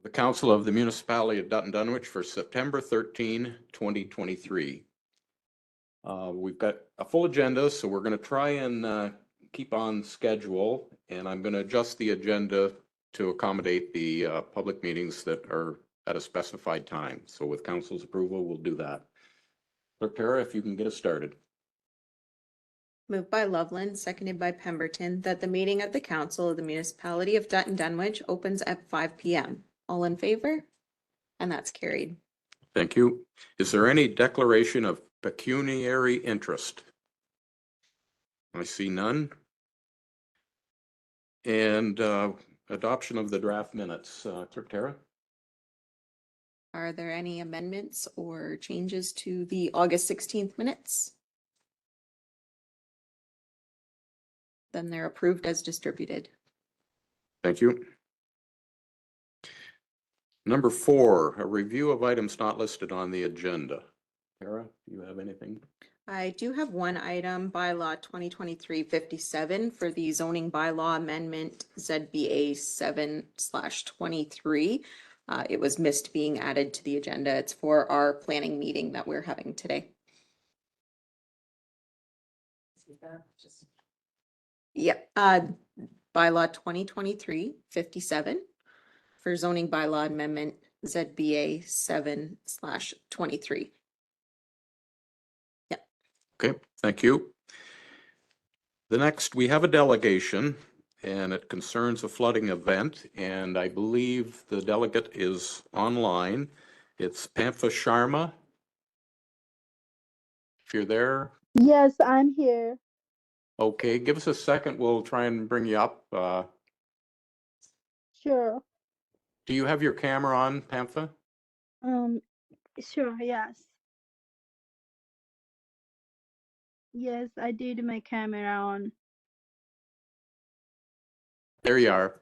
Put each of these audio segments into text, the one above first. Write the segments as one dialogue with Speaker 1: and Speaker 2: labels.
Speaker 1: The Council of the Municipality of Dutton Dunwich for September 13, 2023. We've got a full agenda, so we're going to try and keep on schedule, and I'm going to adjust the agenda to accommodate the public meetings that are at a specified time. So with council's approval, we'll do that. Clerk Tara, if you can get us started.
Speaker 2: Moved by Loveland, seconded by Pemberton, that the meeting of the Council of the Municipality of Dutton Dunwich opens at 5 p.m. All in favor? And that's carried.
Speaker 1: Thank you. Is there any declaration of pecuniary interest? I see none. And adoption of the draft minutes. Clerk Tara?
Speaker 2: Are there any amendments or changes to the August 16th minutes? Then they're approved as distributed.
Speaker 1: Thank you. Number 4, a review of items not listed on the agenda. Tara, do you have anything?
Speaker 2: I do have one item, bylaw 2023-57 for the zoning bylaw amendment ZBA 7/23. It was missed being added to the agenda. It's for our planning meeting that we're having today. Yep, bylaw 2023-57 for zoning bylaw amendment ZBA 7/23. Yep.
Speaker 1: Okay, thank you. The next, we have a delegation, and it concerns a flooding event, and I believe the delegate is online. It's Pampa Sharma. If you're there.
Speaker 3: Yes, I'm here.
Speaker 1: Okay, give us a second. We'll try and bring you up.
Speaker 3: Sure.
Speaker 1: Do you have your camera on, Pampa?
Speaker 3: Sure, yes. Yes, I did my camera on.
Speaker 1: There you are.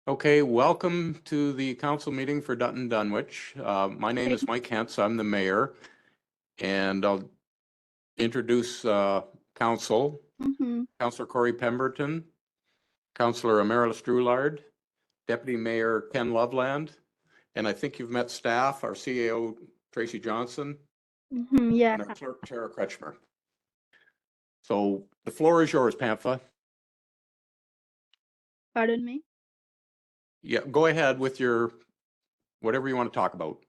Speaker 1: Okay, welcome to the council meeting for Dutton Dunwich. My name is Mike Hentz. I'm the mayor, and I'll introduce council. Councillor Corey Pemberton, Councillor Amara Strulard, Deputy Mayor Ken Loveland, and I think you've met staff, our CAO Tracy Johnson,
Speaker 3: Yeah.
Speaker 1: and our clerk Tara Kretschmer. So the floor is yours, Pampa.
Speaker 3: Pardon me?
Speaker 1: Yeah, go ahead with your whatever you want to talk about.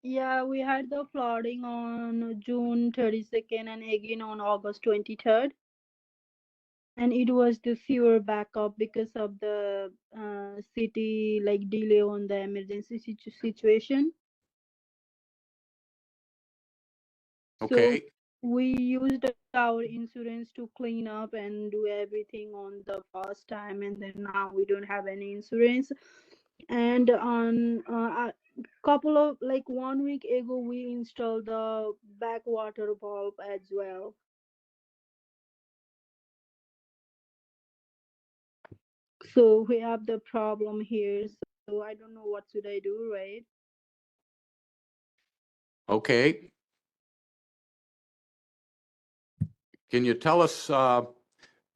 Speaker 3: Yeah, we had the flooding on June 32nd and again on August 23rd. And it was the sewer backup because of the city like delay on the emergency situation.
Speaker 1: Okay.
Speaker 3: So we used our insurance to clean up and do everything on the first time, and then now we don't have any insurance. And on a couple of like 1 week ago, we installed the backwater valve as well. So we have the problem here. So I don't know what should I do, right?
Speaker 1: Okay. Can you tell us the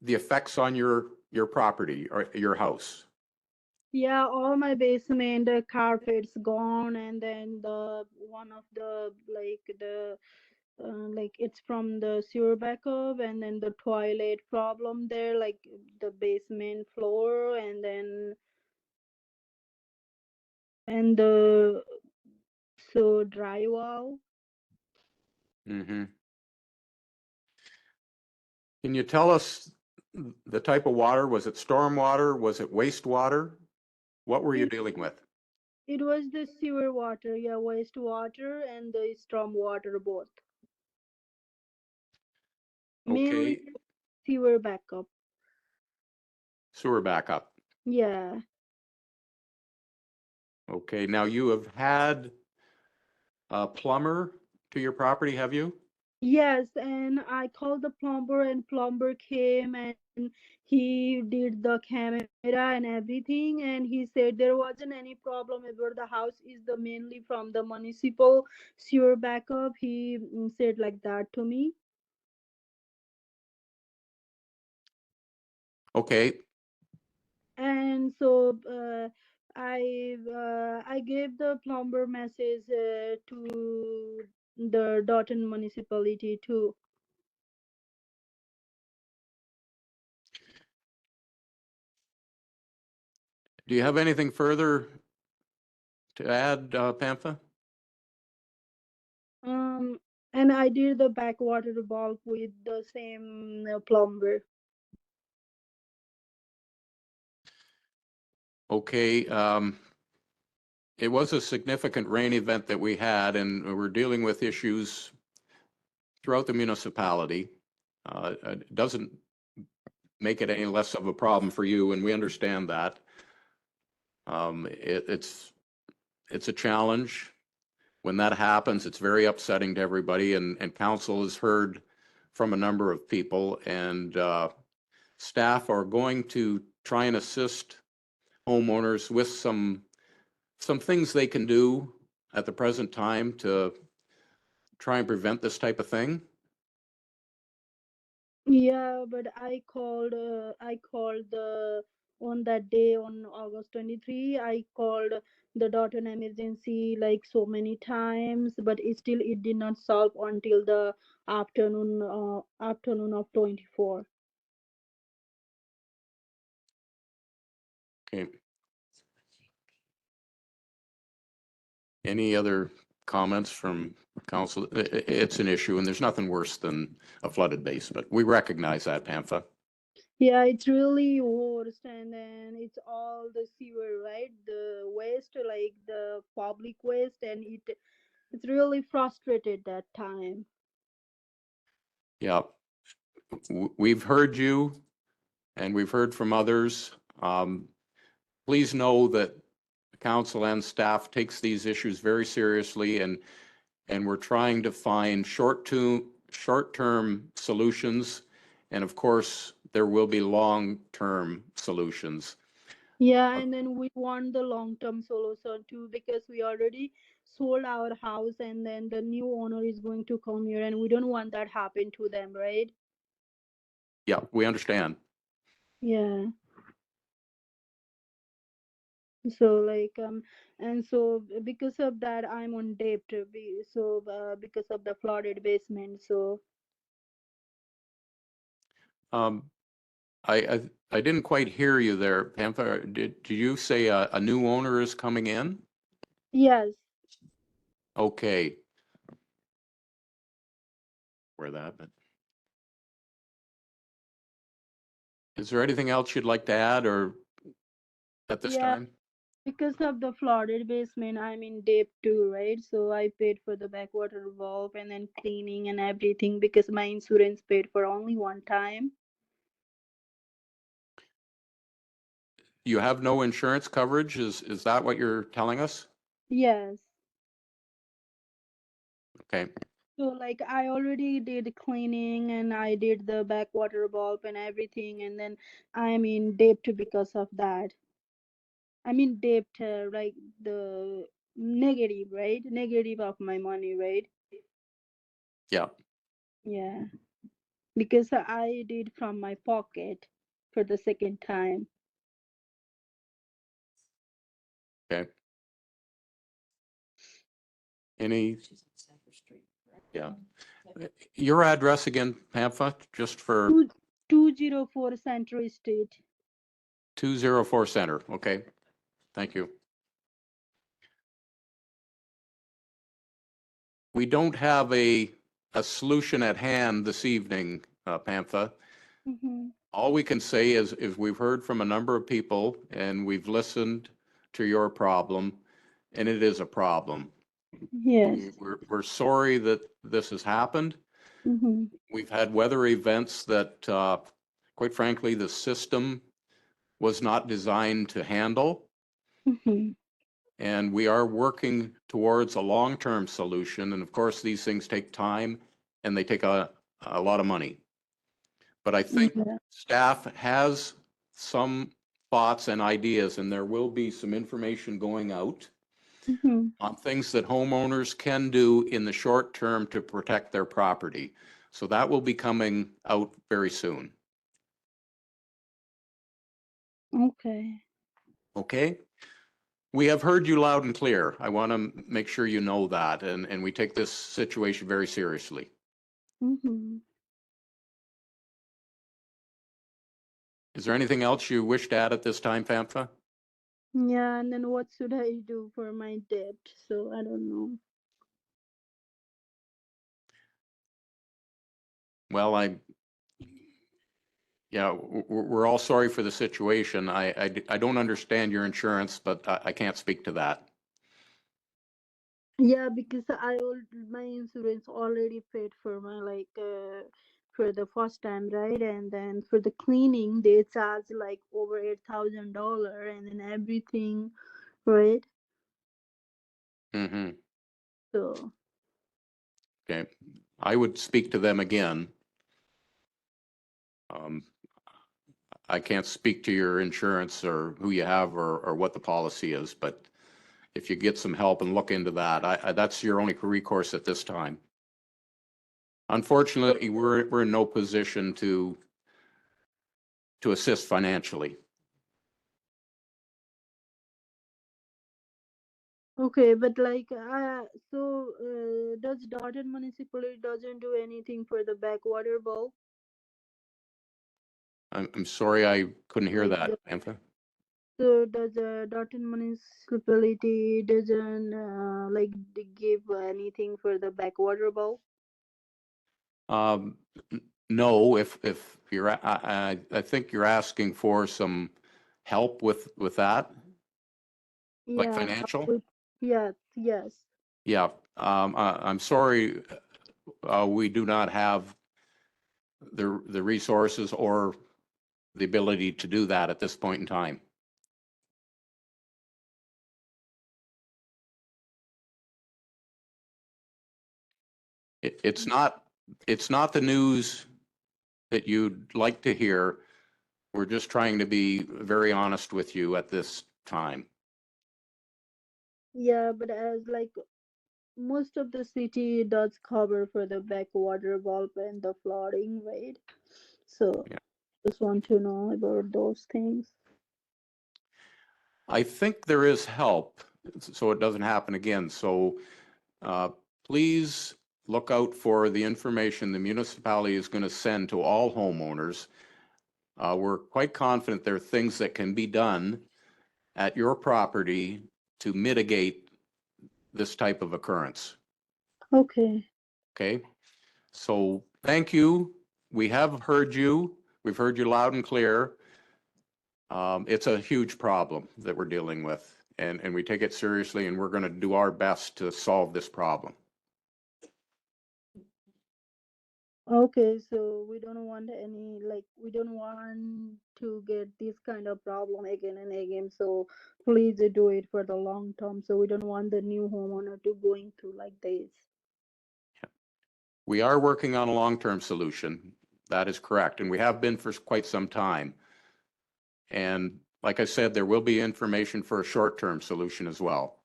Speaker 1: effects on your property or your house?
Speaker 3: Yeah, all my basement the carpet's gone, and then the one of the like it's from the sewer backup, and then the toilet problem there, like the basement floor, and then the drywall.
Speaker 1: Mm-hmm. Can you tell us the type of water? Was it storm water? Was it wastewater? What were you dealing with?
Speaker 3: It was the sewer water, yeah, wastewater and the storm water both. Mainly
Speaker 1: Okay.
Speaker 3: sewer backup.
Speaker 1: Sewer backup.
Speaker 3: Yeah.
Speaker 1: Okay. Now you have had a plumber to your property, have you?
Speaker 3: Yes, and I called the plumber, and plumber came and he did the camera and everything, and he said there wasn't any problem about the house is the mainly from the municipal sewer backup. He said like that to me.
Speaker 1: Okay.
Speaker 3: And so I gave the plumber message to the Dutton municipality too.
Speaker 1: Do you have anything further to add, Pampa?
Speaker 3: And I did the backwater bulb with the same plumber.
Speaker 1: Okay, it was a significant rain event that we had, and we're dealing with issues throughout the municipality. It doesn't make it any less of a problem for you, and we understand that. It's a challenge. When that happens, it's very upsetting to everybody, and council has heard from a number of people, and staff are going to try and assist homeowners with some things they can do at the present time to try and prevent this type of thing.
Speaker 3: Yeah, but I called the on that day on August 23. I called the Dutton emergency like so many times, but it did not solve until the afternoon of 24.
Speaker 1: Okay. Any other comments from council? It's an issue, and there's nothing worse than a flooded basement. We recognize that, Pampa.
Speaker 3: Yeah, it's really worst, and then it's all the sewer, right? The waste, like the public waste, and it's really frustrated that time.
Speaker 1: Yeah. We've heard you, and we've heard from others. Please know that the council and staff takes these issues very seriously, and we're trying to find short-term solutions. And of course, there will be long-term solutions.
Speaker 3: Yeah, and then we want the long-term solution too, because we already sold our house, and then the new owner is going to come here, and we don't want that happen to them, right?
Speaker 1: Yeah, we understand.
Speaker 3: Yeah. So like and so because of that, I'm on debt. Because of the flooded basement, so
Speaker 1: Um, I didn't quite hear you there, Pampa. Did you say a new owner is coming in?
Speaker 3: yes.
Speaker 1: Okay. Where that, but is there anything else you'd like to add or at this
Speaker 3: Yeah,
Speaker 1: time?
Speaker 3: because of the flooded basement, I'm in debt too, right? So I paid for the backwater valve and then cleaning and everything, because my insurance paid for only one time.
Speaker 1: You have no insurance coverage? Is that what you're telling us?
Speaker 3: Yes.
Speaker 1: Okay.
Speaker 3: So like I already did cleaning, and I did the backwater bulb and everything, and then I'm in debt because of that. I'm in debt, like the negative, right? Negative of my money, right?
Speaker 1: Yeah.
Speaker 3: Yeah. Because I did from my pocket for the second time.
Speaker 1: Okay. Any? Yeah. Your address again, Pampa, just for
Speaker 3: 204 Central Street.
Speaker 1: 204 Center. Okay. Thank you. We don't have a solution at hand this evening, Pampa.
Speaker 3: Mm-hmm.
Speaker 1: All we can say is we've heard from a number of people and we've listened to your problem, and it is a problem.
Speaker 3: Yes.
Speaker 1: We're sorry that this has happened.
Speaker 3: Mm-hmm.
Speaker 1: We've had weather events that, quite frankly, the system was not designed to handle.
Speaker 3: Mm-hmm.
Speaker 1: And we are working towards a long-term solution. And of course, these things take time and they take a lot of money. But I think
Speaker 3: Yeah.
Speaker 1: staff has some thoughts and ideas, and there will be some information going out
Speaker 3: Mm-hmm.
Speaker 1: on things that homeowners can do in the short term to protect their property. So that will be coming out very soon.
Speaker 3: Okay.
Speaker 1: Okay? We have heard you loud and clear. I want to make sure you know that, and we take this situation very seriously.
Speaker 3: Mm-hmm.
Speaker 1: Is there anything else you wish to add at this time, Famfa?
Speaker 3: Yeah, and then what should I do for my debt? So I don't know.
Speaker 1: Well, yeah, we're all sorry for the situation. I don't understand your insurance, but I can't speak to that.
Speaker 3: Yeah, because my insurance already paid for my for the first time, right? And then for the cleaning, they charge like over $8,000, and then everything, right?
Speaker 1: Mm-hmm.
Speaker 3: So
Speaker 1: Okay. I would speak to them again. Um, I can't speak to your insurance or who you have or what the policy is, but if you get some help and look into that, that's your only recourse at this time. Unfortunately, we're in no position to assist financially.
Speaker 3: okay, but does Dutton municipality doesn't do anything for the backwater bowl?
Speaker 1: I'm sorry I couldn't hear
Speaker 3: Like
Speaker 1: that, Ampha.
Speaker 3: so does Dutton municipality doesn't give anything for the backwater bowl?
Speaker 1: Um, no, if you're, I think you're asking for some help with that, like
Speaker 3: Yeah,
Speaker 1: financial.
Speaker 3: yes, yes.
Speaker 1: Yeah, I'm sorry, we do not have the resources or the ability to do that at this point in time. It's not the news that you'd like to hear. We're just trying to be very honest with you at this time.
Speaker 3: Yeah, but as like most of the city does cover for the backwater bulb and the flooding, right? So
Speaker 1: Yeah.
Speaker 3: just want to know about those things.
Speaker 1: I think there is help, so it doesn't happen again. So uh, please look out for the information the municipality is going to send to all homeowners. We're quite confident there are things that can be done at your property to mitigate this type of occurrence.
Speaker 3: Okay.
Speaker 1: Okay, so thank you. We have heard you. We've heard you loud and clear. It's a huge problem that we're dealing with, and we take it seriously, and we're going to do our best to solve this problem.
Speaker 3: Okay, so we don't want to get this kind of problem again and again. So please do it for the long term. So we don't want the new homeowner to going through like this.
Speaker 1: We are working on a long-term solution. That is correct, and we have been for quite some time. And like I said, there will be information for a short-term solution as well.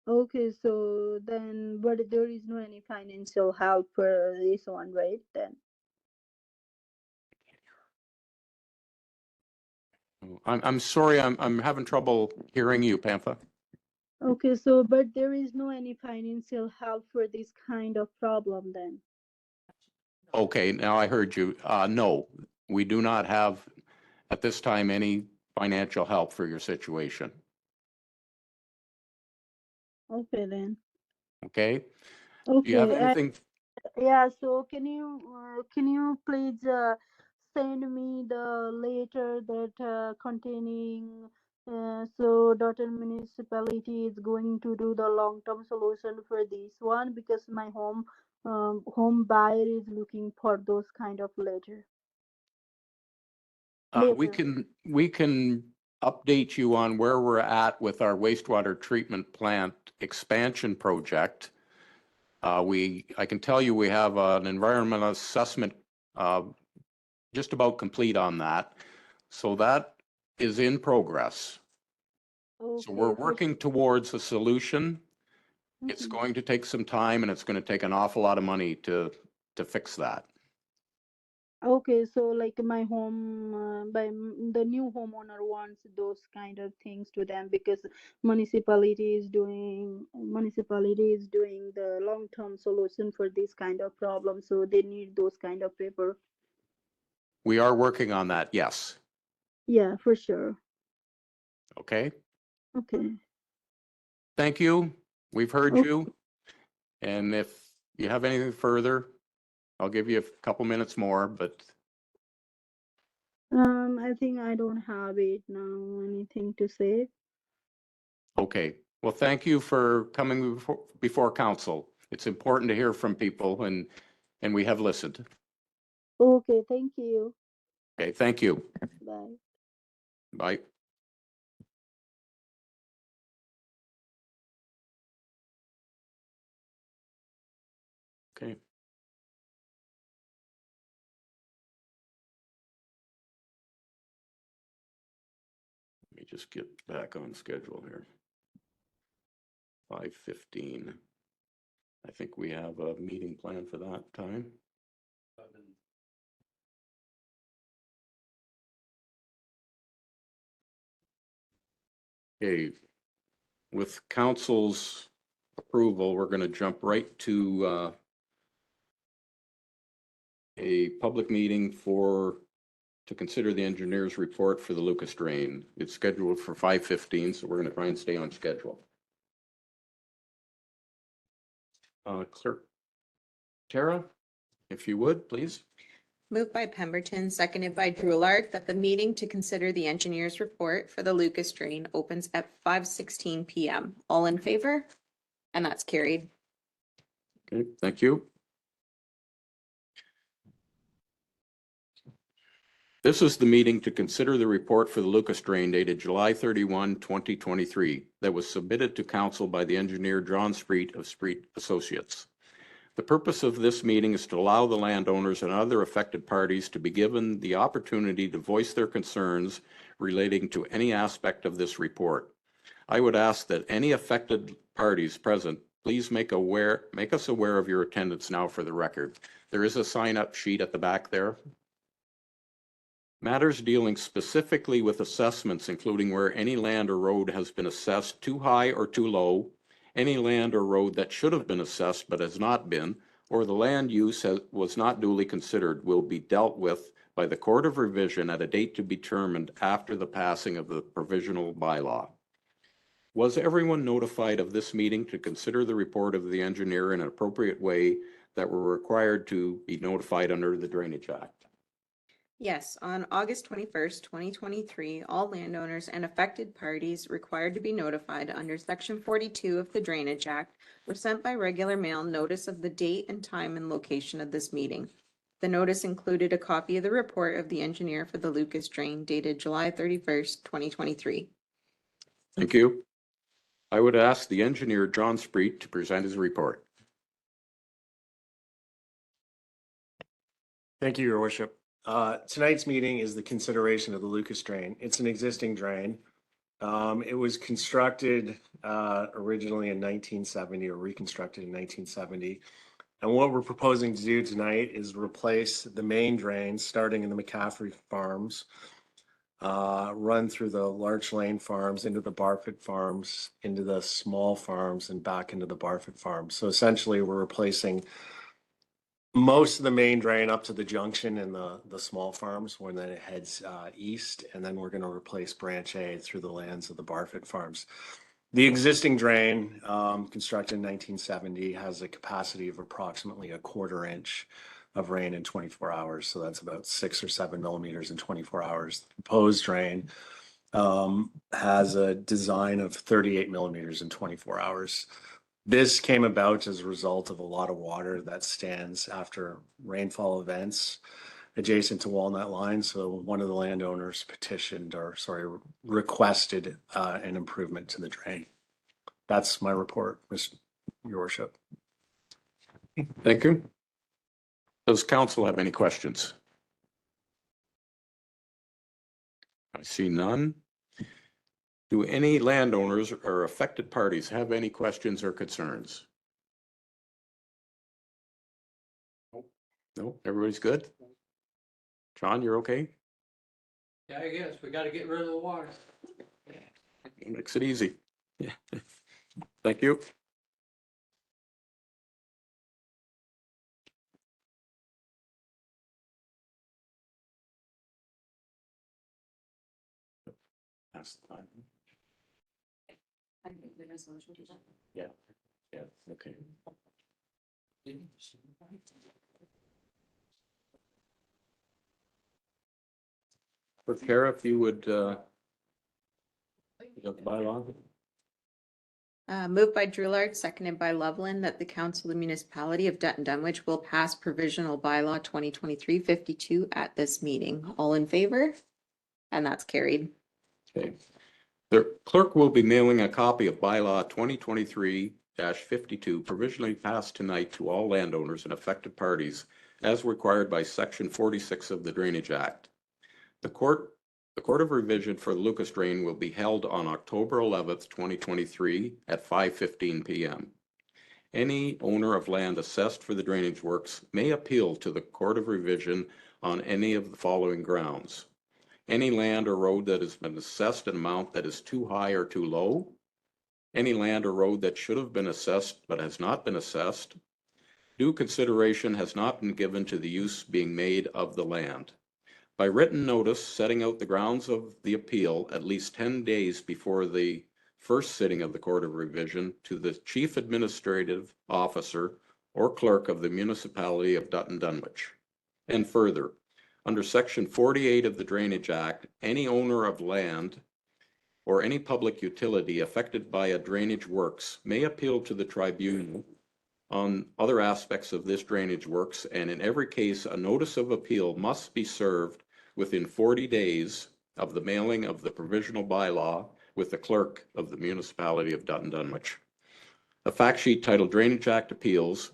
Speaker 3: Okay, so then, but there is no any financial help for this one, right? Then.
Speaker 1: I'm sorry, I'm having trouble hearing you, Pampa.
Speaker 3: Okay, so but there is no any financial help for this kind of problem then.
Speaker 1: Okay, now I heard you. No, we do not have at this time any financial help for your situation.
Speaker 3: Okay then.
Speaker 1: Okay? Do you have
Speaker 3: Okay,
Speaker 1: anything?
Speaker 3: yeah. So can you please send me the letter that containing so Dutton municipality is going to do the long term solution for this one because my home buyer is looking for those kind of letter.
Speaker 1: We
Speaker 3: Later.
Speaker 1: can update you on where we're at with our wastewater treatment plant expansion project. I can tell you we have an environmental assessment just about complete on that. So that is in progress. So we're
Speaker 3: Okay, so
Speaker 1: working towards a solution. It's
Speaker 3: mhm.
Speaker 1: going to take some time and it's going to take an awful lot of money to fix that.
Speaker 3: Okay, so like my home, the new homeowner wants those kind of things to them because municipality is doing the long term solution for this kind of problem, so they need those kind of paper.
Speaker 1: We are working on that, yes.
Speaker 3: Yeah, for sure.
Speaker 1: Okay,
Speaker 3: Okay.
Speaker 1: thank you. We've heard
Speaker 3: Okay.
Speaker 1: you. And if you have anything further, I'll give you a couple minutes more, but
Speaker 3: I think I don't have it now. Anything to say?
Speaker 1: okay. Well, thank you for coming before council. It's important to hear from people and we have listened.
Speaker 3: Okay, thank you.
Speaker 1: Okay, thank you.
Speaker 3: Bye.
Speaker 1: Bye. Okay. Let me just get back on schedule here. 5:15. I think we have a meeting planned for that time. Okay, with council's approval, we're going to jump right to a public meeting to consider the engineer's report for the Lucas Drain. It's scheduled for 5:15, so we're going to try and stay on schedule. Clerk Tara, if you would, please.
Speaker 2: Moved by Pemberton, seconded by Drulard, that the meeting to consider the engineer's report for the Lucas Drain opens at 5:16 PM. All in favor? And that's carried.
Speaker 1: Okay, thank you. This is the meeting to consider the report for the Lucas Drain dated July 31, 2023, that was submitted to council by the engineer John Spreet of Spreet Associates. The purpose of this meeting is to allow the landowners and other affected parties to be given the opportunity to voice their concerns relating to any aspect of this report. I would ask that any affected parties present, please make us aware of your attendance now for the record. There is a sign-up sheet at the back there. Matters dealing specifically with assessments, including where any land or road has been assessed too high or too low, any land or road that should have been assessed but has not been, or the land use was not duly considered, will be dealt with by the Court of Revision at a date to be determined after the passing of the provisional bylaw. Was everyone notified of this meeting to consider the report of the engineer in an appropriate way that were required to be notified under the Drainage Act?
Speaker 2: Yes, on August 21st, 2023, all landowners and affected parties required to be notified under Section 42 of the Drainage Act were sent by regular mail notice of the date and time and location of this meeting. The notice included a copy of the report of the engineer for the Lucas Drain dated July 31st, 2023.
Speaker 1: Thank you. I would ask the engineer, John Spreet, to present his report.
Speaker 4: Thank you, Your Worship. Tonight's meeting is the consideration of the Lucas Drain. It's an existing drain. It was constructed originally in 1970 or reconstructed in 1970. And what we're proposing to do tonight is replace the main drain starting in the McCaffrey Farms, run through the Larch Lane Farms, into the Barfoot Farms, into the small farms, and back into the Barfoot Farms. So essentially, we're replacing most of the main drain up to the junction in the small farms when then it heads east, and then we're going to replace branch A through the lands of the Barfoot Farms. The existing drain, constructed in 1970, has a capacity of approximately a 1/4 inch of rain in 24 hours. So that's about 6 or 7 millimeters in 24 hours. The proposed drain has a design of 38 millimeters in 24 hours. This came about as a result of a lot of water that stands after rainfall events adjacent to Walnut Line. So one of the landowners requested an improvement to the drain. That's my report, Your Worship.
Speaker 1: Thank you. Does council have any questions? I see none. Do any landowners or affected parties have any questions or concerns? No, everybody's good? John, you're okay?
Speaker 5: Yeah, I guess we gotta get rid of the water.
Speaker 1: Makes it easy. Yeah. Thank you. That's the time. Yeah, yeah, okay. For Kara, if you would, you got the bylaw?
Speaker 2: Moved by Drulard, seconded by Loveland, that the Council of the Municipality of Dutton Dunwich will pass provisional bylaw 2023-52 at this meeting. All in favor? And that's carried.
Speaker 1: Okay. The clerk will be mailing a copy of bylaw 2023-52 provisionally passed tonight to all landowners and affected parties as required by section 46 of the Drainage Act. The Court of Revision for the Lucas Drain will be held on October 11th, 2023 at 5:15 p.m. Any owner of land assessed for the drainage works may appeal to the Court of Revision on any of the following grounds. Any land or road that has been assessed an amount that is too high or too low. Any land or road that should have been assessed but has not been assessed. Due consideration has not been given to the use being made of the land. By written notice setting out the grounds of the appeal at least 10 days before the first sitting of the Court of Revision to the Chief Administrative Officer or Clerk of the Municipality of Dutton Dunwich. And further, under Section 48 of the Drainage Act, any owner of land or any public utility affected by a drainage works may appeal to the tribunal on other aspects of this drainage works, and in every case, a notice of appeal must be served within 40 days of the mailing of the provisional bylaw with the clerk of the municipality of Dutton Dunwich. A fact sheet titled Drainage Act Appeals,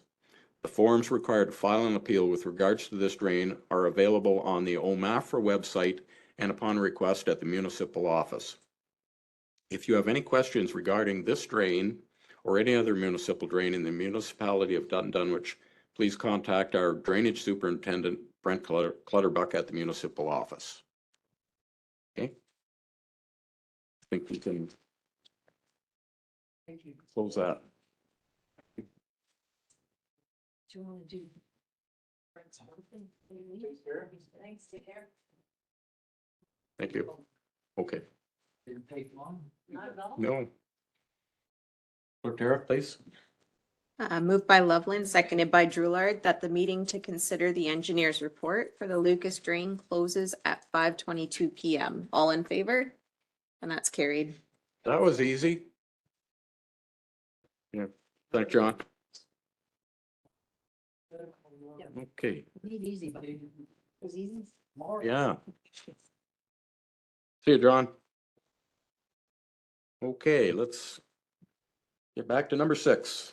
Speaker 1: the forms required to file an appeal with regards to this drain are available on the OMAFRA website and upon request at the municipal office. If you have any questions regarding this drain or any other municipal drain in the municipality of Dutton Dunwich, please contact our drainage superintendent, Brent Clutterbuck, at the municipal office. Okay. I think we can close that.
Speaker 6: Do you want to do? Thanks, take care.
Speaker 1: Thank you. Okay.
Speaker 5: Didn't take long.
Speaker 6: Not at all.
Speaker 1: No. Clerk Tara, please.
Speaker 2: Moved by Loveland, seconded by Drulard, that the meeting to consider the engineer's report for the Lucas Drain closes at 5:22 p.m. All in favor? And that's carried.
Speaker 1: That was easy. Yeah. Thanks, John. Okay.
Speaker 6: Made it easy, but it was easy.
Speaker 1: Yeah. See you, John. Okay, let's get back to number 6.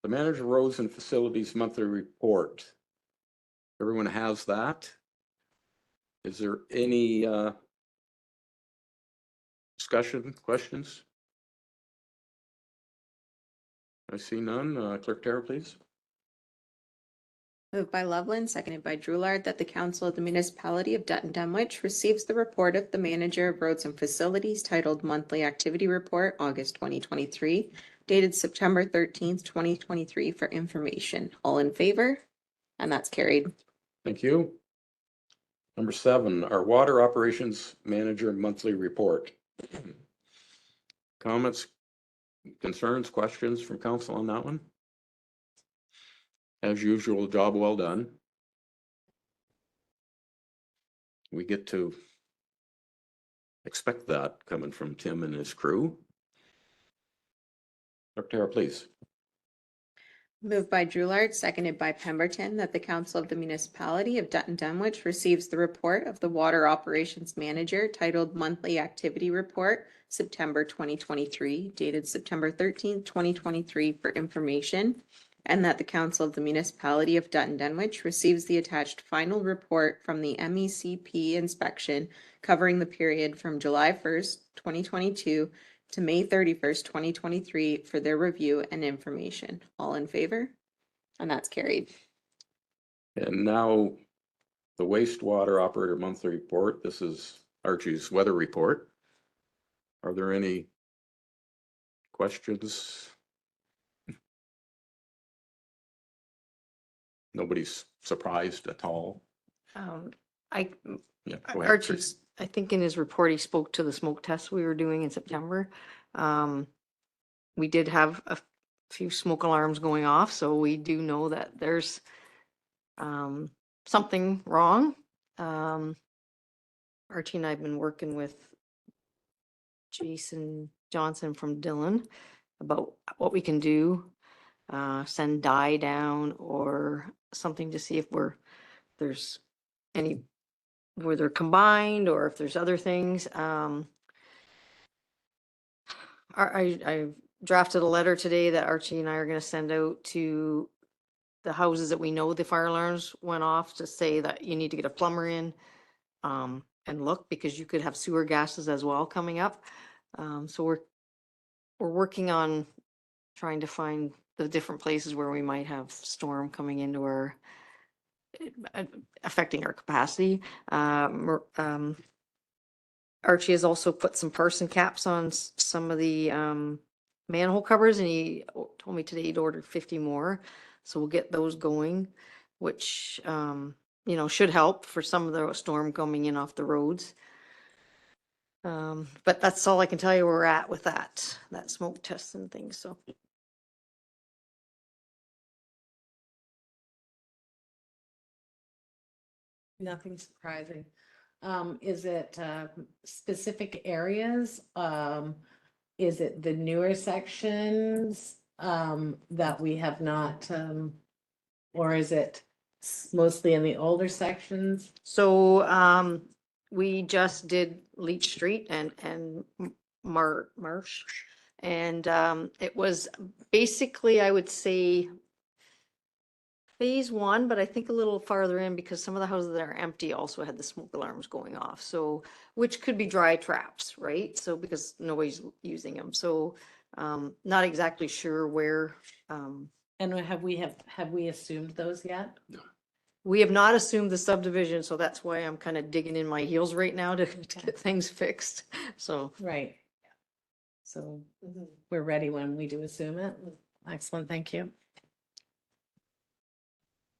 Speaker 1: The Manager of Roads and Facilities Monthly Report. Everyone has that. Is there any discussion, questions? I see none. Clerk Tara, please.
Speaker 2: Moved by Loveland, seconded by Drulard, that the Council of the Municipality of Dutton Dunwich receives the report of the Manager of Roads and Facilities titled Monthly Activity Report, August 2023, dated September 13th, 2023 for information. All in favor? And that's carried.
Speaker 1: Thank you. Number 7, our Water Operations Manager Monthly Report. Comments, concerns, questions from council on that one? As usual, job well done. We get to expect that coming from Tim and his crew. Dr. Tara, please.
Speaker 2: Moved by Drulard, seconded by Pemberton, that the Council of the Municipality of Dutton Dunwich receives the report of the Water Operations Manager titled Monthly Activity Report, September 2023, dated September 13th, 2023 for information, and that the Council of the Municipality of Dutton Dunwich receives the attached final report from the MECP inspection covering the period from July 1st, 2022 to May 31st, 2023 for their review and information. All in favor? And that's carried.
Speaker 1: And now the wastewater operator monthly report. This is Archie's weather report. Are there any questions? Nobody's surprised at all.
Speaker 7: I,
Speaker 1: Yeah, go ahead, Chris.
Speaker 7: Archie's, I think in his report, he spoke to the smoke tests we were doing in September. We did have a few smoke alarms going off, so we do know that there's something wrong. Archie and I have been working with Jason Johnson from Dillon about what we can do. Send dye down or something to see if there's any, where they're combined or if there's other things. I drafted a letter today that Archie and I are gonna send out to the houses that we know the fire alarms went off, to say that you need to get a plumber in and look, because you could have sewer gases as well coming up. So we're working on trying to find the different places where we might have storm coming into our affecting our capacity. Archie has also put some person caps on some of the manhole covers, and he told me today he'd ordered 50 more. So we'll get those going, which should help for some of the storm coming in off the roads. But that's all I can tell you where we're at with that smoke test and things. So
Speaker 6: Nothing surprising. Is it specific areas? Is it the newer sections that we have not, or is it mostly in the older sections?
Speaker 7: So we just did Leach Street and Marsh, and it was basically, I would say, phase one, but I think a little farther in, because some of the houses that are empty also had the smoke alarms going off. So, which could be dry traps, right? So because nobody's using them. So not exactly sure where.
Speaker 6: And have we assumed those yet?
Speaker 7: We have not assumed the subdivision, so that's why I'm kind of digging in my heels right now to get things fixed. So
Speaker 6: Right. So we're ready when we do assume it. Excellent, thank you.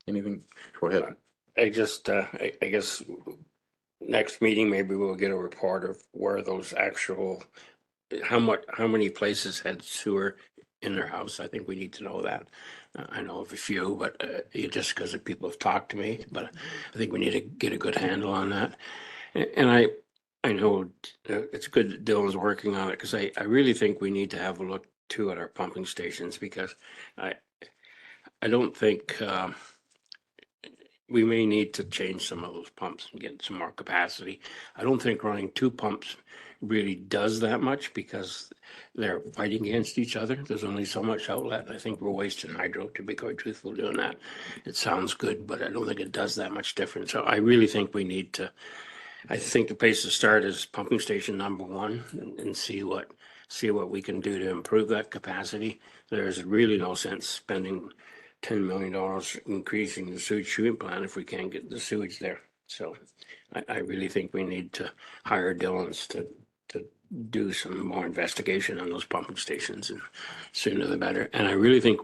Speaker 1: Anything? Go ahead.
Speaker 8: I just, I guess next meeting, maybe we'll get a report of where those actual, how many places had sewer in their house. I think we need to know that. I know of a few, but just because people have talked to me, but I think we need to get a good handle on that. And I know it's good that Dylan's working on it, because I really think we need to have a look too at our pumping stations, because I don't think, we may need to change some of those pumps and get some more capacity. I don't think running two pumps really does that much, because they're fighting against each other. There's only so much outlet. I think we're wasting hydro, to be quite truthful, doing that. It sounds good, but I don't think it does that much difference. So I really think we need to, I think the place to start is pumping station number one, and see what we can do to improve that capacity. There's really no sense spending $10 million increasing the sewage treatment plant if we can't get the sewage there. So I really think we need to hire Dillons to do some more investigation on those pumping stations, and sooner the better. And I really think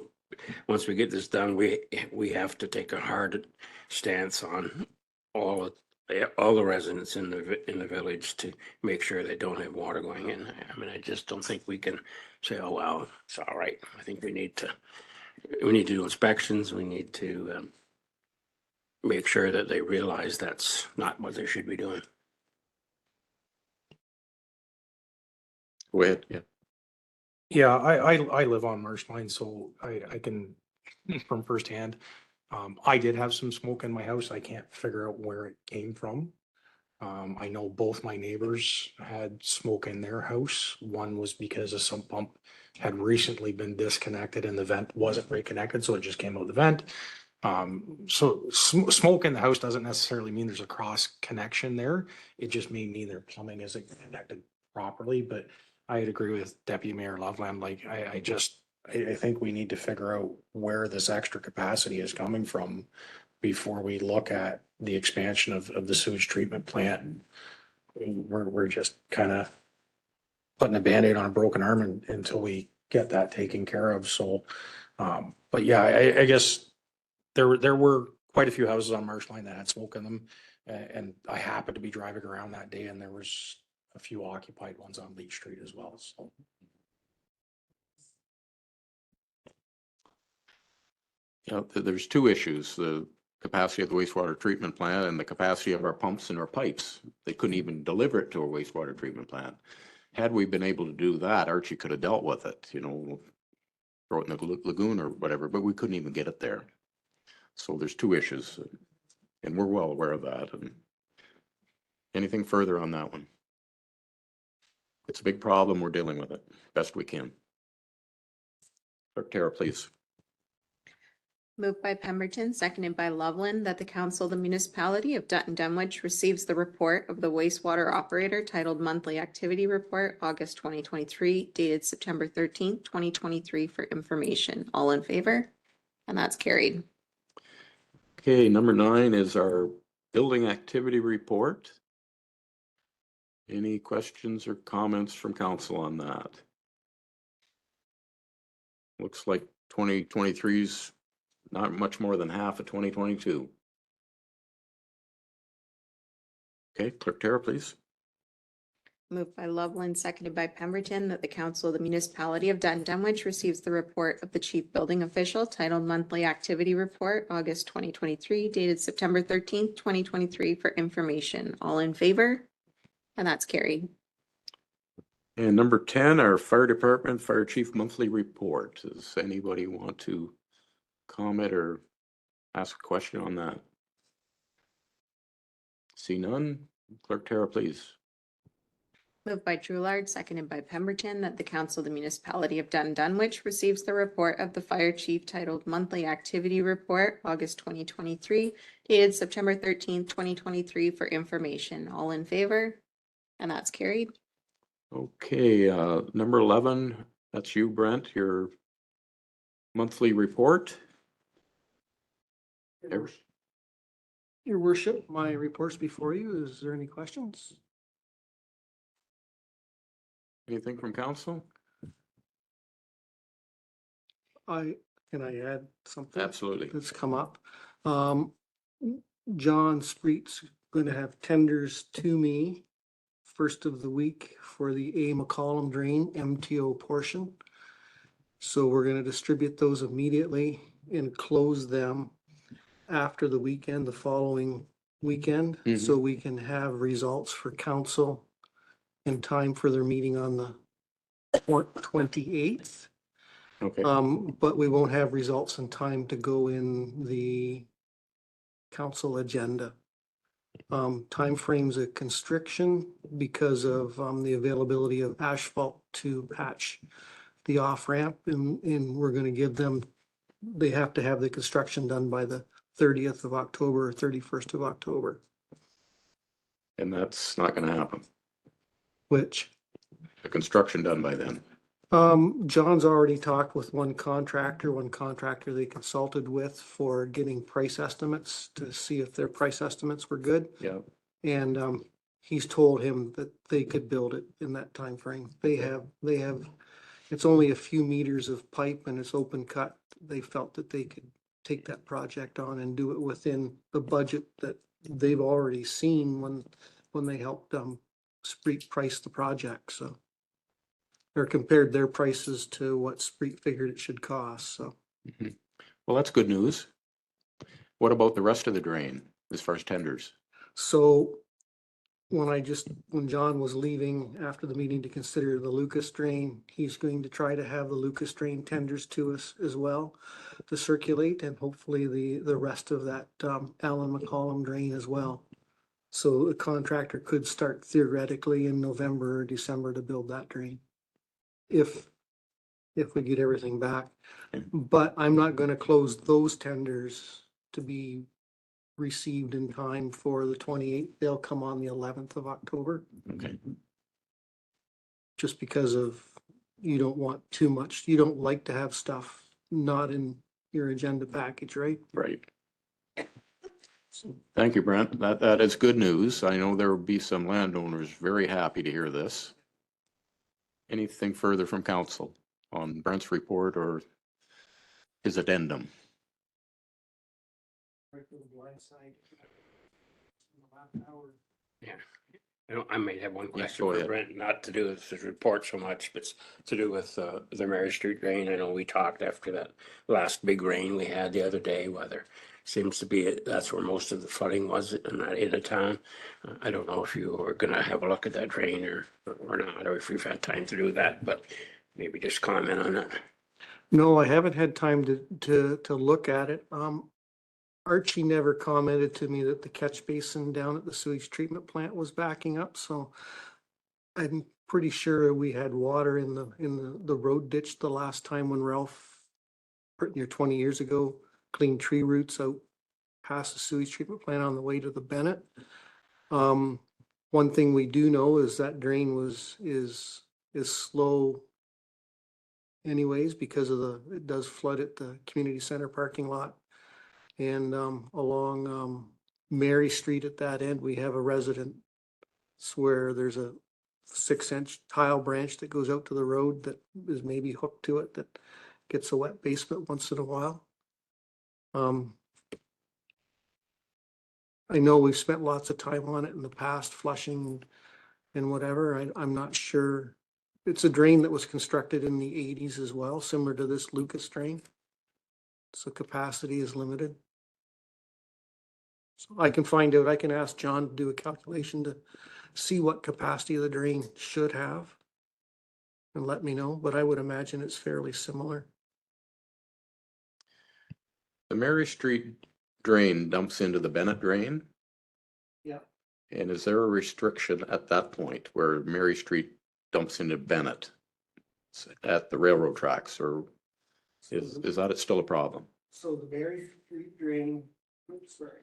Speaker 8: once we get this done, we have to take a hard stance on all the residents in the village, to make sure they don't have water going in. I mean, I just don't think we can say, oh, well, it's all right. I think we need to do inspections. We need to make sure that they realize that's not what they should be doing.
Speaker 1: Go ahead. Yeah.
Speaker 9: Yeah, I live on Marshline, so I can from firsthand. I did have some smoke in my house. I can't figure out where it came from. I know both my neighbors had smoke in their house. One was because a sump pump had recently been disconnected and the vent wasn't reconnected, so it just came out the vent. So smoke in the house doesn't necessarily mean there's a cross connection there. It just may mean their plumbing isn't connected properly. But I'd agree with Deputy Mayor Loveland. Like I just I think we need to figure out where this extra capacity is coming from before we look at the expansion of the sewage treatment plant. We're just kind of putting a Band-Aid on a broken arm until we get that taken care of. So, but yeah, I guess there were quite a few houses on Marsh Line that had smoke in them. And I happened to be driving around that day and there was a few occupied ones on Leach Street as well. So.
Speaker 1: Yeah, there's two issues, the capacity of the wastewater treatment plant and the capacity of our pumps and our pipes. They couldn't even deliver it to a wastewater treatment plant. Had we been able to do that, Archie could have dealt with it, you know, throw it in the lagoon or whatever, but we couldn't even get it there. So there's two issues, and we're well aware of that. And anything further on that one? It's a big problem. We're dealing with it best we can. Clerk Tara, please.
Speaker 2: Moved by Pemberton, seconded by Loveland, that the council of the municipality of Dutton Dunwich receives the report of the wastewater operator titled Monthly Activity Report, August 2023, dated September 13th, 2023 for information. All in favor? And that's carried.
Speaker 1: Okay, number 9 is our building activity report. Any questions or comments from council on that? Looks like 2023's not much more than half of 2022. Okay, Clerk Tara, please.
Speaker 2: Moved by Loveland, seconded by Pemberton, that the council of the municipality of Dutton Dunwich receives the report of the chief building official titled Monthly Activity Report, August 2023, dated September 13th, 2023 for information. All in favor? And that's carried.
Speaker 1: And number 10, our fire department, fire chief monthly report. Does anybody want to comment or ask a question on that? See none. Clerk Tara, please.
Speaker 2: Moved by Drulard, seconded by Pemberton, that the council of the municipality of Dutton Dunwich receives the report of the fire chief titled Monthly Activity Report, August 2023, dated September 13th, 2023 for information. All in favor? And that's carried.
Speaker 1: Okay, number 11, that's you, Brent, your monthly report.
Speaker 10: Your worship, my report's before you. Is there any questions?
Speaker 1: Anything from council?
Speaker 10: Can I add something?
Speaker 1: Absolutely.
Speaker 10: That's come up. John Spreet's going to have tenders to me first of the week for the A. McCollum Drain MTO portion. So we're going to distribute those immediately and close them after the weekend, the following weekend, so we can have results for council in time for their meeting on the 28th.
Speaker 1: Okay.
Speaker 10: But we won't have results in time to go in the council agenda. Timeframes of constriction because of the availability of asphalt to patch the off ramp, and we're going to give them, they have to have the construction done by the 30th of October or 31st of October.
Speaker 1: And that's not going to happen.
Speaker 10: Which?
Speaker 1: The construction done by then.
Speaker 10: John's already talked with one contractor they consulted with for getting price estimates to see if their price estimates were good.
Speaker 1: Yeah.
Speaker 10: And he's told him that they could build it in that time frame. They have, it's only a few meters of pipe and it's open cut. They felt that they could take that project on and do it within the budget that they've already seen when they helped Spreet price the project. So, or compared their prices to what Spreet figured it should cost. So,
Speaker 1: Well, that's good news. What about the rest of the drain as far as tenders?
Speaker 10: so when John was leaving after the meeting to consider the Lucas drain, he's going to try to have the Lucas drain tenders to us as well to circulate, and hopefully the rest of that Allen McCollum drain as well. So the contractor could start theoretically in November or December to build that drain. If we get everything back, but I'm not gonna close those tenders to be received in time for the 28th. They'll come on the 11th of October.
Speaker 1: Okay.
Speaker 10: Just because of you don't want too much. You don't like to have stuff not in your agenda package, right?
Speaker 1: Right. Thank you, Brent. That is good news. I know there will be some landowners very happy to hear this. Anything further from council on Brent's report or his addendum?
Speaker 8: Yeah. I may have one question
Speaker 1: go
Speaker 8: for
Speaker 1: ahead.
Speaker 8: Brent, not to do with his report so much, but to do with the Mary Street drain. I know we talked after that last big rain we had the other day, whether seems to be that's where most of the flooding was in the town. I don't know if you were gonna have a look at that drain or not, or if you've had time to do that, but maybe just comment on it.
Speaker 10: No, I haven't had time to look at it. Archie never commented to me that the catch basin down at the sewage treatment plant was backing up, so I'm pretty sure we had water in the road ditch the last time when Ralph, pretty near 20 years ago, cleaned tree roots out past the sewage treatment plant on the way to the Bennett. One thing we do know is that drain is slow anyways because of it does flood at the community center parking lot. And along Mary Street at that end, we have a residence where there's a 6-inch tile branch that goes out to the road that is maybe hooked to it that gets a wet basement once in a while. I know we've spent lots of time on it in the past, flushing and whatever. I'm not sure. It's a drain that was constructed in the 80s as well, similar to this Lucas drain. So capacity is limited. So I can find out, I can ask John to do a calculation to see what capacity the drain should have and let me know, but I would imagine it's fairly similar.
Speaker 1: The Mary Street drain dumps into the Bennett drain?
Speaker 10: Yeah.
Speaker 1: And is there a restriction at that point where Mary Street dumps into Bennett at the railroad tracks, or is that still a problem?
Speaker 10: So the Mary Street drain, oops, sorry.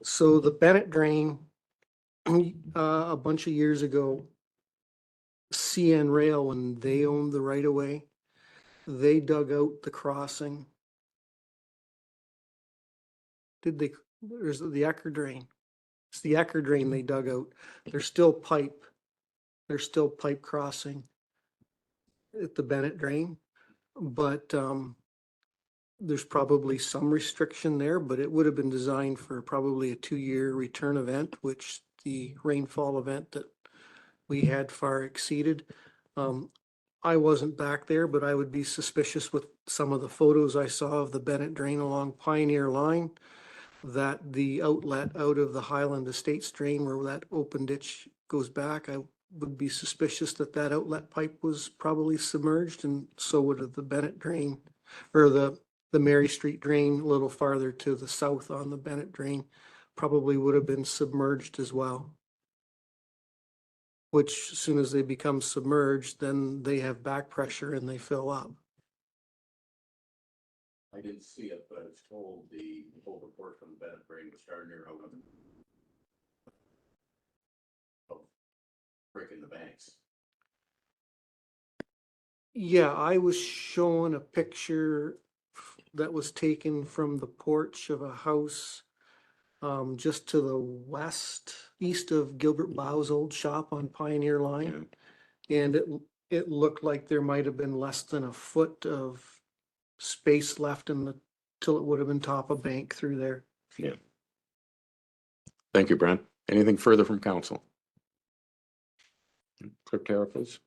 Speaker 10: So the Bennett drain, a bunch of years ago, CN Rail, when they owned the right of way, they dug out the crossing. There's the Ecker drain. It's the Ecker drain they dug out. There's still pipe crossing at the Bennett drain, but there's probably some restriction there, but it would have been designed for probably a 2-year return event, which the rainfall event that we had far exceeded. I wasn't back there, but I would be suspicious with some of the photos I saw of the Bennett drain along Pioneer Line, that the outlet out of the Highland Estates drain where that open ditch goes back, I would be suspicious that that outlet pipe was probably submerged, and so would the Bennett drain, or the Mary Street drain a little farther to the south on the Bennett drain probably would have been submerged as well. Which, as soon as they become submerged, then they have back pressure and they fill up.
Speaker 1: I didn't see it, but I was told the whole report from the Bennett drain was starting near breaking the banks.
Speaker 10: Yeah, I was shown a picture that was taken from the porch of a house just to the east of Gilbert Bau's old shop on Pioneer Line.
Speaker 1: Yeah.
Speaker 10: And it looked like there might have been less than a foot of space left till it would have been top of bank through there.
Speaker 1: Yeah. Thank you, Brent. Anything further from council? Clerk Tara, please.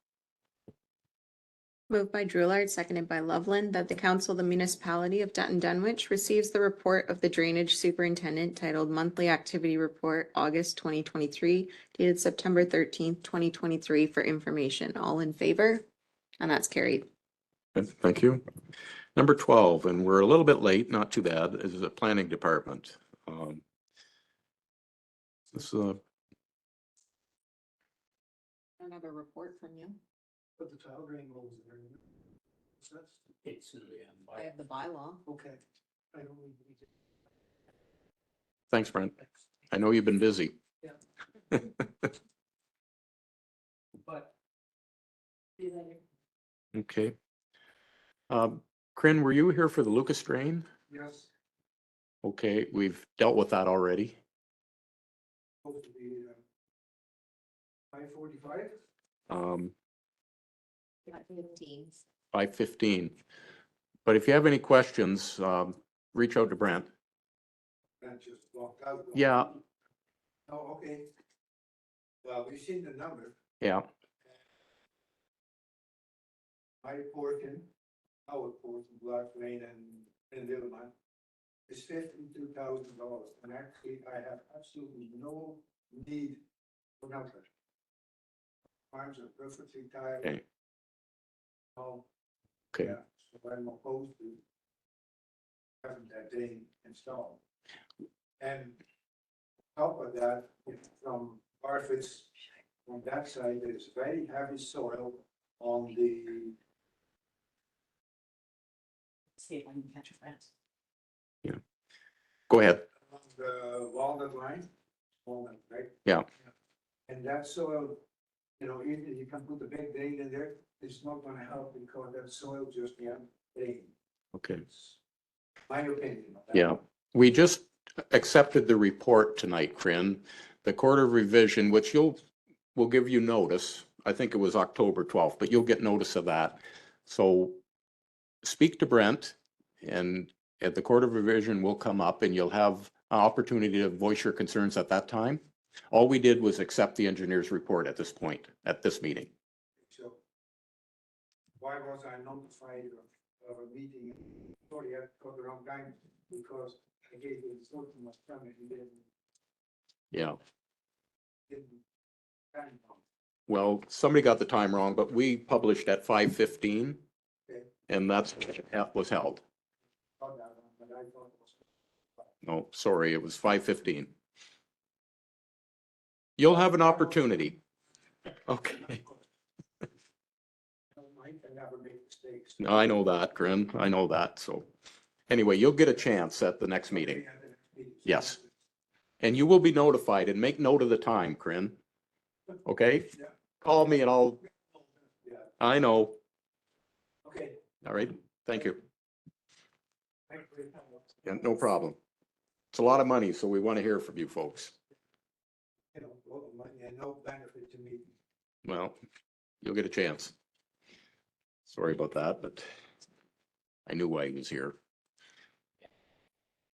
Speaker 2: Moved by Drewlard, seconded by Loveland, that the council of the municipality of Dutton Dunwich receives the report of the drainage superintendent titled Monthly Activity Report, August 2023, dated September 13th, 2023 for information. All in favor? And that's carried.
Speaker 1: Thank you. Number 12, and we're a little bit late, not too bad, is the planning department. This
Speaker 2: I don't have a report from you.
Speaker 10: But the tile drain goes there.
Speaker 8: It's in the
Speaker 2: I have the bylaw.
Speaker 10: Okay. I don't need to.
Speaker 1: Thanks, Brent. I know you've been busy.
Speaker 10: But
Speaker 1: Okay. Corinne, were you here for the Lucas drain?
Speaker 10: Yes.
Speaker 1: Okay, we've dealt with that already.
Speaker 10: Supposed to be 5:45.
Speaker 1: 5:15. But if you have any questions, reach out to Brent.
Speaker 10: That just walked out.
Speaker 1: Yeah,
Speaker 10: Oh, okay. Well, we've seen the number.
Speaker 1: yeah,
Speaker 10: My portion, our portion, Black Lane and Vilma, is $52,000. And actually, I have absolutely no need for nothing. Farms are perfectly tired.
Speaker 1: okay,
Speaker 10: Oh,
Speaker 1: okay.
Speaker 10: yeah, so I'm opposed to having that thing installed. And on top of that, from Barfit's, on that side, there's very heavy soil on the
Speaker 6: See if I can catch it fast.
Speaker 1: Go ahead.
Speaker 10: walnut line, walnut, right?
Speaker 1: Yeah.
Speaker 10: And that soil, even if you can put the big drain in there, it's not gonna help because that soil just can't drain.
Speaker 1: Okay.
Speaker 10: It's my opinion. of that.
Speaker 1: Yeah, we just accepted the report tonight, Corinne. The Court of Revision, which will give you notice. I think it was October 12th, but you'll get notice of that. So speak to Brent and at the Court of Revision will come up and you'll have an opportunity to voice your concerns at that time. All we did was accept the engineer's report at this point, at this meeting.
Speaker 10: So why was I notified of a meeting? Sorry, I got the wrong time because I gave the instruction was coming and
Speaker 1: Yeah,
Speaker 10: didn't time on.
Speaker 1: well, somebody got the time wrong, but we published at 5:15
Speaker 10: Okay.
Speaker 1: and that's what was held.
Speaker 10: Got that one, but I thought it was.
Speaker 1: No, sorry, it was 5:15. You'll have an opportunity. Okay.
Speaker 10: I can never make mistakes.
Speaker 1: No, I know that, Corinne. I know that. So anyway, you'll get a chance at the next meeting. Yes. And you will be notified and make note of the time, Corinne. Okay?
Speaker 10: Yeah.
Speaker 1: Call me and
Speaker 10: Yeah,
Speaker 1: I know.
Speaker 10: okay.
Speaker 1: All right. Thank you.
Speaker 10: Thank you for your time.
Speaker 1: Yeah, no problem. It's a lot of money, so we want to hear from you folks.
Speaker 10: A lot of money and no benefit to me.
Speaker 1: Well, you'll get a chance. Sorry about that, but I knew why he was here.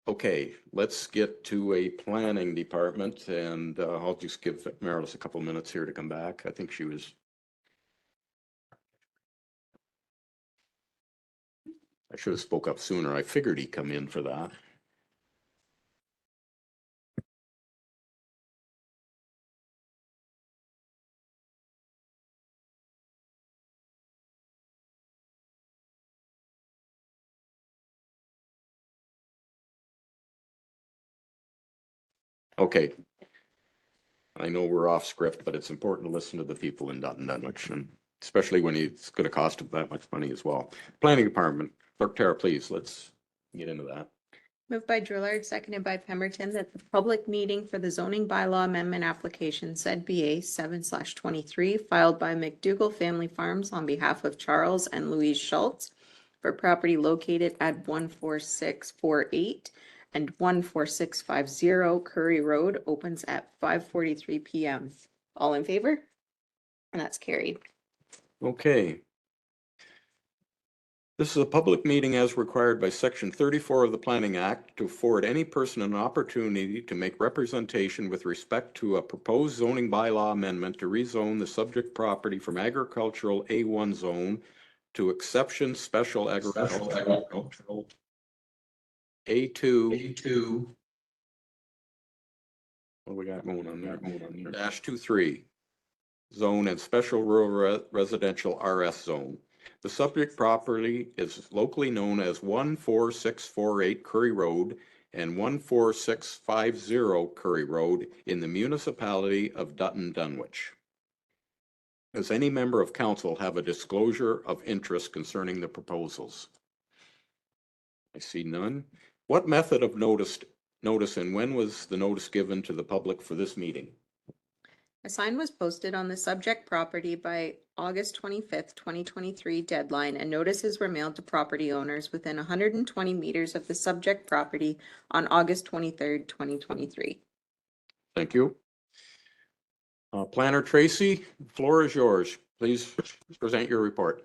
Speaker 1: Okay, let's get to a planning department and I'll just give Marilyn a couple minutes here to come back. I think she was. I should have spoke up sooner. I figured he'd come in for that. Okay. I know we're off script, but it's important to listen to the people in Dutton Dunwich, and especially when it's going to cost them that much money as well. Planning Department, Clerk Tara, please, let's get into that.
Speaker 2: Moved by Drillard, seconded by Pemberton, that the public meeting for the zoning bylaw amendment application ZBA 7/23 filed by McDougall Family Farms on behalf of Charles and Louise Schultz for property located at 14648 and 14650 Curry Road opens at 5:43 PM. All in favor? And that's carried.
Speaker 1: Okay. This is a public meeting as required by Section 34 of the Planning Act to afford any person an opportunity to make representation with respect to a proposed zoning bylaw amendment to rezone the subject property from agricultural A1 zone to exception special agricultural A2. What do we got going on there? Dash 23 zone and special rural residential RS zone. The subject property is locally known as 14648 Curry Road and 14650 Curry Road in the municipality of Dutton Dunwich. Does any member of council have a disclosure of interest concerning the proposals? I see none. What method of notice and when was the notice given to the public for this meeting?
Speaker 2: A sign was posted on the subject property by August 25th, 2023 deadline, and notices were mailed to property owners within 120 meters of the subject property on August 23rd, 2023.
Speaker 1: Thank you. Planner Tracy, the floor is yours. Please present your report.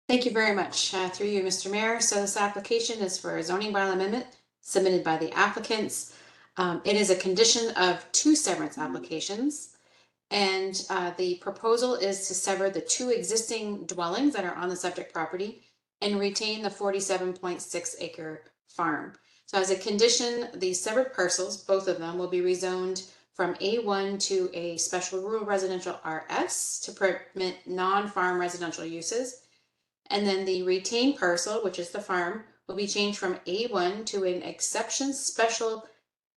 Speaker 11: Thank you very much. Through you, Mr. Mayor. So this application is for a zoning bylaw amendment submitted by the applicants. It is a condition of 2 severance applications. And the proposal is to sever the 2 existing dwellings that are on the subject property and retain the 47.6 acre farm. So as a condition, the severed parcels, both of them, will be rezoned from A1 to a special rural residential RS to permit non-farm residential uses. And then the retained parcel, which is the farm, will be changed from A1 to an exception special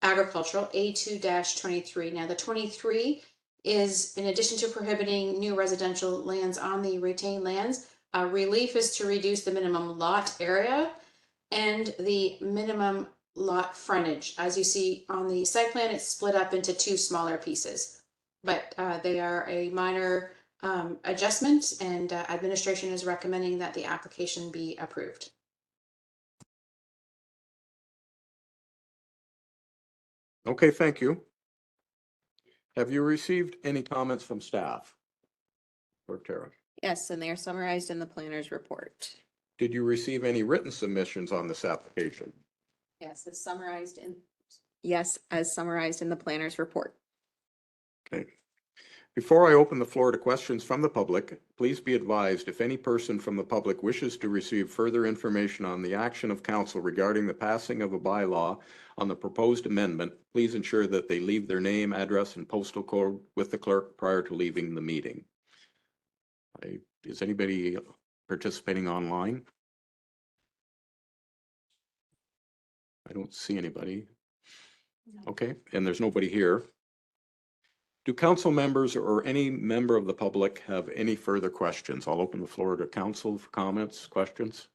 Speaker 11: agricultural A2-23. Now the 23 is, in addition to prohibiting new residential lands on the retained lands, relief is to reduce the minimum lot area and the minimum lot frontage. As you see on the site plan, it's split up into 2 smaller pieces, but they are a minor adjustment, and administration is recommending that the application be approved.
Speaker 1: Okay, thank you. Have you received any comments from staff? Or Tara,
Speaker 2: Yes, and they are summarized in the planner's report.
Speaker 1: did you receive any written submissions on this application?
Speaker 2: Yes, as summarized in the planner's report.
Speaker 1: Okay. Before I open the floor to questions from the public, please be advised if any person from the public wishes to receive further information on the action of council regarding the passing of a bylaw on the proposed amendment, please ensure that they leave their name, address, and postal code with the clerk prior to leaving the meeting. Is anybody participating online? I don't see anybody. Okay, and there's nobody here. Do council members or any member of the public have any further questions? I'll open the floor to council for comments, questions.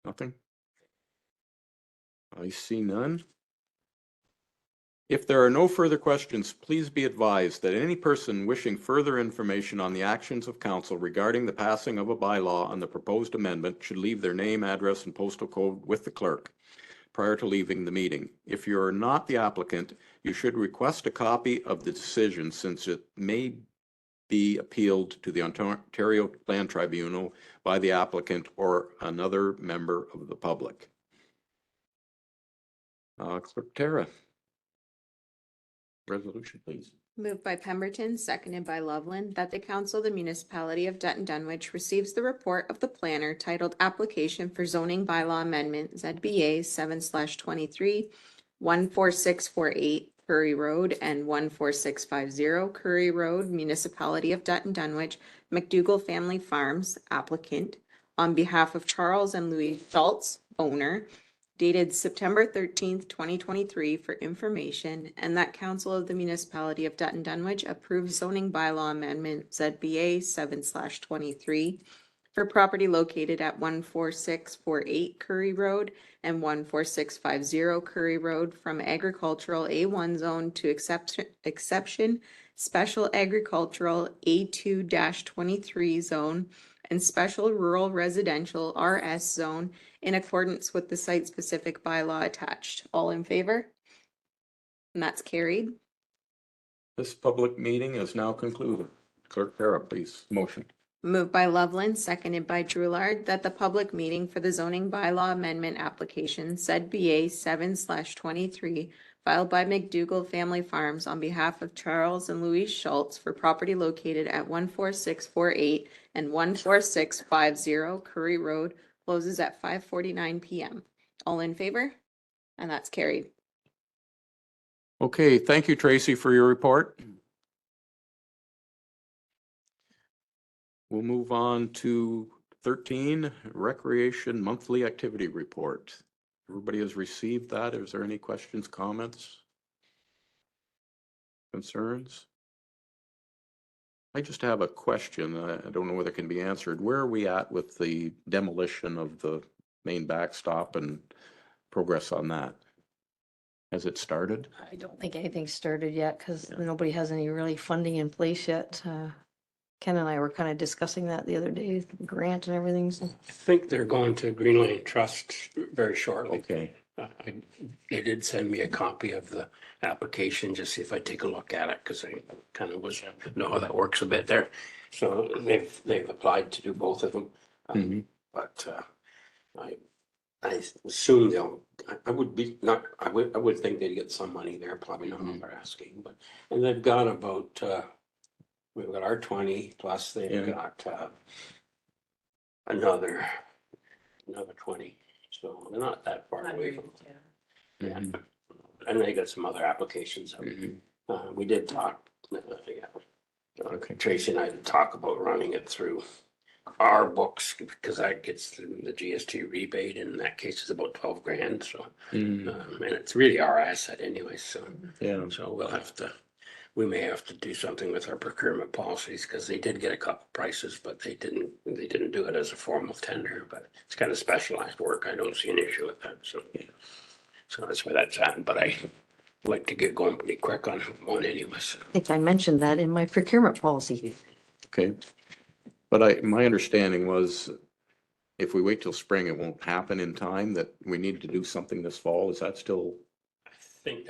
Speaker 1: Nothing? I see none. If there are no further questions, please be advised that any person wishing further information on the actions of council regarding the passing of a bylaw on the proposed amendment should leave their name, address, and postal code with the clerk prior to leaving the meeting. If you're not the applicant, you should request a copy of the decision since it may be appealed to the Ontario Land Tribunal by the applicant or another member of the public. Clerk Tara, resolution, please.
Speaker 2: Moved by Pemberton, seconded by Loveland, that the council of the municipality of Dutton Dunwich receives the report of the planner titled Application for Zoning Bylaw Amendment ZBA 7/23, 14648 Curry Road and 14650 Curry Road, Municipality of Dutton Dunwich, McDougall Family Farms, applicant, on behalf of Charles and Louis Schultz, owner, dated September 13th, 2023 for information, and that council of the municipality of Dutton Dunwich approves zoning bylaw amendment ZBA 7/23 for property located at 14648 Curry Road and 14650 Curry Road from agricultural A1 zone to exception special agricultural A2-23 zone and special rural residential RS zone in accordance with the site-specific bylaw attached. All in favor? And that's carried.
Speaker 1: This public meeting is now concluded. Clerk Tara, please, motion.
Speaker 2: Moved by Loveland, seconded by Drouillard, that the public meeting for the zoning bylaw amendment application ZBA 7/23 filed by McDougall Family Farms on behalf of Charles and Louise Schultz for property located at 14648 and 14650 Curry Road closes at 5:49 p.m. All in favor? And that's carried.
Speaker 1: Okay, thank you, Tracy, for your report. We'll move on to 13, Recreation Monthly Activity Report. Everybody has received that. Is there any questions, comments, concerns? I just have a question. I don't know whether it can be answered. Where are we at with the demolition of the main backstop and progress on that? Has it started?
Speaker 7: I don't think anything's started yet because
Speaker 1: Yeah.
Speaker 7: nobody has any really funding in place yet. Ken and I were kind of discussing that the other day, grant and everything. So
Speaker 8: I think they're going to Green Lane Trust very shortly.
Speaker 1: Okay,
Speaker 8: They did send me a copy of the application, just see if I take a look at it, because I kind of know how that works a bit there. So they've applied to do both of them.
Speaker 1: Mhm.
Speaker 8: But I assume I would be not, I would think they'd get some money there, probably not what they're asking, but, and they've got about, we've got our 20 plus they've
Speaker 1: Yeah.
Speaker 8: got, another 20. So they're not that far away from. Yeah.
Speaker 1: Mhm.
Speaker 8: And they got some other applications.
Speaker 1: Mhm.
Speaker 8: We did talk, yeah.
Speaker 1: Okay.
Speaker 8: Tracy and I did talk about running it through our books because that gets the GST rebate. In that case, it's about 12 grand. So,
Speaker 1: Mhm.
Speaker 8: and it's really our asset anyway. So,
Speaker 1: Yeah,
Speaker 8: so we may have to do something with our procurement policies because they did get a couple prices, but they didn't do it as a formal tender. But it's kind of specialized work. I don't see an issue with that. So, so that's where that's at. But I like to get going pretty quick on one anyway. So.
Speaker 7: I think I mentioned that in my procurement policy.
Speaker 1: okay. But my understanding was if we wait till spring, it won't happen in time, that we need to do something this fall. Is that still?
Speaker 8: I think,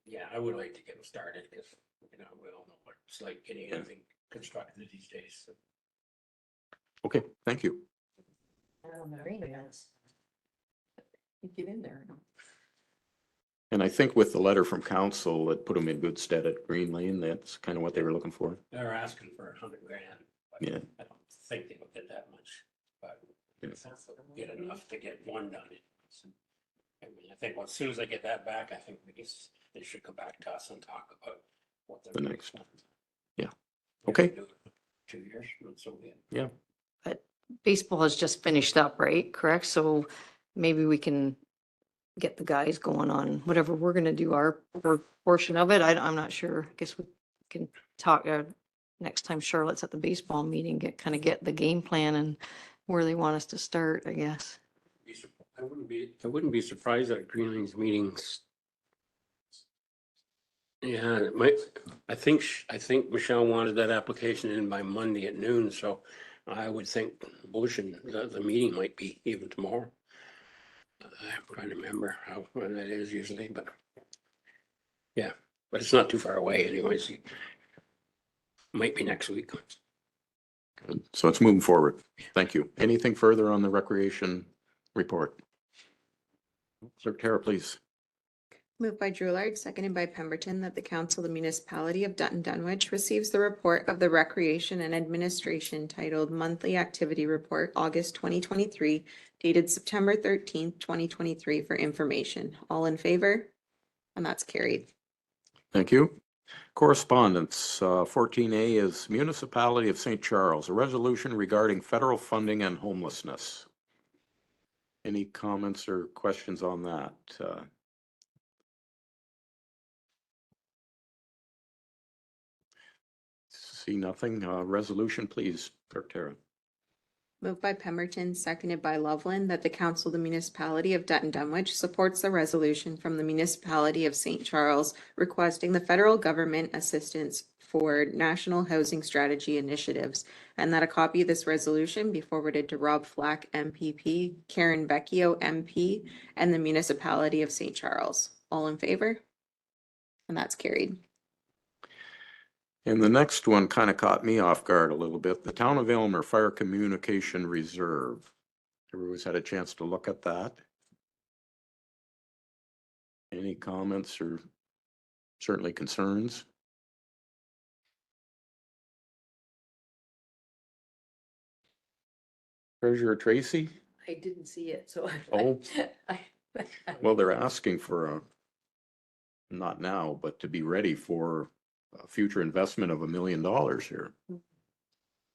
Speaker 8: yeah, I would like to get them started because, we all know what it's like getting anything constructed these days. So.
Speaker 1: Okay, thank you.
Speaker 7: You get in there.
Speaker 1: And I think with the letter from council, it put them in good stead at Green Lane. That's kind of what they were looking for.
Speaker 8: They're asking for 100 grand. But
Speaker 1: Yeah.
Speaker 8: I don't think they will get that much, but
Speaker 1: Yeah.
Speaker 8: get enough to get one done. So, I mean, I think as soon as I get that back, I think they should come back to us and talk about what
Speaker 1: The next.
Speaker 8: one.
Speaker 1: Yeah. Okay.
Speaker 8: 2 years, so
Speaker 1: Yeah.
Speaker 7: But baseball has just finished up, right? Correct? So maybe we can get the guys going on whatever we're gonna do our portion of it. I'm not sure. I guess we can talk next time Charlotte's at the baseball meeting, get the game plan and where they want us to start, I guess.
Speaker 8: I wouldn't be surprised at Greenland's meetings. Yeah, it might, I think Michelle wanted that application in by Monday at noon, so I would think the meeting might be even tomorrow. I'm trying to remember when that is usually, but yeah, but it's not too far away anyways. Might be next week.
Speaker 1: Good. So it's moving forward. Thank you. Anything further on the recreation report? Secretary, please.
Speaker 2: Moved by Drouillard, seconded by Pemberton, that the council of the municipality of Dutton Dunwich receives the report of the Recreation and Administration titled Monthly Activity Report, August 2023, dated September 13th, 2023 for information. All in favor? And that's carried.
Speaker 1: Thank you. Correspondence, 14A is Municipality of St. Charles, a resolution regarding federal funding and homelessness. Any comments or questions on that? See nothing. Resolution, please, Clerk Tara.
Speaker 2: Moved by Pemberton, seconded by Loveland, that the council of the municipality of Dutton Dunwich supports the resolution from the municipality of St. Charles requesting the federal government assistance for national housing strategy initiatives, and that a copy of this resolution be forwarded to Rob Flack, MPP, Karen Vecchio, MP, and the municipality of St. Charles. All in favor? And that's carried.
Speaker 1: And the next one kind of caught me off guard a little bit. The Town of Aylmer Fire Communication Reserve. Everyone's had a chance to look at that. Any comments or certainly concerns? Treasurer Tracy?
Speaker 7: I didn't see it, so.
Speaker 1: Oh. Well, they're asking for not now, but to be ready for a future investment of $1 million here.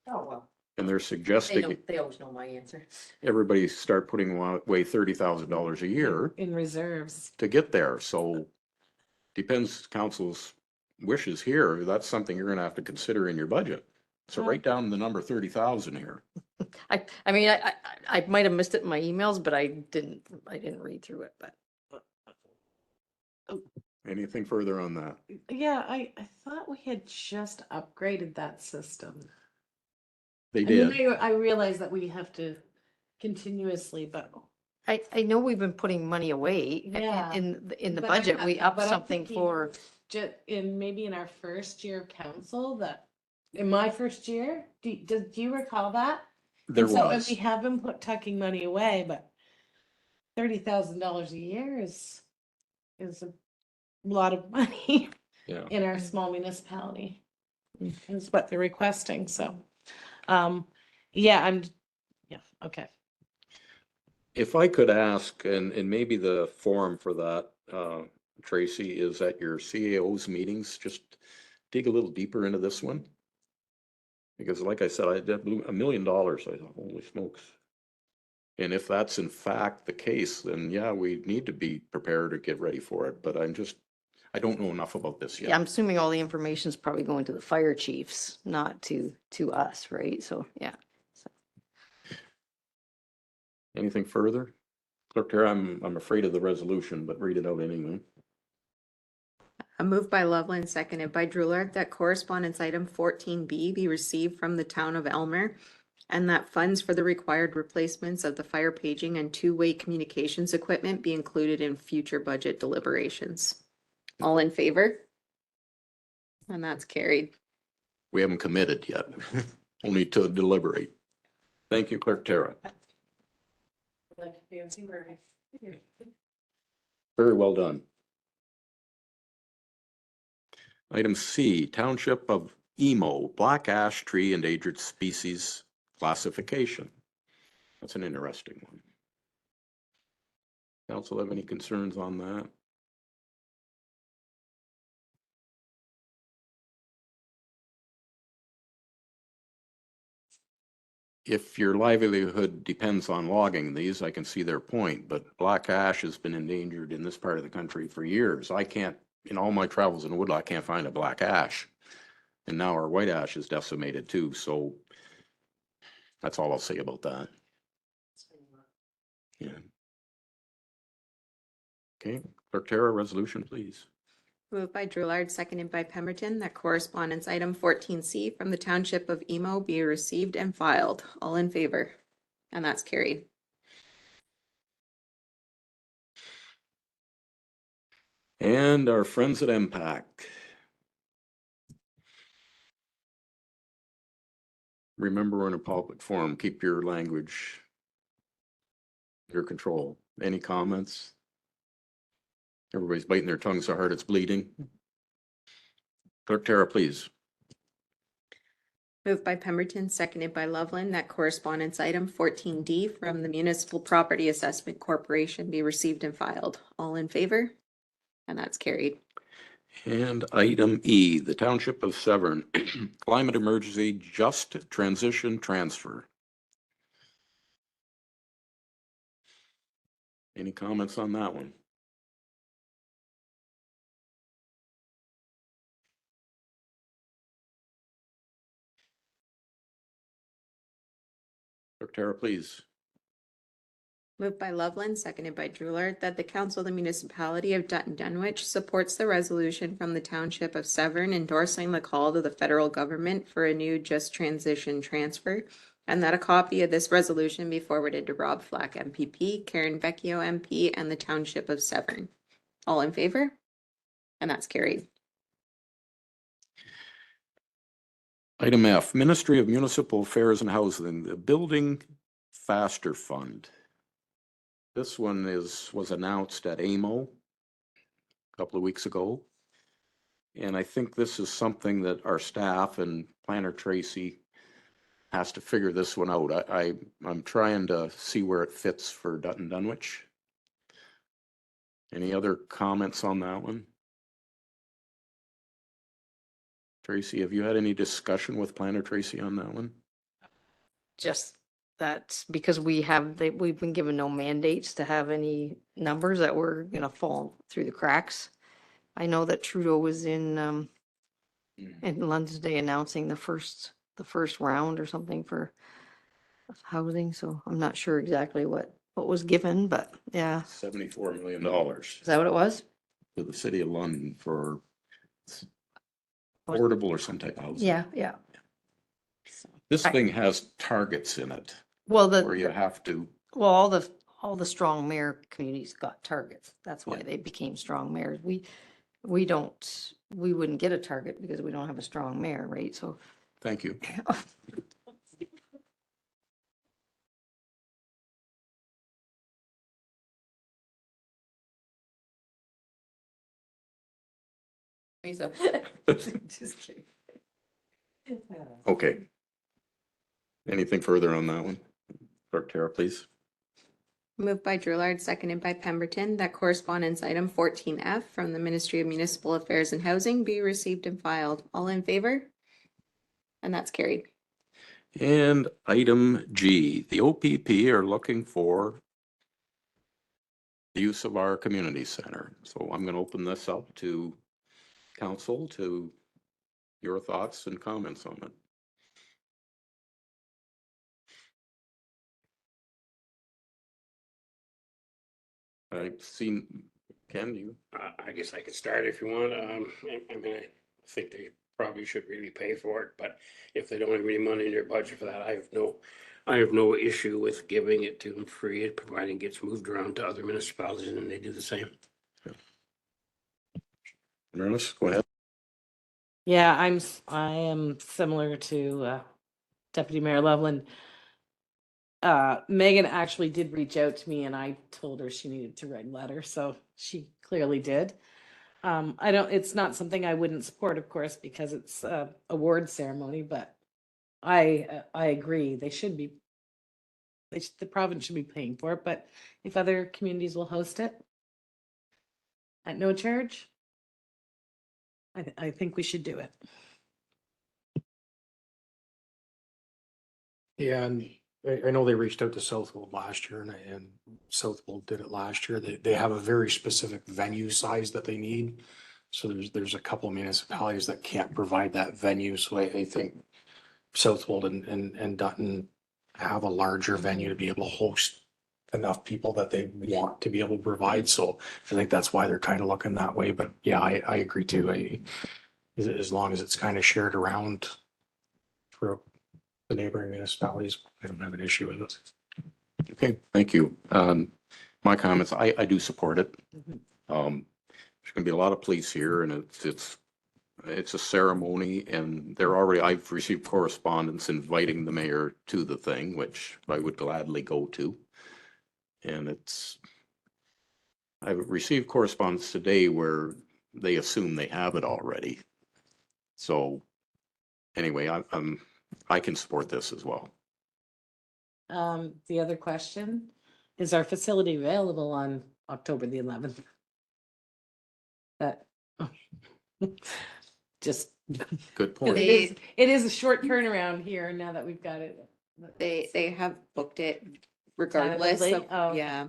Speaker 7: Oh, well.
Speaker 1: And they're suggesting
Speaker 7: They always know my answer.
Speaker 1: everybody start putting away $30,000 a year
Speaker 6: In reserves.
Speaker 1: to get there. So depends council's wishes here. That's something you're gonna have to consider in your budget. So write down the number 30,000 here.
Speaker 7: I mean, I might have missed it in my emails, but I didn't read through it, but
Speaker 1: Anything further on that?
Speaker 6: Yeah, I thought we had just upgraded that system.
Speaker 1: They
Speaker 6: I mean,
Speaker 1: did.
Speaker 6: I realize that we have to continuously, but.
Speaker 7: I know we've been putting money away
Speaker 6: Yeah.
Speaker 7: in the
Speaker 6: But I
Speaker 7: budget.
Speaker 6: thought-
Speaker 7: We upped
Speaker 6: but I'm
Speaker 7: something
Speaker 6: thinking
Speaker 7: for,
Speaker 6: maybe in our first year of council, that, in my first year, do you recall that?
Speaker 1: There
Speaker 6: And so, and
Speaker 1: was.
Speaker 6: we have been tucking money away, but $30,000 a year is a lot of money
Speaker 1: Yeah.
Speaker 6: in our small municipality. Is what they're requesting, so, yeah, okay.
Speaker 1: If I could ask, and maybe the forum for that, Tracy, is at your CAO's meetings, just dig a little deeper into this one. Because like I said, I did $1 million. I thought, holy smokes. And if that's in fact the case, then yeah, we need to be prepared to get ready for it. But I don't know enough about this
Speaker 7: yeah,
Speaker 1: yet.
Speaker 7: I'm assuming all the information is probably going to the fire chiefs, not to us, right? So, yeah.
Speaker 1: Anything further? Clerk Tara, I'm afraid of the resolution, but read it out anyway.
Speaker 2: A move by Loveland, seconded by Drewler, that correspondence item 14B be received from the town of Elmer, and that funds for the required replacements of the fire paging and two-way communications equipment be included in future budget deliberations. All in favor? And that's carried.
Speaker 1: We haven't committed yet, only to deliberate. Thank you, Clerk Tara. Very well done. Item C, Township of Emo, Black Ash Tree Endangered Species Classification. That's an interesting one. Council have any concerns on that? If your livelihood depends on logging these, I can see their point, but black ash has been endangered in this part of the country for years. I can't, in all my travels in wood, I can't find a black ash. And now our white ash is decimated too, so that's all I'll say about that. Yeah. Okay, Clerk Tara, resolution, please.
Speaker 2: Moved by Drewler, seconded by Pemberton, that correspondence item 14C from the township of Emo be received and filed. All in favor? And that's carried.
Speaker 1: And our friends at MPAC. Remember, we're in a public forum. Keep your language under control. Any comments? Everybody's biting their tongue so hard it's bleeding. Clerk Tara, please.
Speaker 2: Moved by Pemberton, seconded by Loveland, that correspondence item 14D from the Municipal Property Assessment Corporation be received and filed. All in favor? And that's carried.
Speaker 1: And item E, the Township of Severn, Climate Emergency Just Transition Transfer. Any comments on that one? Clerk Tara, please.
Speaker 2: Moved by Loveland, seconded by Drewler, that the Council of the Municipality of Dutton Dunwich supports the resolution from the Township of Severn endorsing the call to the federal government for a new just transition transfer, and that a copy of this resolution be forwarded to Rob Flack, MPP, Karen Vecchio, MP, and the Township of Severn. All in favor? And that's carried.
Speaker 1: Item F, Ministry of Municipal Affairs and Housing, the Building Faster Fund. This one was announced at AMO a couple of weeks ago. And I think this is something that our staff and Planner Tracy has to figure this one out. I'm trying to see where it fits for Dutton Dunwich. Any other comments on that one? Tracy, have you had any discussion with Planner Tracy on that one?
Speaker 7: Just that because we've been given no mandates to have any numbers that were gonna fall through the cracks. I know that Trudeau was in London today announcing the first round or something for housing, so I'm not sure exactly what was given, but yeah.
Speaker 1: $74 million.
Speaker 7: Is that what it was?
Speaker 1: to the city of London for portable or some type of housing.
Speaker 7: Yeah.
Speaker 1: This
Speaker 7: Right.
Speaker 1: thing has targets in it
Speaker 7: Well,
Speaker 1: where you have to,
Speaker 7: well, all the strong mayor communities got targets. That's why
Speaker 1: Yeah.
Speaker 7: they became strong mayors. We don't, we wouldn't get a target because we don't have a strong mayor, right? So.
Speaker 1: thank you.
Speaker 7: Just kidding.
Speaker 1: Okay. Anything further on that one? Clerk Tara, please.
Speaker 2: Moved by Drillard, seconded by Pemberton, that correspondence item 14F from the Ministry of Municipal Affairs and Housing be received and filed. All in favor? And that's carried.
Speaker 1: And item G, the OPP are looking for the use of our community center. So I'm going to open this up to council to your thoughts and comments on it. I've seen, Ken, you?
Speaker 8: I guess I could start if you want. I mean, I think they probably should really pay for it, but if they don't have any money in their budget for that, I have no issue with giving it to them free, providing it gets moved around to other municipalities and they do the same.
Speaker 1: Ernest, go ahead.
Speaker 6: Yeah, I am similar to Deputy Mayor Loveland. Megan actually did reach out to me and I told her she needed to write a letter, so she clearly did. It's not something I wouldn't support, of course, because it's a award ceremony, but I agree, the province should be paying for it, but if other communities will host it at no charge, I think we should do it.
Speaker 9: Yeah, and I know they reached out to Southwold last year and Southwold did it last year. They have a very specific venue size that they need. So there's a couple municipalities that can't provide that venue. So I think Southwold and Dutton have a larger venue to be able to host enough people that they want to be able to provide. So I think that's why they're kind of looking that way. But yeah, I agree too. As long as it's kind of shared around for the neighboring municipalities, I don't have an issue with it.
Speaker 1: Okay, thank you. My comments, I do support it. There's gonna be a lot of police here and it's a ceremony and I've received correspondence inviting the mayor to the thing, which I would gladly go to. And I've received correspondence today where they assume they have it already. So anyway, I can support this as well.
Speaker 6: The other question, is our facility available on October the 11th? That just.
Speaker 1: Good point.
Speaker 2: They-
Speaker 6: It is a short turnaround here now that we've got it.
Speaker 2: They have booked it regardless of,
Speaker 6: Tentatively? Oh.
Speaker 2: yeah.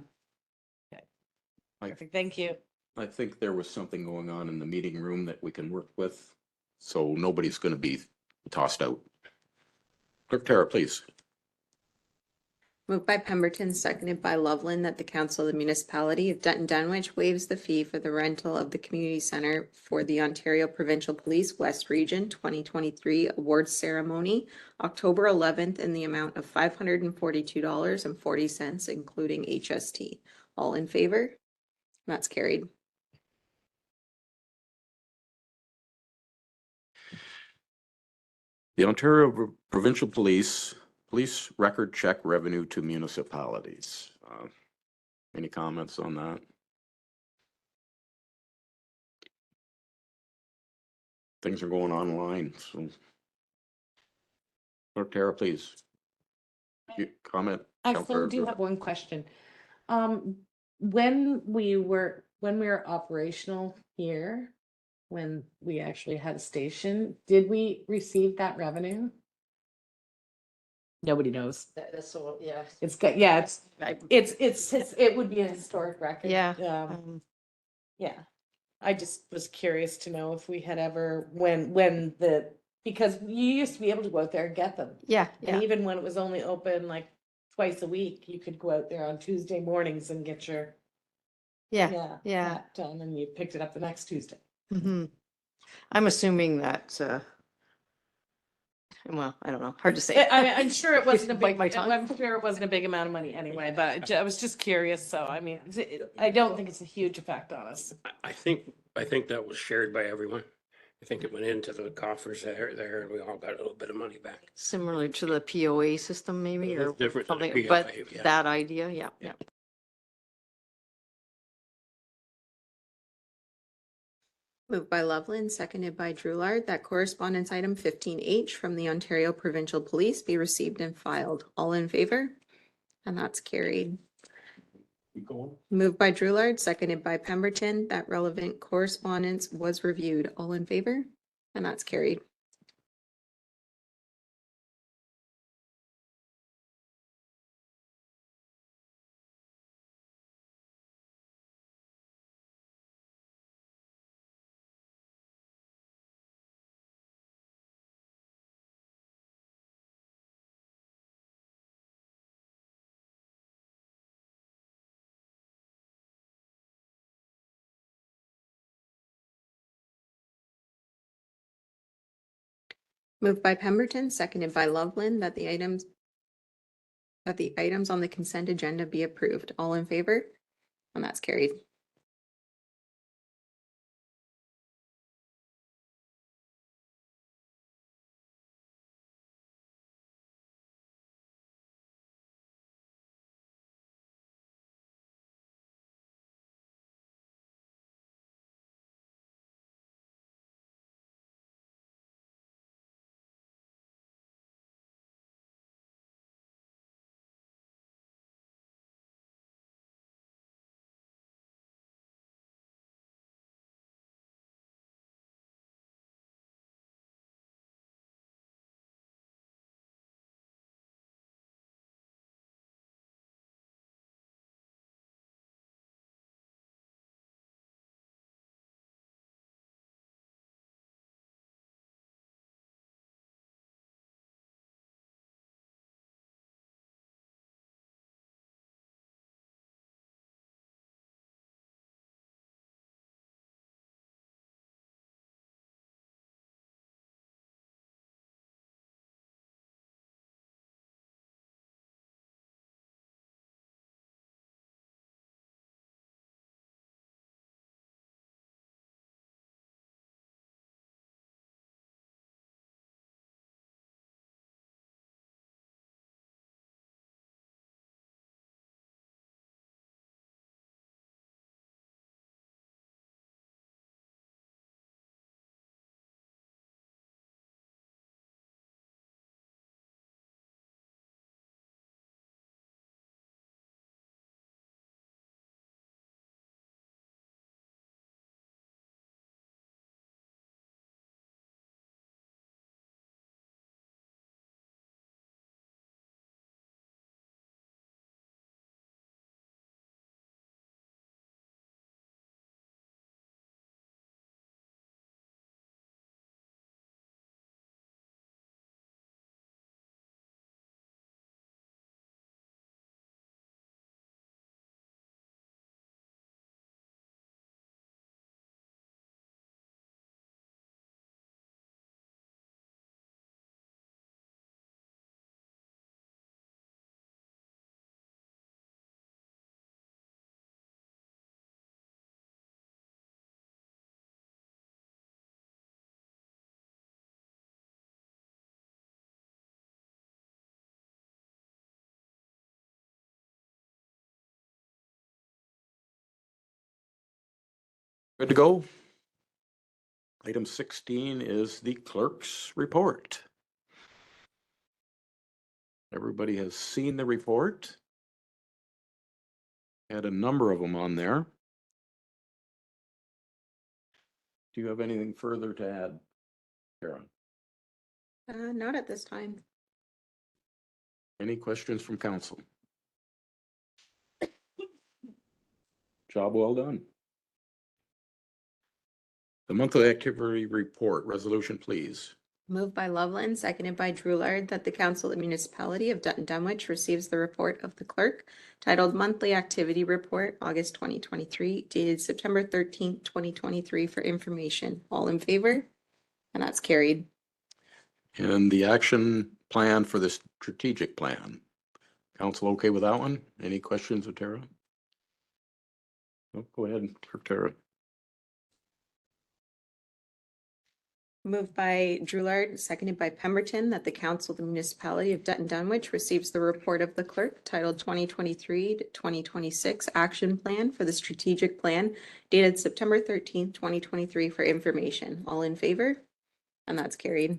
Speaker 6: Perfect, thank you.
Speaker 1: I think there was something going on in the meeting room that we can work with, so nobody's going to be tossed out. Clerk Tara, please.
Speaker 2: Moved by Pemberton, seconded by Loveland, that the Council of the Municipality of Dutton Dunwich waives the fee for the rental of the community center for the Ontario Provincial Police West Region 2023 Awards Ceremony, October 11th, in the amount of $542.40, including HST. All in favor? That's carried.
Speaker 1: The Ontario Provincial Police record check revenue to municipalities. Any comments on that? Things are going online, so. Clerk Tara, please. Comment?
Speaker 6: Actually, I do have one question. When we were operational here, when we actually had a station, did we receive that revenue? Nobody knows.
Speaker 7: That's so, yeah.
Speaker 6: It's got, yeah, it would be a historic record.
Speaker 7: Yeah.
Speaker 6: Yeah. I just was curious to know if we had ever, because you used to be able to go out there and get them.
Speaker 7: Yeah,
Speaker 6: And
Speaker 7: yeah.
Speaker 6: even when it was only open like twice a week, you could go out there on Tuesday mornings and get your
Speaker 7: Yeah, yeah.
Speaker 6: that done, and you picked it up the next Tuesday.
Speaker 7: Hmm. I'm assuming that, well, I don't know, hard to say.
Speaker 6: I'm sure it wasn't a
Speaker 7: Bite
Speaker 6: big,
Speaker 7: my tongue.
Speaker 6: I'm sure it wasn't a big amount of money anyway, but I was just curious, so I mean, I don't think it's a huge effect on us.
Speaker 8: I think that was shared by everyone. I think it went into the coffers there, and we all got a little bit of money back.
Speaker 7: Similar to the POA system maybe, or
Speaker 8: Different than a
Speaker 7: something,
Speaker 8: POA,
Speaker 7: but
Speaker 8: yeah.
Speaker 7: that idea, yeah, yeah.
Speaker 2: Moved by Loveland, seconded by Drewlard, that correspondence item 15H from the Ontario Provincial Police be received and filed. All in favor? And that's carried.
Speaker 1: Keep going.
Speaker 2: Moved by Drewlard, seconded by Pemberton, that relevant correspondence was reviewed. All in favor? And that's carried. Moved by Pemberton, seconded by Loveland, that the items on the consent agenda be approved. All in favor? And that's carried.
Speaker 1: Good to go. Item 16 is the clerk's report. Everybody has seen the report. Had a number of them on there. Do you have anything further to add, Karen?
Speaker 2: Not at this time.
Speaker 1: Any questions from council? Job well done. The monthly activity report resolution, please.
Speaker 2: Moved by Loveland, seconded by Drulard, that the Council of the Municipality of Dutton Dunwich receives the report of the clerk titled Monthly Activity Report, August 2023, dated September 13th, 2023 for information. All in favor? And that's carried.
Speaker 1: And the action plan for the strategic plan. Council okay with that one? Any questions of Tara? No, go ahead, Clerk Tara.
Speaker 2: Moved by Drulard, seconded by Pemberton, that the Council of the Municipality of Dutton Dunwich receives the report of the clerk titled 2023 to 2026 Action Plan for the Strategic Plan dated September 13th, 2023 for information. All in favor? And that's carried.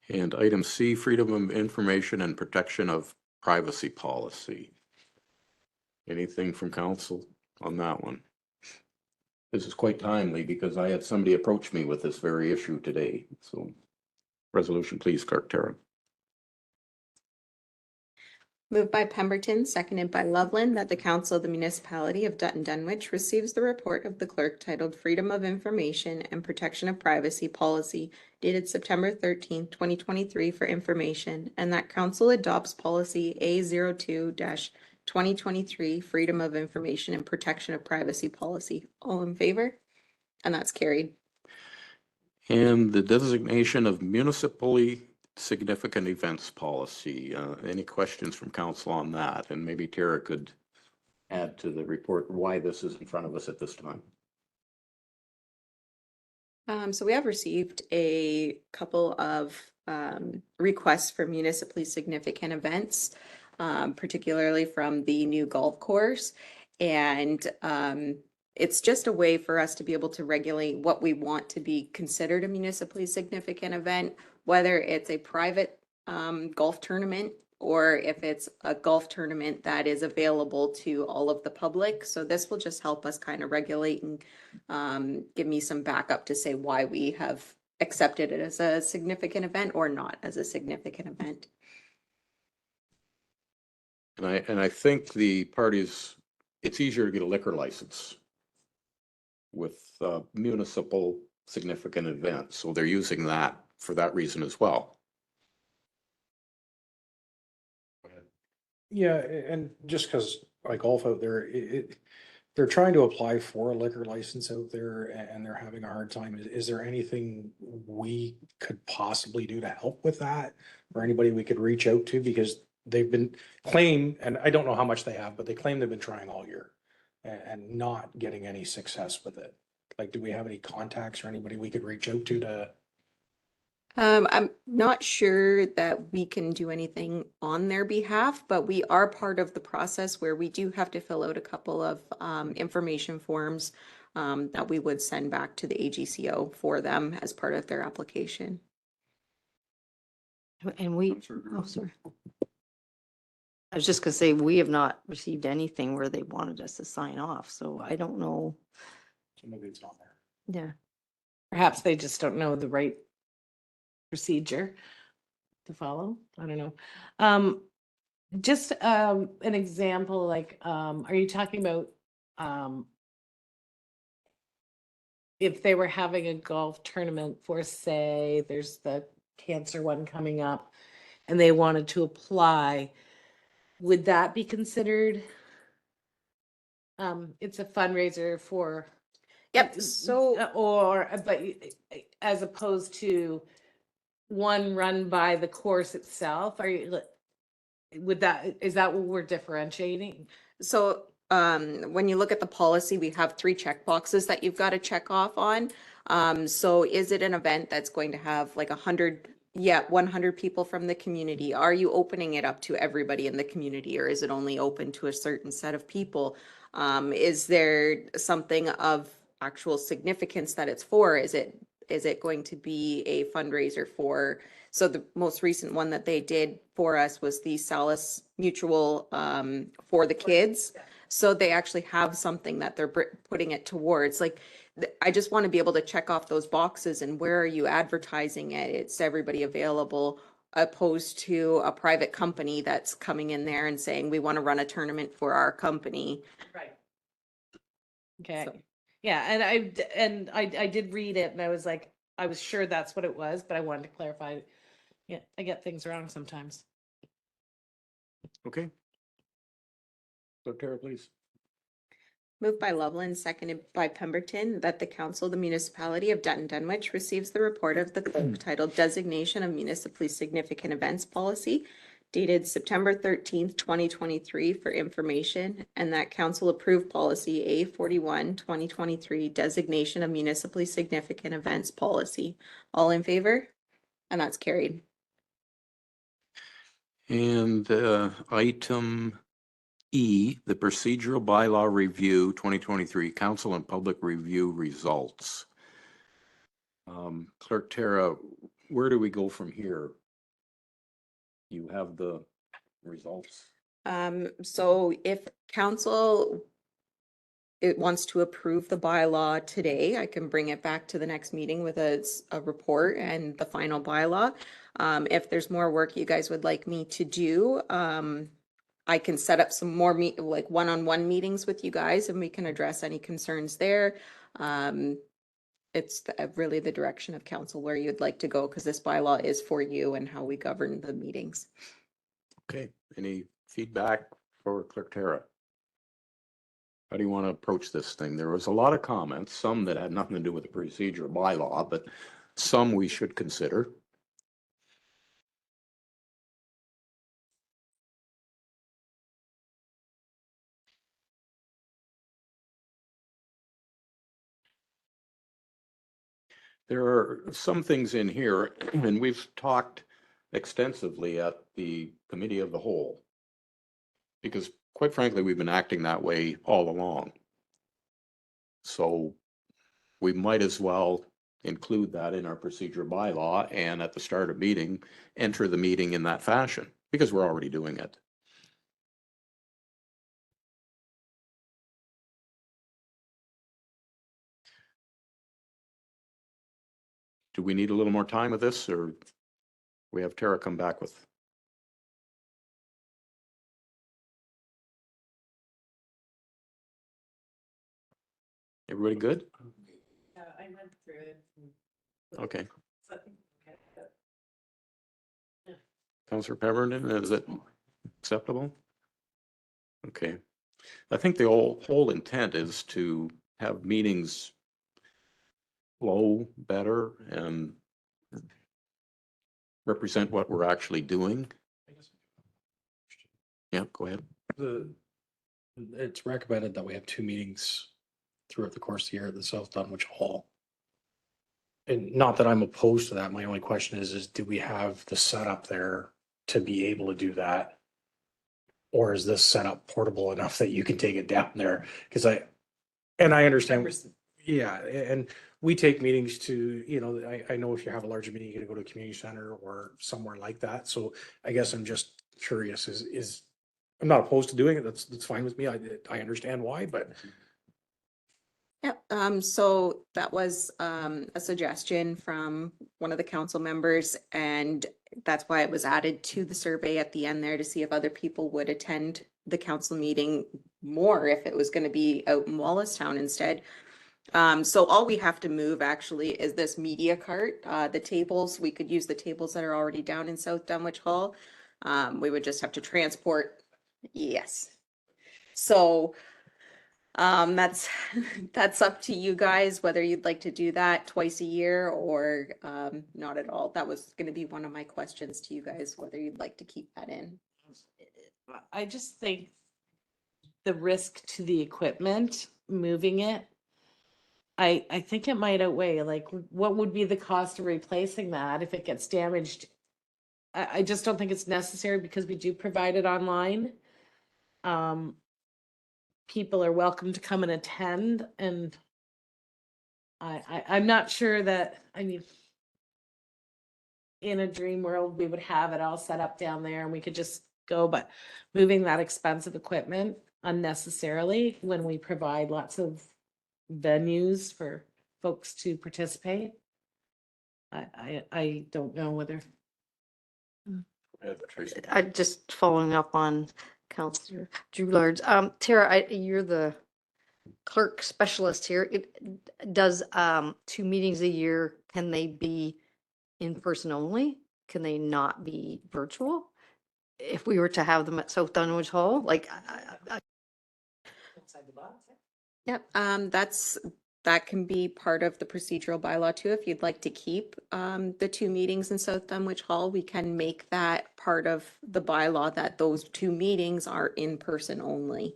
Speaker 1: And item C, Freedom of Information and Protection of Privacy Policy. Anything from council on that one? This is quite timely because I had somebody approach me with this very issue today. So resolution, please, Clerk Tara.
Speaker 2: Moved by Pemberton, seconded by Loveland, that the Council of the Municipality of Dutton Dunwich receives the report of the clerk titled Freedom of Information and Protection of Privacy Policy dated September 13th, 2023 for information, and that council adopts policy A02-2023 Freedom of Information and Protection of Privacy Policy. All in favor? And that's carried.
Speaker 1: And the designation of municipally significant events policy. Any questions from council on that? And maybe Tara could add to the report why this is in front of us at this time.
Speaker 2: So we have received a couple of requests for municipally significant events, particularly from the new golf course. And it's just a way for us to be able to regulate what we want to be considered a municipally significant event, whether it's a private golf tournament or if it's a golf tournament that is available to all of the public. So this will just help us kind of regulate and give me some backup to say why we have accepted it as a significant event or not as a significant event.
Speaker 1: And I think the parties, it's easier to get a liquor license with municipal significant events. So they're using that for that reason as well.
Speaker 9: Yeah, and just because I golf out there, they're trying to apply for a liquor license out there and they're having a hard time. Is there anything we could possibly do to help with that? Or anybody we could reach out to? Because they've been claimed, and I don't know how much they have, but they claim they've been trying all year and not getting any success with it. Like, do we have any contacts or anybody we could reach out to?
Speaker 2: I'm not sure that we can do anything on their behalf, but we are part of the process where we do have to fill out a couple of information forms that we would send back to the AGCO for them as part of their application.
Speaker 7: And we, oh, sorry. I was just gonna say, we have not received anything where they wanted us to sign off, so I don't know.
Speaker 9: So maybe it's not there.
Speaker 7: Yeah.
Speaker 6: Perhaps they just don't know the right procedure to follow. I don't know. Just an example, like, are you talking about if they were having a golf tournament for, say, there's the cancer one coming up and they wanted to apply, would that be considered? It's a fundraiser for.
Speaker 2: Yep, so
Speaker 6: Or, but as opposed to one run by the course itself, are you, is that what we're differentiating?
Speaker 2: So when you look at the policy, we have 3 check boxes that you've got to check off on. So is it an event that's going to have like 100 people from the community? Are you opening it up to everybody in the community, or is it only open to a certain set of people? Is there something of actual significance that it's for? Is it going to be a fundraiser for? So the most recent one that they did for us was the Salus Mutual for the kids. So they actually have something that they're putting it towards. Like, I just want to be able to check off those boxes and where are you advertising it? It's everybody available, opposed to a private company that's coming in there and saying, we want to run a tournament for our company.
Speaker 6: Right. Okay.
Speaker 2: So-
Speaker 6: Yeah, and I did read it and I was like, I was sure that's what it was, but I wanted to clarify. Yeah, I get things wrong sometimes.
Speaker 1: Okay. Clerk Tara, please.
Speaker 2: Moved by Loveland, seconded by Pemberton, that the council of the municipality of Dutton Dunwich receives the report of the clerk titled Designation of Municipally Significant Events Policy dated September 13th, 2023 for information, and that council approved policy A41, 2023 Designation of Municipally Significant Events Policy. All in favor? And that's carried.
Speaker 1: And item E, the procedural bylaw review 2023 council and public review results. Clerk Tara, where do we go from here? You have the results.
Speaker 2: So if council it wants to approve the bylaw today, I can bring it back to the next meeting with a report and the final bylaw. If there's more work you guys would like me to do, I can set up some more like one-on-one meetings with you guys and we can address any concerns there. It's really the direction of council where you'd like to go because this bylaw is for you and how we govern the meetings.
Speaker 1: Okay, any feedback for Clerk Tara? How do you want to approach this thing? There was a lot of comments, some that had nothing to do with the procedure bylaw, but some we should consider. There are some things in here, and we've talked extensively at the committee of the whole. Because quite frankly, we've been acting that way all along. So we might as well include that in our procedure bylaw and at the start of meeting, enter the meeting in that fashion, because we're already doing it. Do we need a little more time with this, or we have Tara come back with? Everybody good?
Speaker 6: Yeah, I went through it.
Speaker 1: Okay. Councillor Pemberton, is it acceptable? Okay. I think the whole intent is to have meetings flow better and represent what we're actually doing. Yeah, go ahead.
Speaker 9: It's recommended that we have 2 meetings throughout the course of the year at the South Dunwich Hall. And not that I'm opposed to that. My only question is do we have the setup there to be able to do that? Or is this setup portable enough that you can take it down there? Because I understand. Yeah, and we take meetings to, I know if you have a larger meeting, you're gonna go to a community center or somewhere like that. So I guess I'm just curious, I'm not opposed to doing it. That's fine with me. I understand why, but.
Speaker 2: Yeah, so that was a suggestion from one of the council members, and that's why it was added to the survey at the end there to see if other people would attend the council meeting more if it was going to be out in Wallacestown instead. So all we have to move actually is this media cart, the tables. We could use the tables that are already down in South Dunwich Hall. We would just have to transport. Yes. So that's that's up to you guys whether you'd like to do that twice a year or not at all. That was going to be one of my questions to you guys, whether you'd like to keep that in.
Speaker 6: I just think the risk to the equipment, moving it, I think it might outweigh, like, what would be the cost of replacing that if it gets damaged? I just don't think it's necessary because we do provide it online. People are welcome to come and attend, and I'm not sure that, I mean, in a dream world, we would have it all set up down there and we could just go, but moving that expensive equipment unnecessarily when we provide lots of venues for folks to participate. I don't know whether.
Speaker 7: I just following up on Councillor Droulard's. Tara, you're the clerk specialist here. It does 2 meetings a year. Can they be in person only? Can they not be virtual? If we were to have them at South Dunwich Hall, like,
Speaker 2: Yep, that can be part of the procedural bylaw too. If you'd like to keep the 2 meetings in South Dunwich Hall, we can make that part of the bylaw that those 2 meetings are in person only.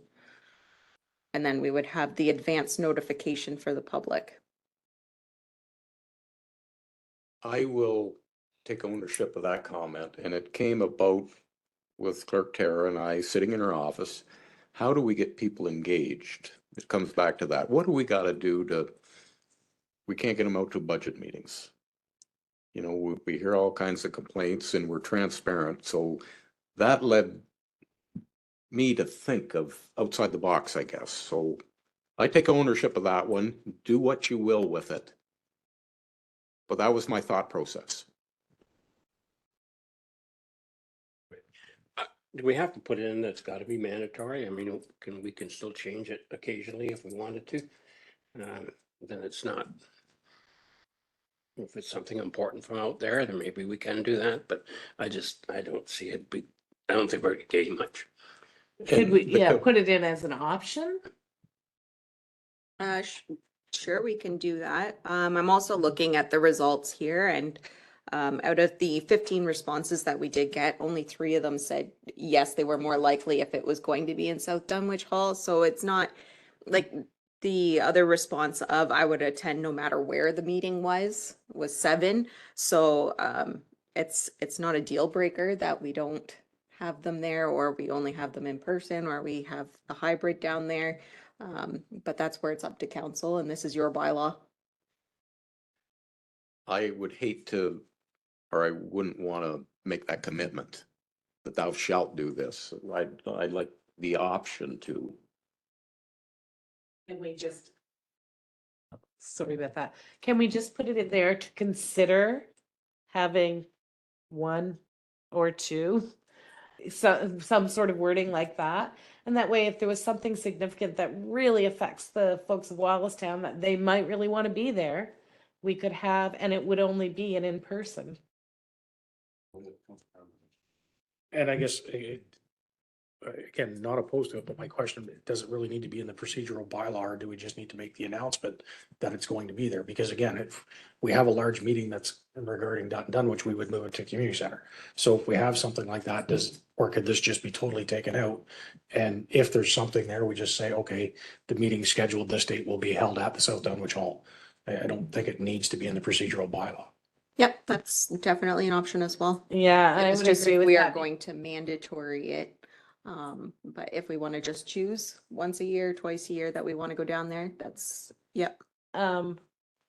Speaker 2: And then we would have the advance notification for the public.
Speaker 1: I will take ownership of that comment, and it came about with Clerk Tara and I sitting in her office. How do we get people engaged? It comes back to that. What do we gotta do we can't get them out to budget meetings. You know, we hear all kinds of complaints and we're transparent, so that led me to think of outside the box, I guess. So I take ownership of that one. Do what you will with it. But that was my thought process.
Speaker 8: Do we have to put it in that's got to be mandatory? I mean, we can still change it occasionally if we wanted to. Then it's not. If it's something important from out there, then maybe we can do that, but I don't see it. I don't think we're getting much.
Speaker 6: Could we,
Speaker 1: the
Speaker 6: yeah,
Speaker 1: co-
Speaker 6: put it in as an option?
Speaker 2: Sure, we can do that. I'm also looking at the results here, and out of the 15 responses that we did get, only 3 of them said yes, they were more likely if it was going to be in South Dunwich Hall. So it's not like the other response of I would attend no matter where the meeting was 7. So it's not a deal breaker that we don't have them there, or we only have them in person, or we have a hybrid down there. But that's where it's up to council, and this is your bylaw.
Speaker 1: I would hate to, or I wouldn't want to make that commitment that thou shalt do this. I'd like the option to.
Speaker 6: Can we just? Sorry about that. Can we just put it in there to consider having 1 or 2? Some sort of wording like that. And that way, if there was something significant that really affects the folks of Wallacestown that they might really want to be there, we could have, and it would only be an in-person.
Speaker 9: And I guess, again, not opposed to it, but my question, does it really need to be in the procedural bylaw, or do we just need to make the announcement that it's going to be there? Because again, if we have a large meeting that's regarding Dutton Dunwich, we would move it to community center. So if we have something like that, or could this just be totally taken out? And if there's something there, we just say, okay, the meeting scheduled this date will be held at the South Dunwich Hall. I don't think it needs to be in the procedural bylaw.
Speaker 2: Yep, that's definitely an option as well.
Speaker 6: Yeah, I
Speaker 2: It's
Speaker 6: would
Speaker 2: just
Speaker 6: agree
Speaker 2: if
Speaker 6: with
Speaker 2: we are
Speaker 6: that.
Speaker 2: going to mandatory it. But if we want to just choose once a year, twice a year that we want to go down there, that's, yep.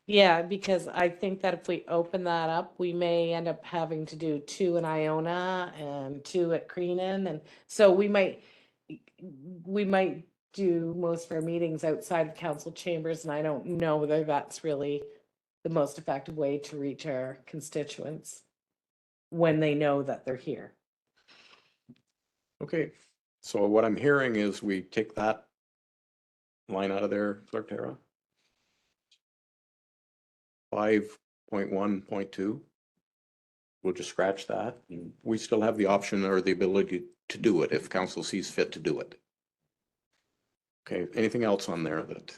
Speaker 6: Yeah, because I think that if we open that up, we may end up having to do 2 in Iona and 2 at Creenan, and so we might do most of our meetings outside of council chambers, and I don't know whether that's really the most effective way to reach our constituents when they know that they're here.
Speaker 1: Okay, so what I'm hearing is we take that line out of there, Clerk Tara. 5.1.2. We'll just scratch that. We still have the option or the ability to do it if council sees fit to do it. Okay, anything else on there that?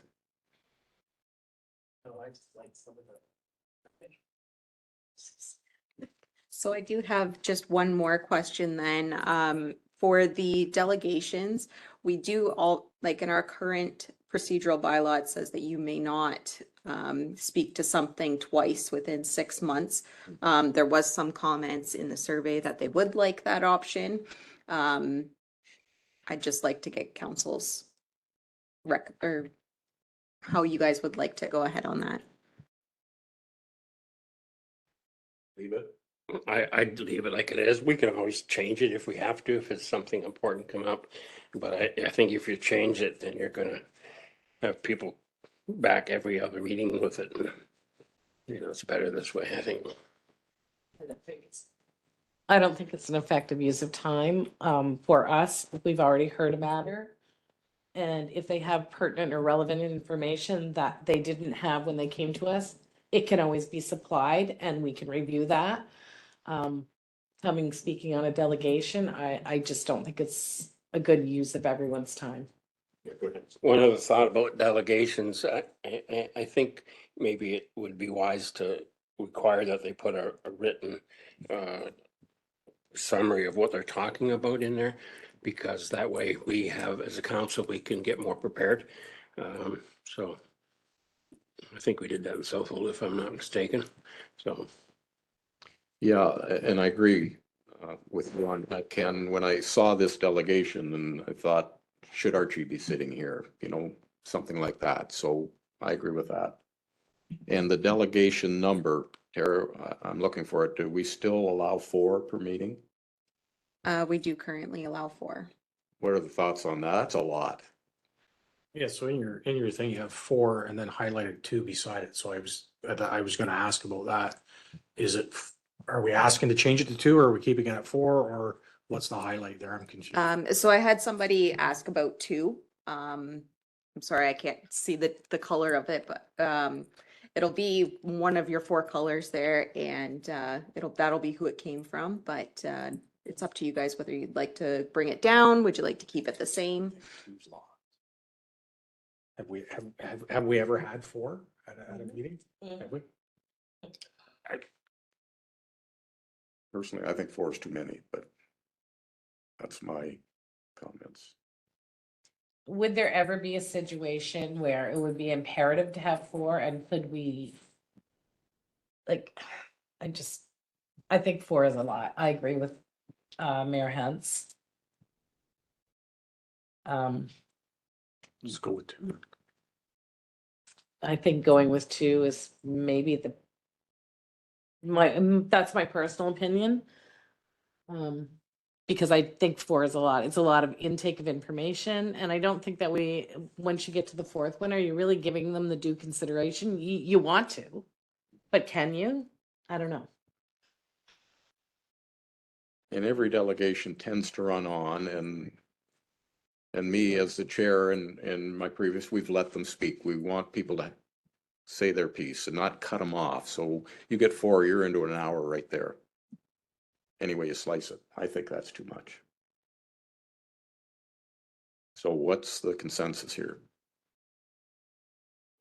Speaker 2: So I do have just one more question then. For the delegations, we do all, like in our current procedural bylaw, it says that you may not speak to something twice within 6 months. There was some comments in the survey that they would like that option. I'd just like to get council's or how you guys would like to go ahead on that.
Speaker 1: Leave it.
Speaker 8: I'd leave it like it is. We can always change it if we have to, if it's something important come up. But I think if you change it, then you're gonna have people back every other meeting with it. You know, it's better this way, I think.
Speaker 6: I don't think it's an effective use of time for us. We've already heard a matter. And if they have pertinent or relevant information that they didn't have when they came to us, it can always be supplied and we can review that. Speaking on a delegation, I just don't think it's a good use of everyone's time.
Speaker 8: One other thought about delegations, I think maybe it would be wise to require that they put a written summary of what they're talking about in there, because that way we have, as a council, we can get more prepared. So I think we did that in Southwold, if I'm not mistaken. So
Speaker 1: Yeah, and I agree with Ron, Ken, when I saw this delegation and I thought, should Archie be sitting here? You know, something like that. So I agree with that. And the delegation number, Tara, I'm looking for it. Do we still allow 4 per meeting?
Speaker 2: We do currently allow 4.
Speaker 1: What are the thoughts on that? That's a lot.
Speaker 9: Yeah, so in your thing, you have 4 and then highlighted 2 beside it. So I was gonna ask about that. Are we asking to change it to 2 or are we keeping it at 4 or what's the highlight there? I'm confused.
Speaker 2: So I had somebody ask about 2. I'm sorry, I can't see the color of it, but it'll be one of your 4 colors there, and that'll be who it came from. But it's up to you guys whether you'd like to bring it down. Would you like to keep it the same?
Speaker 9: Have we ever had 4 at a meeting? Have we?
Speaker 1: Personally, I think 4 is too many, but that's my comments.
Speaker 6: Would there ever be a situation where it would be imperative to have 4, and could we? Like, I think 4 is a lot. I agree with Mayor Hens.
Speaker 9: Just go with 2.
Speaker 6: I think going with 2 is maybe that's my personal opinion. Because I think 4 is a lot. It's a lot of intake of information, and I don't think that once you get to the 4th one, are you really giving them the due consideration? You want to, but can you? I don't know.
Speaker 1: And every delegation tends to run on, and me as the chair and my previous, we've let them speak. We want people to say their piece and not cut them off. So you get 4, you're into an hour right there. Any way you slice it, I think that's too much. So what's the consensus here?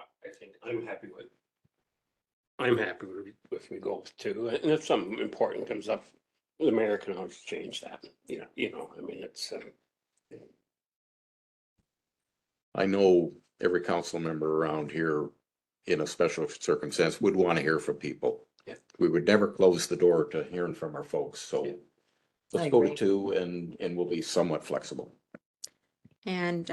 Speaker 8: I think I'm happy with if we go with 2, and if something important comes up, the mayor can always change that. I mean, it's.
Speaker 1: I know every council member around here in a special circumstance would want to hear from people.
Speaker 8: Yeah.
Speaker 1: We would never close the door to hearing from our folks. So
Speaker 8: Yeah.
Speaker 1: let's go to 2 and we'll be somewhat flexible.
Speaker 2: And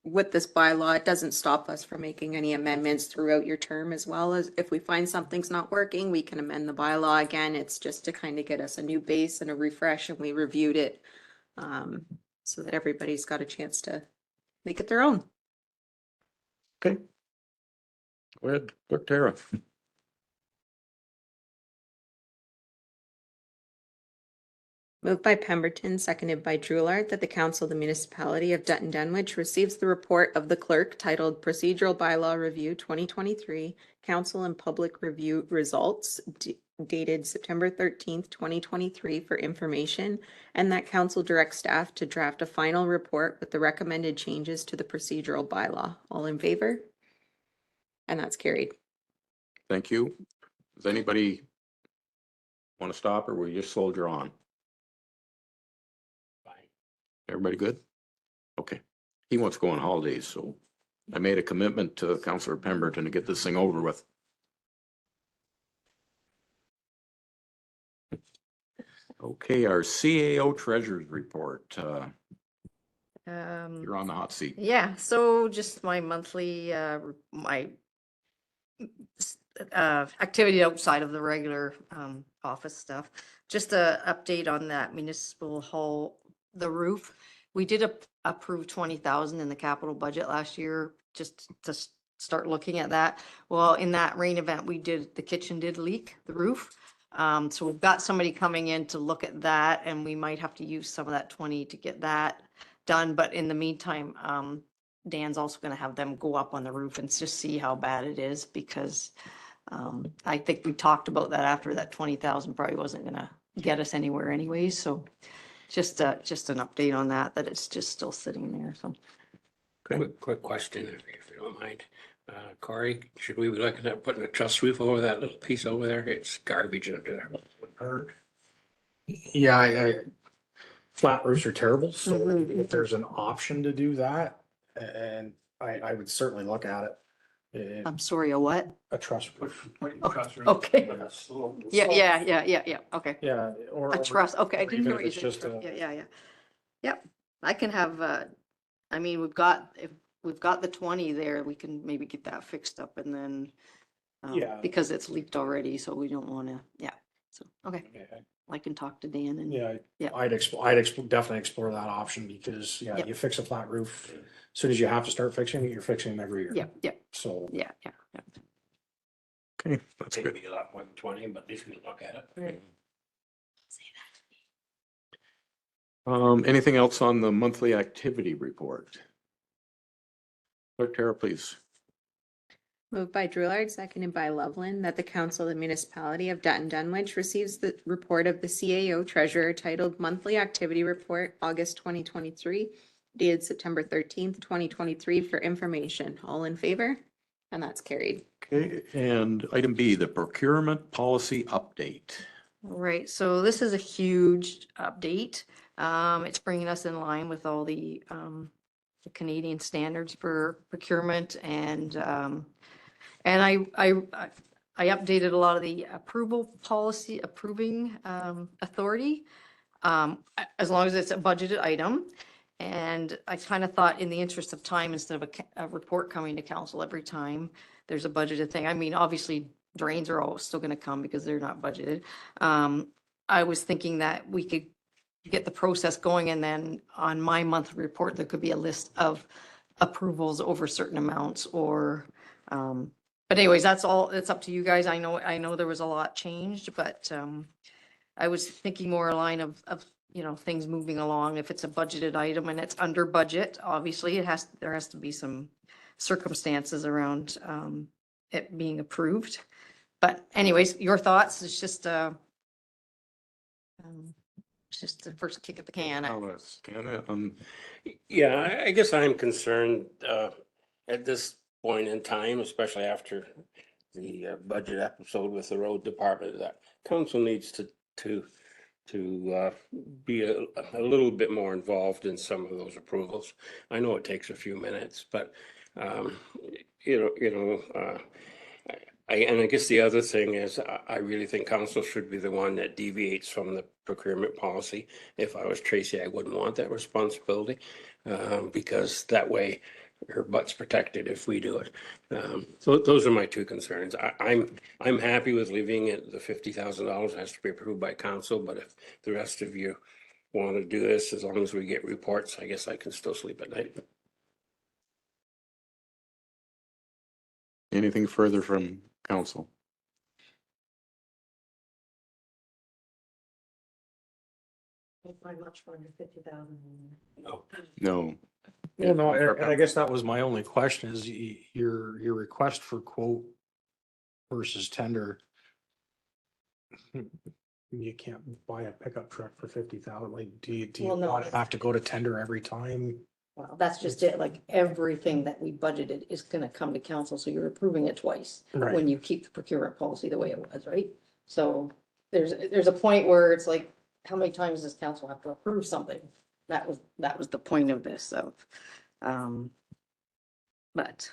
Speaker 2: with this bylaw, it doesn't stop us from making any amendments throughout your term, as well as if we find something's not working, we can amend the bylaw again. It's just to kind of get us a new base and a refresh, and we reviewed it so that everybody's got a chance to make it their own.
Speaker 1: Okay. Go ahead, Clerk Tara.
Speaker 2: Moved by Pemberton, seconded by Drouillard, that the Council of the Municipality of Dutton Dunwich receives the report of the clerk titled Procedural Bylaw Review 2023, Council and Public Review Results, dated September 13th, 2023 for information, and that council directs staff to draft a final report with the recommended changes to the procedural bylaw. All in favor? And that's carried.
Speaker 1: Thank you. Does anybody want to stop, or will you just soldier on? Everybody good? Okay. He wants to go on holidays, so I made a commitment to Councillor Pemberton to get this thing over with. Okay, our CAO treasurer's report. You're on the hot seat.
Speaker 7: Yeah, so just my monthly, activity outside of the regular, office stuff. Just a update on that municipal hall, the roof. We did approve 20,000 in the capital budget last year, just to start looking at that. Well, in that rain event, the kitchen did leak the roof. So we've got somebody coming in to look at that, and we might have to use some of that 20 to get that done, but in the meantime, Dan's also gonna have them go up on the roof and just see how bad it is, because I think we talked about that after that 20,000 probably wasn't gonna get us anywhere anyways, so just an update on that, that it's just still sitting there, so.
Speaker 8: Quick question, if you don't mind. Corey, should we be looking at putting a truss roof over that little piece over there? It's garbage up there.
Speaker 9: Yeah, flat roofs are terrible, so
Speaker 7: Mhm.
Speaker 9: if there's an option to do that, and I would certainly look at it.
Speaker 7: I'm sorry, a what?
Speaker 9: A truss roof.
Speaker 7: Okay. Yeah, okay.
Speaker 9: Yeah.
Speaker 7: A truss, okay, I didn't
Speaker 9: even
Speaker 7: know
Speaker 9: if
Speaker 7: what you
Speaker 9: it's
Speaker 7: said.
Speaker 9: just
Speaker 7: Truss.
Speaker 9: a-
Speaker 7: Yeah. Yep, I can have, I mean, if we've got the 20 there, we can maybe get that fixed up and then,
Speaker 9: Yeah.
Speaker 7: because it's leaked already, so we don't wanna, so, okay,
Speaker 9: Yeah,
Speaker 7: I can talk to Dan and.
Speaker 9: Yeah,
Speaker 7: Yeah.
Speaker 9: I'd definitely explore that option, because,
Speaker 7: Yep.
Speaker 9: you fix a flat roof, as soon as you have to start fixing it, you're fixing them every year.
Speaker 7: Yeah.
Speaker 9: So,
Speaker 7: Yeah.
Speaker 1: Okay, that's good.
Speaker 8: Maybe a lot more than 20, but at least we can look at it.
Speaker 1: Anything else on the monthly activity report? Clerk Tara, please.
Speaker 2: Moved by Drillard, seconded by Loveland, that the council of the municipality of Dutton Dunwich receives the report of the CAO treasurer titled Monthly Activity Report, August 2023, dated September 13th, 2023, for information. All in favor? And that's carried.
Speaker 1: Okay, and item B, the procurement policy update.
Speaker 7: Right, so this is a huge update. It's bringing us in line with all the Canadian standards for procurement, and I updated a lot of the approving authority, as long as it's a budgeted item. And I kind of thought, in the interest of time, instead of a report coming to council every time there's a budgeted thing, I mean, obviously drains are always still gonna come because they're not budgeted. I was thinking that we could get the process going, and then on my monthly report, there could be a list of approvals over certain amounts, or, but anyways, that's all, it's up to you guys. I know there was a lot changed, but, I was thinking more a line of, things moving along. If it's a budgeted item and it's under budget, obviously there has to be some circumstances around, it being approved. But anyways, your thoughts, it's just the first kick at the can.
Speaker 8: Yeah, I guess I'm concerned at this point in time, especially after the budget episode with the road department, that council needs to be a little bit more involved in some of those approvals. I know it takes a few minutes, but I guess the other thing is, I really think council should be the one that deviates from the procurement policy. If I was Tracy, I wouldn't want that responsibility, because that way her butt's protected if we do it. So those are my two concerns. I'm happy with leaving it, the $50,000 has to be approved by council, but if the rest of you want to do this, as long as we get reports, I guess I can still sleep at night.
Speaker 1: Anything further from council?
Speaker 7: Much for under 50,000.
Speaker 8: No.
Speaker 1: No.
Speaker 9: Well, no, and I guess that was my only question, is your request for quote versus tender. You can't buy a pickup truck for 50,000. Like, do you
Speaker 7: Well, no.
Speaker 9: want to have to go to tender every time?
Speaker 7: Well, that's just it. Like, everything that we budgeted is gonna come to council, so you're approving it twice.
Speaker 9: Right.
Speaker 7: When you keep the procurement policy the way it was, right? So there's a point where it's like, how many times does council have to approve something? That was the point of this, so, but.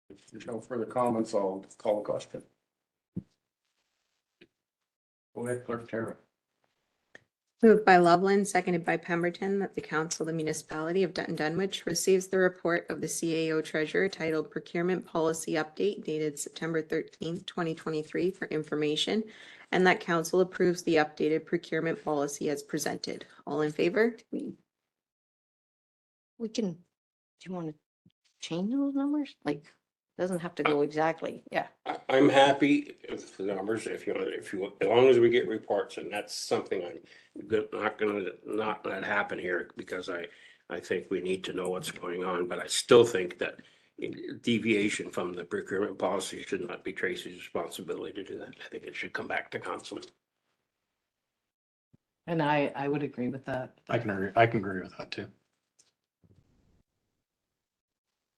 Speaker 9: If there's no further comments, I'll call the question. Go ahead, Clerk Tara.
Speaker 2: Moved by Loveland, seconded by Pemberton, that the council of the municipality of Dutton Dunwich receives the report of the CAO treasurer titled Procurement Policy Update, dated September 13th, 2023, for information, and that council approves the updated procurement policy as presented. All in favor?
Speaker 7: We can, do you want to change those numbers? Like, Doesn't have to go exactly, yeah.
Speaker 8: I'm happy with the numbers if you want, as long as we get reports, and that's something not gonna not let happen here because I think we need to know what's going on, but I still think that deviation from the procurement policy should not be Tracy's responsibility to do that. I think it should come back to council.
Speaker 6: And I would agree with that.
Speaker 9: I can agree with that too.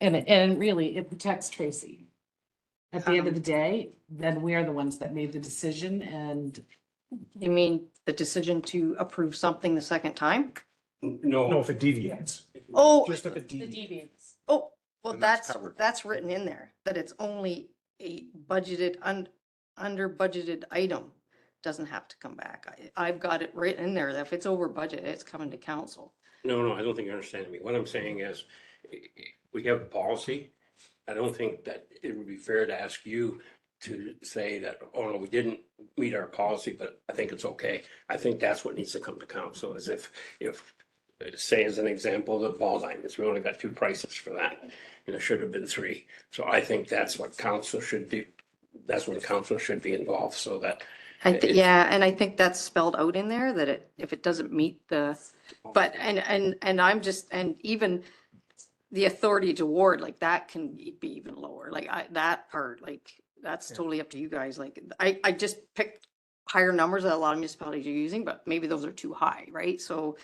Speaker 6: And really, it protects Tracy. At the end of the day, then we are the ones that made the decision and
Speaker 7: You mean the decision to approve something the second time?
Speaker 9: No,
Speaker 8: No,
Speaker 9: if it deviates.
Speaker 7: Oh,
Speaker 9: Just if it
Speaker 6: the
Speaker 9: deviates.
Speaker 6: deviants.
Speaker 7: oh, well,
Speaker 1: And that's
Speaker 7: that's,
Speaker 1: covered.
Speaker 7: that's written in there, that it's only a budgeted, under budgeted item. Doesn't have to come back. I've got it written in there that if it's over budget, it's coming to council.
Speaker 8: no, I don't think you're understanding me. What I'm saying is, we have a policy. I don't think that it would be fair to ask you to say that, oh, no, we didn't meet our policy, but I think it's okay. I think that's what needs to come to council, is if, say as an example, the ball diamonds, we only got 2 prices for that. And there should have been 3. So I think that's what council should do. That's when council should be involved, so that.
Speaker 7: Yeah, and I think that's spelled out in there that if it doesn't meet the, but, and I'm just, and even the authority to award, like that can be even lower, like that part, like, that's totally up to you guys, like, I just picked higher numbers that a lot of municipalities are using, but maybe those are too high, right? So,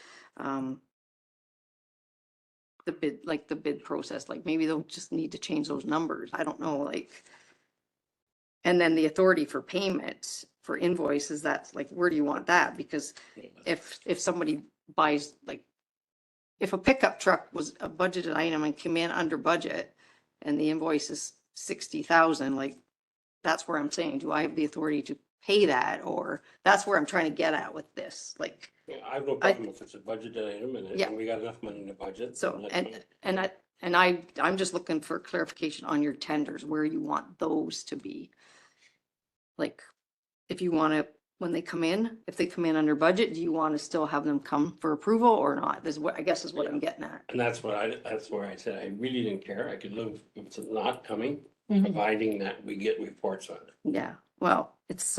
Speaker 7: the bid process, like maybe they'll just need to change those numbers, I don't know, like. And then the authority for payments for invoices, that's like, where do you want that? Because if somebody buys, like, if a pickup truck was a budgeted item and came in under budget and the invoice is 60,000, like, that's where I'm saying, do I have the authority to pay that? Or that's where I'm trying to get at with this, like,
Speaker 8: Yeah, I have no problem if it's a budgeted item
Speaker 7: Yeah.
Speaker 8: and we got enough money in the budget.
Speaker 7: so,
Speaker 8: then
Speaker 7: I'm just looking for clarification on your tenders, where you want those to be. Like, if you want to, when they come in, if they come in under budget, do you want to still have them come for approval or not? This is what, I guess is what I'm getting at.
Speaker 8: And that's where I said, I really didn't care. I could live if it's not coming,
Speaker 6: Mhm.
Speaker 8: providing that we get reports on it.
Speaker 7: Yeah, well, it's,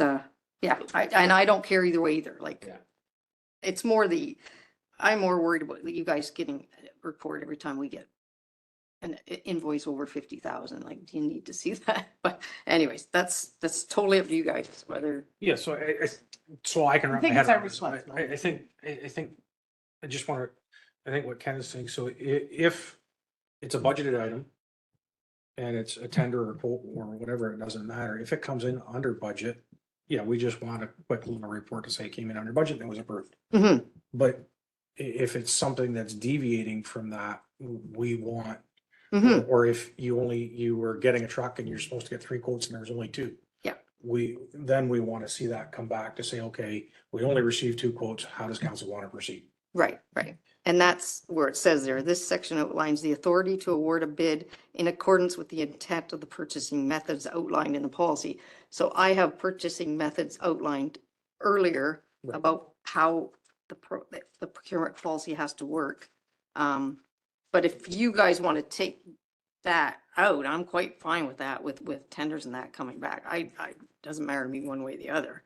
Speaker 7: yeah, and I don't care either way either, like.
Speaker 8: Yeah.
Speaker 7: It's more I'm more worried about you guys getting a report every time we get an invoice over 50,000, like, do you need to see that? But anyways, that's totally up to you guys, whether.
Speaker 9: Yeah, so so I can
Speaker 6: I
Speaker 9: wrap my
Speaker 6: think
Speaker 9: head
Speaker 6: it's our
Speaker 9: around this.
Speaker 6: responsibility.
Speaker 9: I think, I just want to, I think what Ken is saying, so if it's a budgeted item and it's a tender or quote or whatever, it doesn't matter. If it comes in under budget, yeah, we just want a quick little report to say it came in under budget and it was approved.
Speaker 7: Mhm.
Speaker 9: But if it's something that's deviating from that, we want,
Speaker 7: Mhm.
Speaker 9: or if you were getting a truck and you're supposed to get 3 quotes and there was only 2.
Speaker 7: Yeah.
Speaker 9: We want to see that come back to say, okay, we only received 2 quotes. How does council want to proceed?
Speaker 7: Right. And that's where it says there, this section outlines the authority to award a bid in accordance with the intent of the purchasing methods outlined in the policy. So I have purchasing methods outlined earlier
Speaker 9: Right.
Speaker 7: about how the procurement policy has to work. But if you guys want to take that out, I'm quite fine with that, with tenders and that coming back. Doesn't matter to me one way or the other.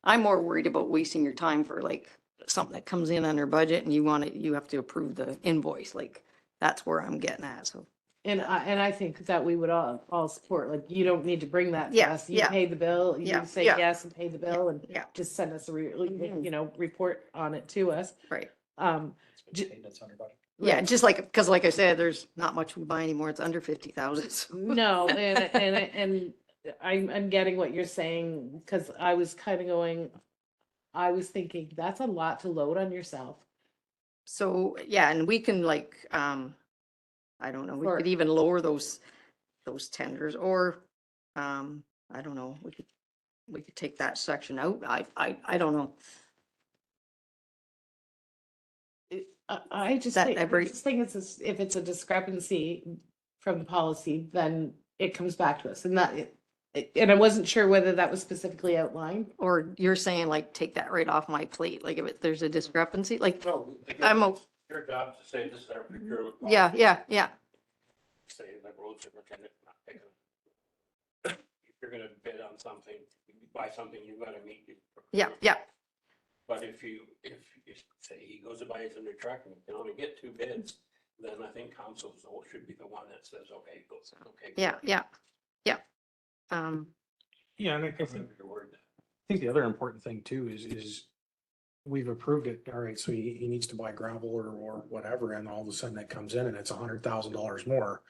Speaker 7: I'm more worried about wasting your time for like something that comes in under budget and you have to approve the invoice, like, that's where I'm getting at, so.
Speaker 6: And I think that we would all support, like, you don't need to bring that to
Speaker 7: Yeah,
Speaker 6: us. You
Speaker 7: yeah.
Speaker 6: pay the bill, you
Speaker 7: Yeah,
Speaker 6: say
Speaker 7: yeah.
Speaker 6: yes and pay the bill and
Speaker 7: Yeah.
Speaker 6: just send us a,
Speaker 7: Mhm.
Speaker 6: report on it to us.
Speaker 7: Right.
Speaker 9: That's under budget.
Speaker 7: Yeah, just like, because like I said, there's not much we buy anymore, it's under 50,000. So.
Speaker 6: No, and I'm getting what you're saying, because I was kind of going, I was thinking, that's a lot to load on yourself.
Speaker 7: So, yeah, and we can like, I don't know, we
Speaker 6: Or-
Speaker 7: could even lower those tenders, or, I don't know, we could take that section out, I don't know.
Speaker 6: I just
Speaker 7: That
Speaker 6: think,
Speaker 7: every-
Speaker 6: if it's a discrepancy from the policy, then it comes back to us, and and I wasn't sure whether that was specifically outlined.
Speaker 7: Or you're saying like, take that right off my plate, like if there's a discrepancy, like,
Speaker 8: No,
Speaker 7: I'm,
Speaker 8: your job to say this is our procurement.
Speaker 7: yeah.
Speaker 8: say the road superintendent not picking up. If you're gonna bid on something, buy something, you gotta meet.
Speaker 7: Yeah, yeah,
Speaker 8: But if you say he goes to buy his new truck and can only get 2 bids, then I think council should be the one that says, okay, go, okay.
Speaker 7: yeah, yeah, yeah. Um,
Speaker 9: Yeah, and I think, I think the other important thing too is we've approved it. All right, so he needs to buy gravel or whatever, and all of a sudden it comes in and it's $100,000 more.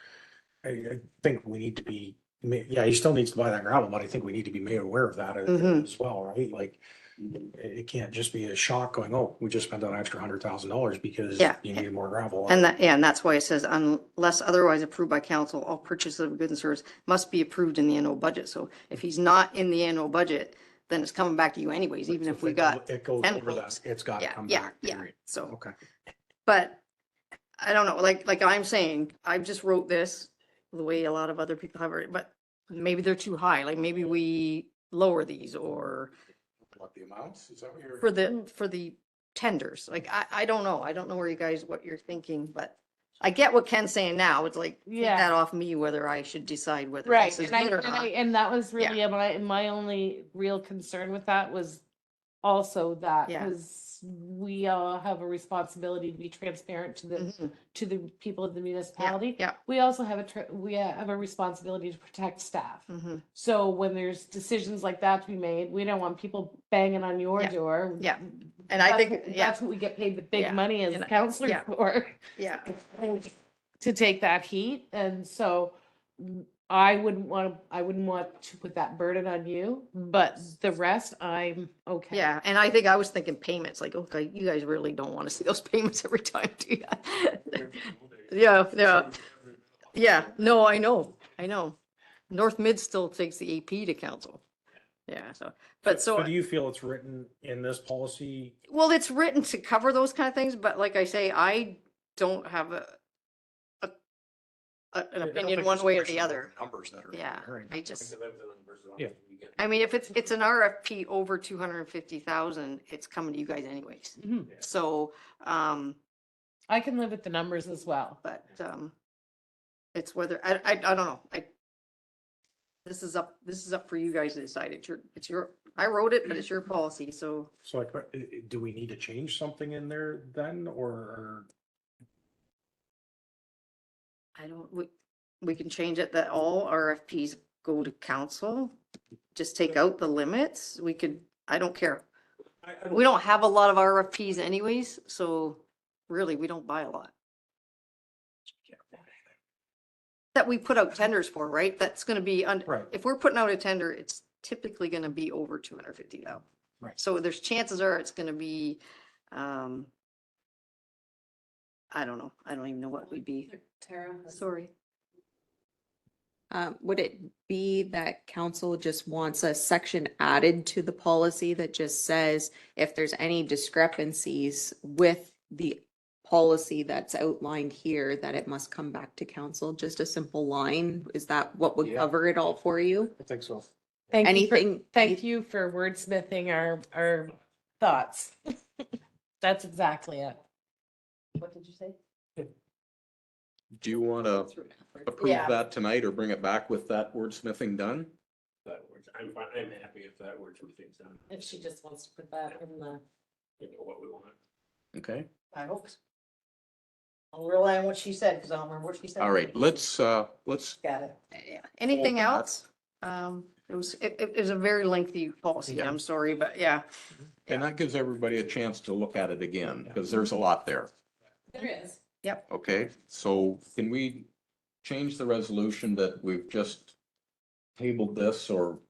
Speaker 9: I think we need to be, yeah, he still needs to buy that gravel, but I think we need to be made aware of that
Speaker 7: Mhm.
Speaker 9: as well, right? Like, it can't just be a shock going, oh, we just spent an extra $100,000 because
Speaker 7: Yeah.
Speaker 9: you needed more gravel.
Speaker 7: and that, yeah, and that's why it says unless otherwise approved by council, all purchases of goods and services must be approved in the annual budget. So if he's not in the annual budget, then it's coming back to you anyways, even if we got,
Speaker 9: It goes
Speaker 7: 10
Speaker 9: over
Speaker 7: quotes.
Speaker 9: that, it's gotta
Speaker 7: yeah,
Speaker 9: come
Speaker 7: yeah,
Speaker 9: back.
Speaker 7: yeah.
Speaker 9: period.
Speaker 7: So,
Speaker 9: Okay.
Speaker 7: but I don't know, like I'm saying, I just wrote this the way a lot of other people have it, but maybe they're too high. Like maybe we lower these or
Speaker 1: What the amounts? Is that what you're?
Speaker 7: for the tenders. Like, I don't know. I don't know where you guys, what you're thinking, but I get what Ken's saying now. It's like, take
Speaker 6: Yeah.
Speaker 7: that off me, whether I should decide whether
Speaker 6: Right,
Speaker 7: this is
Speaker 6: and I,
Speaker 7: good or
Speaker 6: and
Speaker 7: not.
Speaker 6: I, and that was really my only real concern with that was also that,
Speaker 7: Yeah.
Speaker 6: because we all have a responsibility to be transparent to the,
Speaker 7: Mhm.
Speaker 6: to the people of the municipality.
Speaker 7: Yeah.
Speaker 6: We also have we have a responsibility to protect staff.
Speaker 7: Mhm.
Speaker 6: So when there's decisions like that to be made, we don't want people banging on your
Speaker 7: Yeah.
Speaker 6: door.
Speaker 7: Yeah. And I think, yeah,
Speaker 6: That's what we get paid the big
Speaker 7: Yeah.
Speaker 6: money as
Speaker 7: And-
Speaker 6: counselors
Speaker 7: yeah.
Speaker 6: for.
Speaker 7: yeah.
Speaker 6: To take that heat, and so I wouldn't want to put that burden on you, but the rest, I'm okay.
Speaker 7: Yeah, and I think I was thinking payments, like, okay, you guys really don't want to see those payments every time, do you? Yeah, yeah, yeah, no, I know. North Mid still takes the AP to council. Yeah, so, but
Speaker 9: So
Speaker 7: so,
Speaker 9: do you feel it's written in this policy?
Speaker 7: well, it's written to cover those kind of things, but like I say, I don't have an
Speaker 9: I don't
Speaker 7: opinion
Speaker 9: think
Speaker 7: one
Speaker 9: it's
Speaker 7: way or
Speaker 9: question
Speaker 7: the
Speaker 9: of
Speaker 7: other.
Speaker 9: Numbers that are.
Speaker 7: Yeah,
Speaker 9: right.
Speaker 7: I just,
Speaker 9: Yeah.
Speaker 7: I mean, if it's an RFP over 250,000, it's coming to you guys anyways.
Speaker 6: Mhm.
Speaker 7: So,
Speaker 6: I can live with the numbers as well.
Speaker 7: but, it's whether, I don't know, this is up for you guys to decide. It's your, I wrote it, but it's your policy, so.
Speaker 9: So like, do we need to change something in there then, or?
Speaker 7: I don't, we can change it that all RFPs go to council. Just take out the limits. We could, I don't care. We don't have a lot of RFPs anyways, so really, we don't buy a lot. That we put out tenders for, right? That's gonna be,
Speaker 9: Right.
Speaker 7: if we're putting out a tender, it's typically gonna be over 250,000.
Speaker 9: Right.
Speaker 7: So there's chances are it's gonna be, I don't know. I don't even know what would be.
Speaker 2: Tara?
Speaker 7: Sorry.
Speaker 2: Would it be that council just wants a section added to the policy that just says if there's any discrepancies with the policy that's outlined here, that it must come back to council? Just a simple line? Is that what would
Speaker 9: Yeah.
Speaker 2: cover it all for you?
Speaker 9: I think so.
Speaker 2: Anything?
Speaker 6: You for wordsmithing our thoughts. That's exactly it.
Speaker 7: What did you say?
Speaker 1: Do you want to approve
Speaker 7: Yeah.
Speaker 1: that tonight or bring it back with that wordsmithing done?
Speaker 8: That works. I'm fine. I'm happy if that works with things done.
Speaker 6: If she just wants to put that in the.
Speaker 8: You know what we want.
Speaker 1: Okay,
Speaker 7: I hope so. I'll rely on what she said, because I don't remember what she said.
Speaker 1: all right, let's
Speaker 7: Got it. Yeah. Anything
Speaker 1: Open that.
Speaker 7: else? It was a very lengthy policy.
Speaker 1: Yeah.
Speaker 7: I'm sorry, but yeah.
Speaker 1: and that gives everybody a chance to look at it again, because there's a lot there.
Speaker 6: There is.
Speaker 1: Okay, so can we change the resolution that we've just tabled this or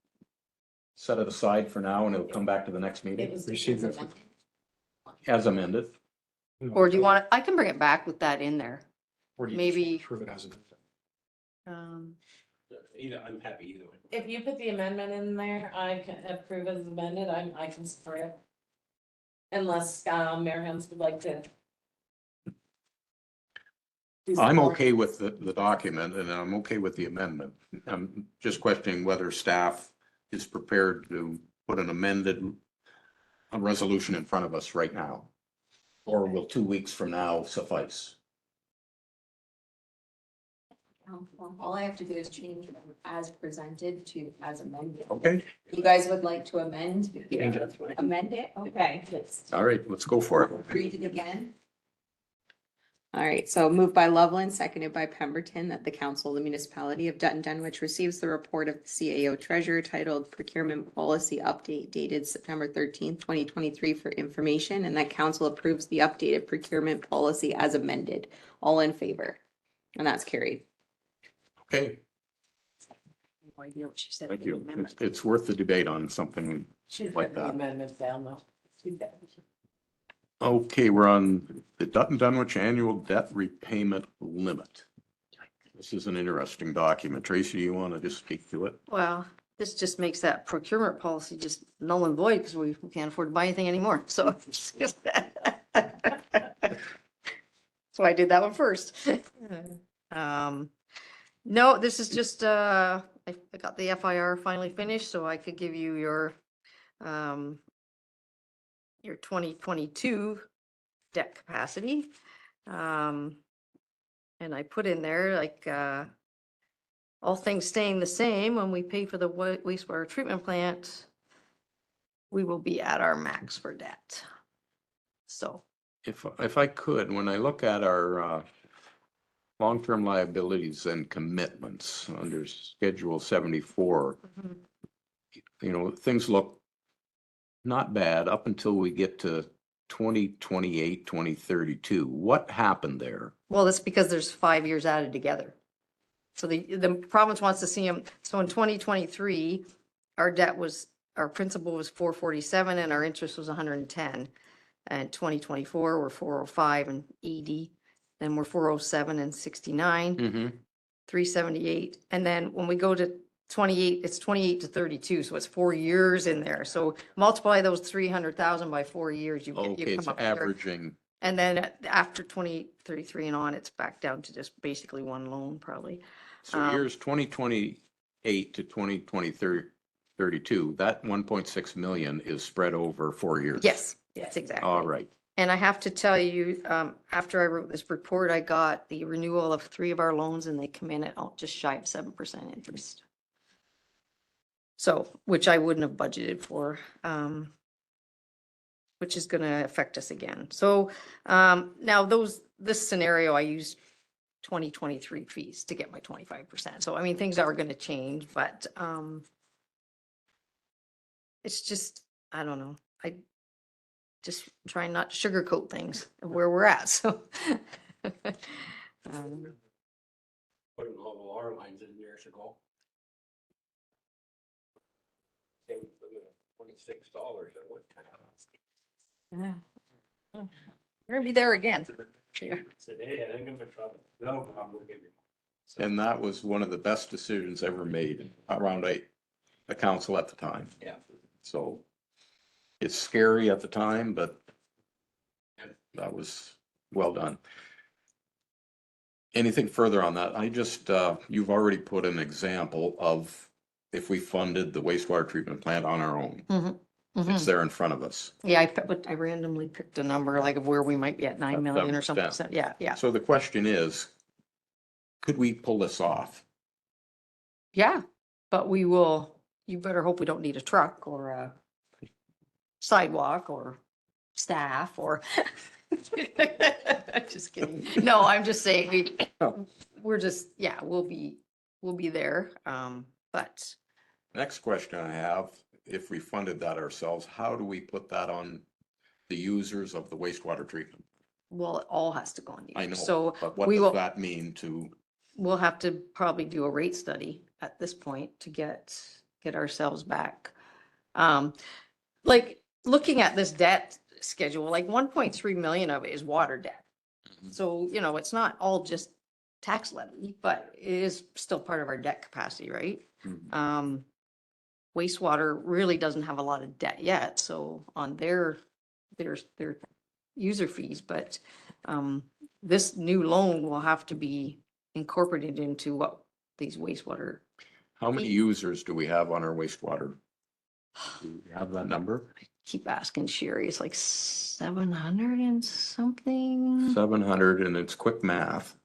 Speaker 1: set it aside for now and it'll come back to the next meeting
Speaker 9: Receive it.
Speaker 1: as amended?
Speaker 7: Or do you want, I can bring it back with that in there.
Speaker 9: Or do you
Speaker 7: maybe-
Speaker 9: just Prove it as a.
Speaker 8: Either, I'm happy either way.
Speaker 6: If you put the amendment in there, I can approve as amended, I can support it. Unless, Mayor Helms would like to. do some
Speaker 1: I'm
Speaker 6: more.
Speaker 1: okay with the document and I'm okay with the amendment. I'm just questioning whether staff is prepared to put an amended a resolution in front of us right now. Or will 2 weeks from now suffice?
Speaker 2: All I have to do is change as presented to as amended.
Speaker 1: Okay,
Speaker 2: You guys would like to amend?
Speaker 8: Yeah, that's fine.
Speaker 2: Amend it? Okay. Let's
Speaker 1: all right, let's go for it.
Speaker 2: read it again. All right, so moved by Loveland, seconded by Pemberton, that the council of the municipality of Dutton Dunwich receives the report of the CAO treasurer titled Procurement Policy Update dated September 13th, 2023 for information, and that council approves the updated procurement policy as amended. All in favor? And that's carried.
Speaker 1: Okay,
Speaker 6: No idea what she said.
Speaker 1: thank you. It's worth the debate on something.
Speaker 6: Should
Speaker 1: like
Speaker 6: put the
Speaker 1: that.
Speaker 6: amendments down though.
Speaker 1: Okay, we're on the Dutton Dunwich Annual Debt Repayment Limit. This is an interesting document. Tracy, you want to just speak to it?
Speaker 7: Well, this just makes that procurement policy just null and void because we can't afford to buy anything anymore. So it's just so I did that one first. No, this is just, I got the FIR finally finished, so I could give you your 2022 debt capacity. And I put in there like, all things staying the same, when we pay for the wastewater treatment plant, we will be at our max for debt. So,
Speaker 1: If I could, when I look at our long-term liabilities and commitments under Schedule 74, you know, things look not bad up until we get to 2028, 2032. What happened there?
Speaker 7: well, that's because there's 5 years added together. So the province wants to see them. So in 2023, our principal was 447 and our interest was 110. And 2024, we're 405 and 80. Then we're 407 and 69, 378. And then when we go to 28, it's 28 to 32. So it's 4 years in there. So multiply those 300,000 by 4 years, you
Speaker 1: Okay,
Speaker 7: come
Speaker 1: it's
Speaker 7: up there.
Speaker 1: averaging.
Speaker 7: And then after 2033 and on, it's back down to just basically one loan probably.
Speaker 1: So years 2028 to 2032, that 1.6 million is spread over 4 years.
Speaker 7: Yes, yes, exactly.
Speaker 1: All right.
Speaker 7: And I have to tell you, after I wrote this report, I got the renewal of 3 of our loans and they come in at just shy of 7% interest. So, which I wouldn't have budgeted for, which is gonna affect us again. So, now this scenario, I used 2023 fees to get my 25%. So, I mean, things are gonna change, but, it's just, I don't know. I just trying not to sugarcoat things of where we're at, so.
Speaker 8: Putting all the water lines in years ago. They would put it at $26 at one time.
Speaker 7: Yeah. We're gonna be there again. Yeah.
Speaker 8: Said, hey, I think I'm in trouble. No, I'm gonna give you.
Speaker 1: And that was one of the best decisions ever made around the council at the time.
Speaker 8: Yeah.
Speaker 1: So it's scary at the time, but that was well done. Anything further on that? I just, you've already put an example of if we funded the wastewater treatment plant on our own. It's there in front of us.
Speaker 7: Yeah, I randomly picked a number like of where we might be at 9 million or something.
Speaker 1: 7%.
Speaker 7: So, yeah, yeah.
Speaker 1: So the question is, could we pull this off?
Speaker 7: Yeah, but you better hope we don't need a truck or a sidewalk or staff or. Just kidding. No, I'm just saying, we're just, yeah, we'll be there. But
Speaker 1: Next question I have, if we funded that ourselves, how do we put that on the users of the wastewater treatment?
Speaker 7: well, it all has to go on you.
Speaker 1: I know,
Speaker 7: So
Speaker 1: but what
Speaker 7: we
Speaker 1: does
Speaker 7: will,
Speaker 1: that mean to,
Speaker 7: we'll have to probably do a rate study at this point to get ourselves back. Like looking at this debt schedule, like 1.3 million of it is water debt. So, you know, it's not all just tax levy, but it is still part of our debt capacity, right? Wastewater really doesn't have a lot of debt yet, so on their user fees, but this new loan will have to be incorporated into what these wastewater.
Speaker 1: how many users do we have on our wastewater? Do we have that number?
Speaker 7: Keep asking Sherry, it's like 700 and something.
Speaker 1: 700, and it's quick math.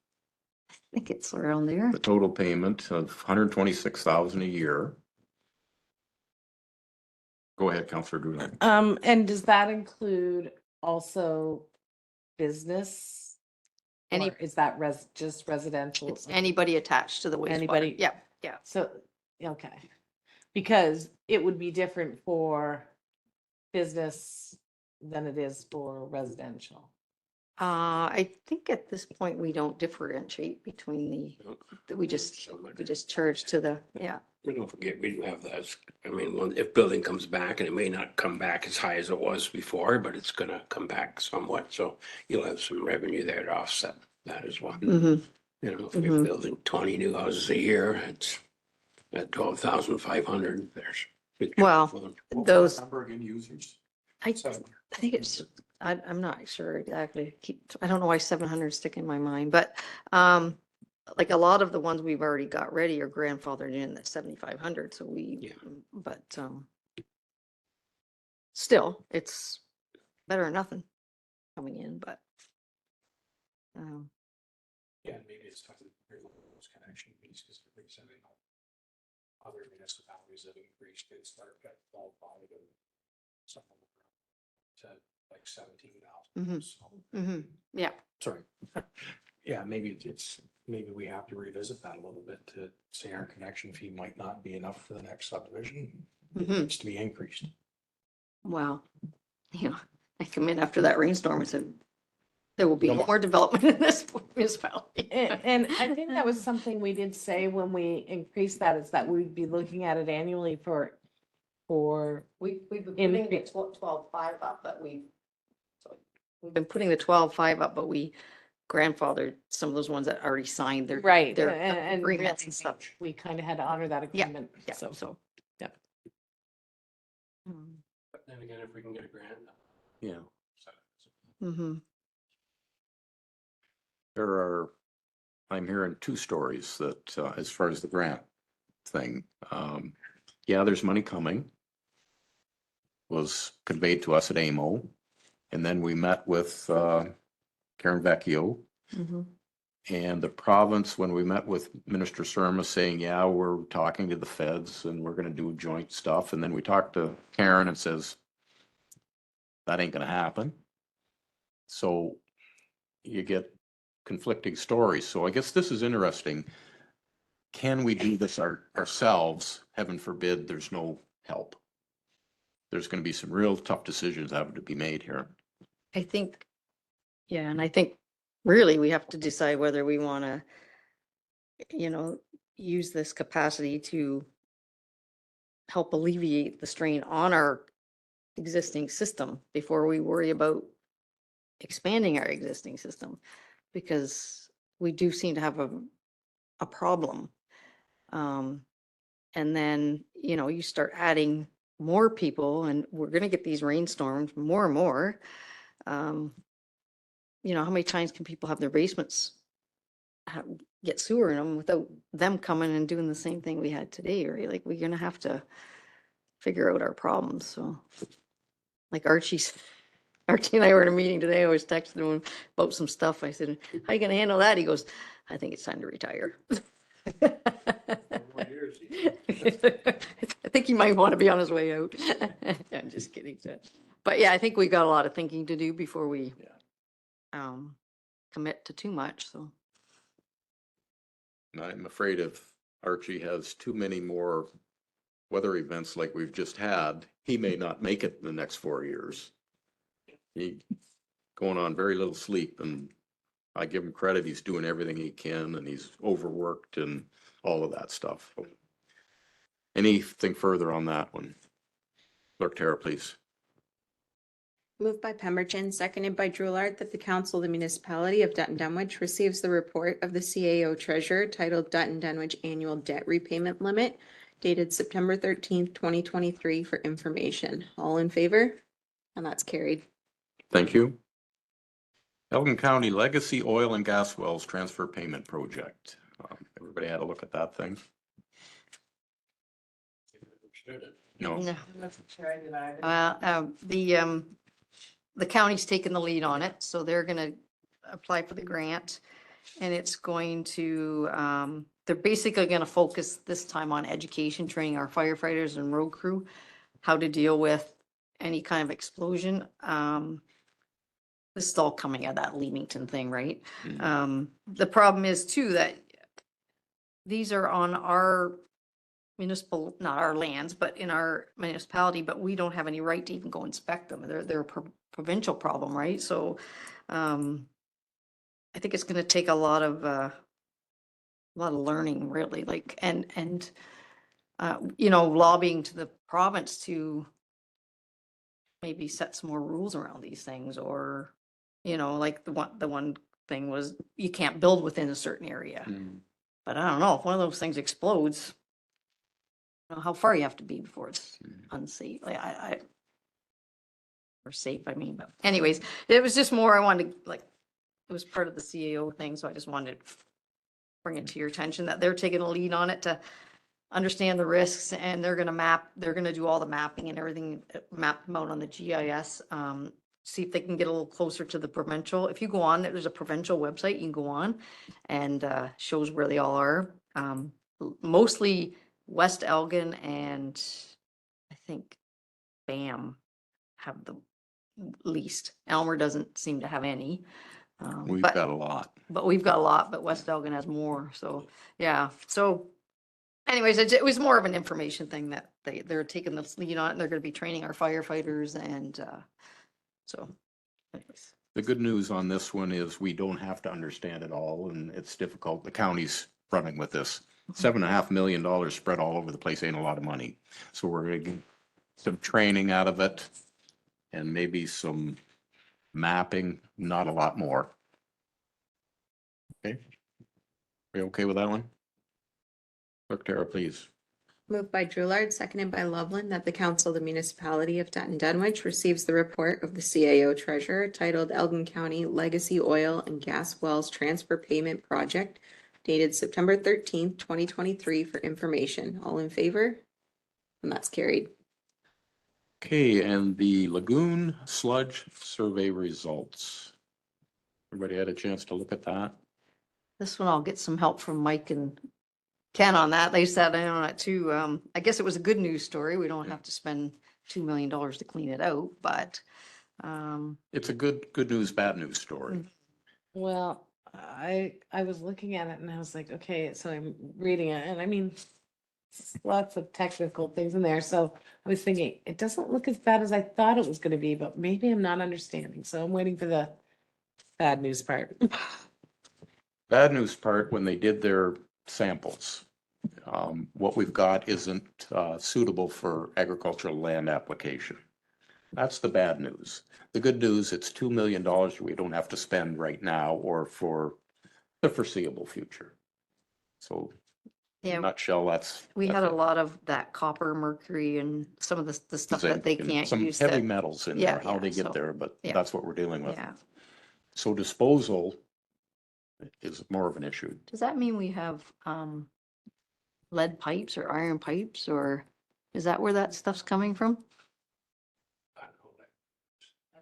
Speaker 7: think it's around there.
Speaker 1: the total payment of 126,000 a year. Go ahead, Counselor Goulart.
Speaker 6: And does that include also business?
Speaker 7: Any,
Speaker 6: Or is that just residential?
Speaker 7: it's anybody attached to the wastewater.
Speaker 6: Anybody?
Speaker 7: Yeah, yeah.
Speaker 6: So, okay. Because it would be different for business than it is for residential.
Speaker 7: I think at this point, we don't differentiate between we just charge to the, yeah.
Speaker 8: We don't forget, we do have that. I mean, if building comes back, and it may not come back as high as it was before, but it's gonna come back somewhat. So you'll have some revenue there to offset that as well.
Speaker 7: Mm-hmm.
Speaker 8: You know, if we're building 20 new houses a year, it's at 12,500. There's.
Speaker 7: Well, those,
Speaker 1: Number again, users?
Speaker 7: I think it's, I'm not sure exactly. I don't know why 700 is sticking in my mind, but like a lot of the ones we've already got ready are grandfathered in at 7,500. So but still, it's better than nothing coming in, but.
Speaker 9: Yeah, maybe it's time to those connection fees because the reason I know other municipalities have increased it, start at 12,500 and something to like 17,000. So,
Speaker 7: Yeah.
Speaker 9: sorry. Yeah, maybe maybe we have to revisit that a little bit to say our connection fee might not be enough for the next subdivision. It needs to be increased.
Speaker 7: Wow. You know, I come in after that rainstorm and said, there will be
Speaker 9: No more.
Speaker 7: more development in this municipality.
Speaker 6: And I think that was something we did say when we increased that, is that we'd be looking at it annually for
Speaker 7: We've been
Speaker 6: In-
Speaker 7: putting the 12.5 up, but we've been putting the 12.5 up, but we grandfathered some of those ones that already signed their
Speaker 6: right.
Speaker 7: their
Speaker 6: And
Speaker 7: agreements and stuff.
Speaker 6: we kind of had to honor that
Speaker 7: Yeah,
Speaker 6: agreement.
Speaker 7: Yeah,
Speaker 6: So,
Speaker 7: so.
Speaker 6: yeah.
Speaker 8: But then again, if we can get a grant.
Speaker 1: Yeah.
Speaker 7: Mm-hmm.
Speaker 1: I'm hearing two stories that, as far as the grant thing, yeah, there's money coming. Was conveyed to us at AMO. And then we met with, Karen Vecchio.
Speaker 7: Mm-hmm.
Speaker 1: And the province, when we met with Minister Surma, saying, yeah, we're talking to the feds and we're gonna do joint stuff. And then we talked to Karen and says, that ain't gonna happen. So you get conflicting stories. So I guess this is interesting. Can we do this ourselves? Heaven forbid, there's no help. There's gonna be some real tough decisions having to be made here.
Speaker 7: I think, yeah, and I think really we have to decide whether we want to, use this capacity to help alleviate the strain on our existing system before we worry about expanding our existing system, because we do seem to have a problem. And then, you start adding more people and we're going to get these rainstorms more and more. How many times can people have their basements get sewer in them without them coming and doing the same thing we had today, right? Like, we're going to have to figure out our problems. So like Archie and I were in a meeting today. I was texting him about some stuff. I said, how are you going to handle that? He goes, I think it's time to retire. I think he might want to be on his way out. I'm just kidding. But yeah, I think we got a lot of thinking to do before we commit to too much. So
Speaker 1: I'm afraid if Archie has too many more weather events like we've just had, he may not make it in the next 4 years. He going on very little sleep, and I give him credit. He's doing everything he can, and he's overworked and all of that stuff. Anything further on that one? Clerk Tara, please.
Speaker 2: Moved by Pemberton, seconded by Drouillard, that the Council of the Municipality of Dutton Dunwich receives the report of the CAO Treasurer titled Dutton Dunwich Annual Debt Repayment Limit, dated September 13th, 2023, for information. All in favor? And that's carried.
Speaker 1: Thank you. Elgin County Legacy Oil and Gas Wells Transfer Payment Project. Everybody had a look at that thing? No.
Speaker 7: no. The county's taken the lead on it, so they're gonna apply for the grant. And it's going to, they're basically gonna focus this time on education, training our firefighters and road crew, how to deal with any kind of explosion. This is all coming out of that Leamington thing, right? The problem is too that these are on our municipal, not our lands, but in our municipality, but we don't have any right to even go inspect them. They're a provincial problem, right? So, I think it's gonna take a lot of learning, really, like, and you know, lobbying to the province to maybe set some more rules around these things, or, you know, like the one thing was you can't build within a certain area. But I don't know, if one of those things explodes, I don't know how far you have to be before it's unsafe. Like or safe, I mean, but anyways, it was just more, I wanted to, like, it was part of the CAO thing, so I just wanted to bring it to your attention that they're taking a lead on it to understand the risks, and they're gonna do all the mapping and everything, map them out on the GIS. See if they can get a little closer to the provincial. If you go on, there's a provincial website, you can go on and shows where they all are. Mostly West Elgin and I think Bam have the least. Elmer doesn't seem to have any.
Speaker 1: We've
Speaker 7: but-
Speaker 1: got a lot.
Speaker 7: But we've got a lot, but West Elgin has more, so, yeah, so anyways, it was more of an information thing that they're taking the lead on, and they're gonna be training our firefighters, and, so. Anyways.
Speaker 1: The good news on this one is we don't have to understand it all, and it's difficult. The county's running with this. $7.5 million spread all over the place ain't a lot of money. So we're gonna get some training out of it and maybe some mapping, not a lot more. Okay. Are you okay with that one? Clerk Tara, please.
Speaker 2: Moved by Drewlard, seconded by Loveland, that the Council of the Municipality of Dutton Dunwich receives the report of the CAO Treasurer titled Elgin County Legacy Oil and Gas Wells Transfer Payment Project, dated September 13th, 2023, for information. All in favor? And that's carried.
Speaker 1: Okay, and the lagoon sludge survey results. Everybody had a chance to look at that?
Speaker 7: This one I'll get some help from Mike and Ken on that. They said on it too. I guess it was a good news story. We don't have to spend $2 million to clean it out, but,
Speaker 1: It's a good news, bad news story.
Speaker 6: Well, I was looking at it and I was like, okay, so I'm reading it, and I mean, lots of technical things in there. So I was thinking, it doesn't look as bad as I thought it was gonna be, but maybe I'm not understanding. So I'm waiting for the bad news part.
Speaker 1: Bad news part, when they did their samples, what we've got isn't suitable for agricultural land application. That's the bad news. The good news, it's $2 million we don't have to spend right now or for the foreseeable future. So in
Speaker 7: yeah,
Speaker 1: a nutshell, that's.
Speaker 7: we had a lot of that copper, mercury, and some of the stuff that they
Speaker 1: zinc and
Speaker 7: can't
Speaker 1: some
Speaker 7: use.
Speaker 1: heavy
Speaker 7: that-
Speaker 1: metals in
Speaker 7: Yeah,
Speaker 1: there, how
Speaker 7: yeah,
Speaker 1: they get
Speaker 7: so,
Speaker 1: there, but
Speaker 7: yeah.
Speaker 1: that's what we're dealing with.
Speaker 7: Yeah.
Speaker 1: So disposal is more of an issue.
Speaker 7: Does that mean we have, lead pipes or iron pipes, or is that where that stuff's coming from?
Speaker 8: I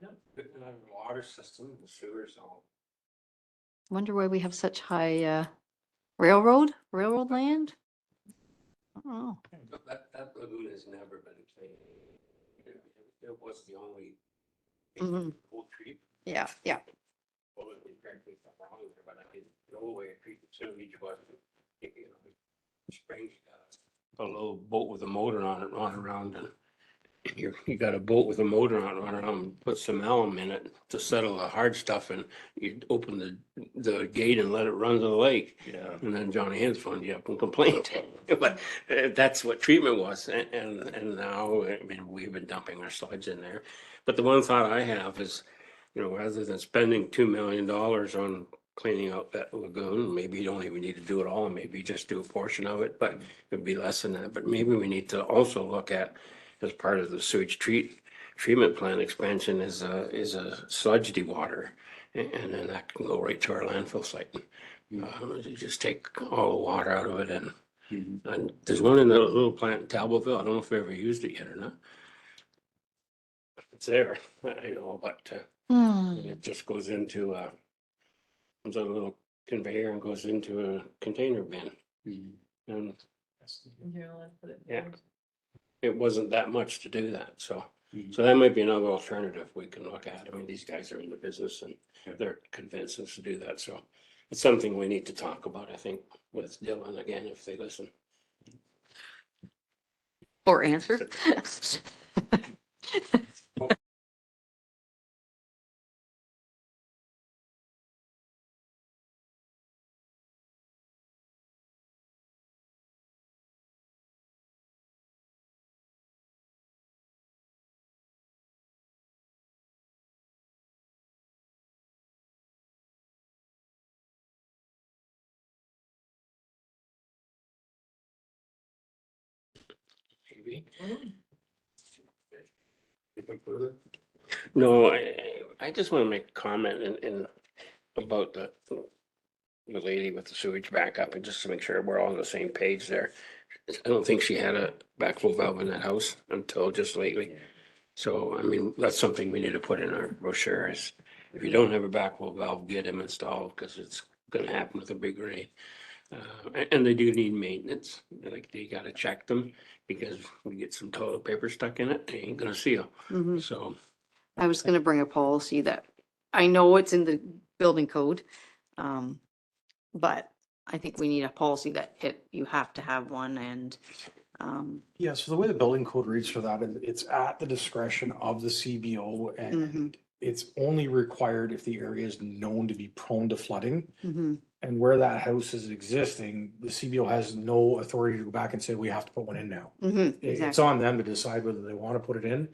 Speaker 8: don't know. Water system, the sewers all.
Speaker 7: Wonder why we have such high, railroad land? I don't know.
Speaker 8: That lagoon has never been cleaned. It was the only.
Speaker 7: Mhm.
Speaker 8: Old treat.
Speaker 7: Yeah, yeah.
Speaker 8: Well, it was frankly wrong there, but I didn't know the way a treatment sewage was. You know, Springs, a little boat with a motor on it, run around, and you got a boat with a motor on it, run around, and put some alum in it to settle the hard stuff, and you open the gate and let it run to the lake.
Speaker 1: Yeah.
Speaker 8: And then Johnny Hands phoned you up and complained. But that's what treatment was. And now, I mean, we've been dumping our sludge in there. But the one thought I have is, you know, rather than spending $2 million on cleaning out that lagoon, maybe you don't even need to do it all, maybe just do a portion of it, but it'd be less than that. But maybe we need to also look at, as part of the sewage treatment plant expansion, is a sludge dewater. And then that can go right to our landfill site. You just take all the water out of it, and there's one in the little plant in Talbotville. I don't know if we ever used it yet or not. It's there, I know, but
Speaker 7: Hmm.
Speaker 8: it just goes into, comes out a little conveyor and goes into a container bin. And yeah, it wasn't that much to do that, so. So that might be another alternative we can look at. I mean, these guys are in the business and they're convinced us to do that, so. It's something we need to talk about, I think, with Dylan again, if they listen.
Speaker 7: Or answer.
Speaker 8: Maybe. No, I just want to make a comment in about the lady with the sewage backup and just to make sure we're all on the same page there. I don't think she had a backflow valve in that house until just lately. So, I mean, that's something we need to put in our brochure is if you don't have a backflow valve, get them installed because it's gonna happen with a big rain. And they do need maintenance, like they gotta check them because we get some toilet paper stuck in it, they ain't gonna seal.
Speaker 7: Mhm.
Speaker 8: So,
Speaker 7: I was gonna bring a policy that, I know it's in the building code. But I think we need a policy that you have to have one and,
Speaker 9: Yeah, so the way the building code reads for that, it's at the discretion of the CBO and it's only required if the area is known to be prone to flooding.
Speaker 7: mhm,
Speaker 9: And where that house is existing, the CBO has no authority to go back and say, we have to put one in now. It's
Speaker 7: exactly.
Speaker 9: on them to decide whether they want to put it in.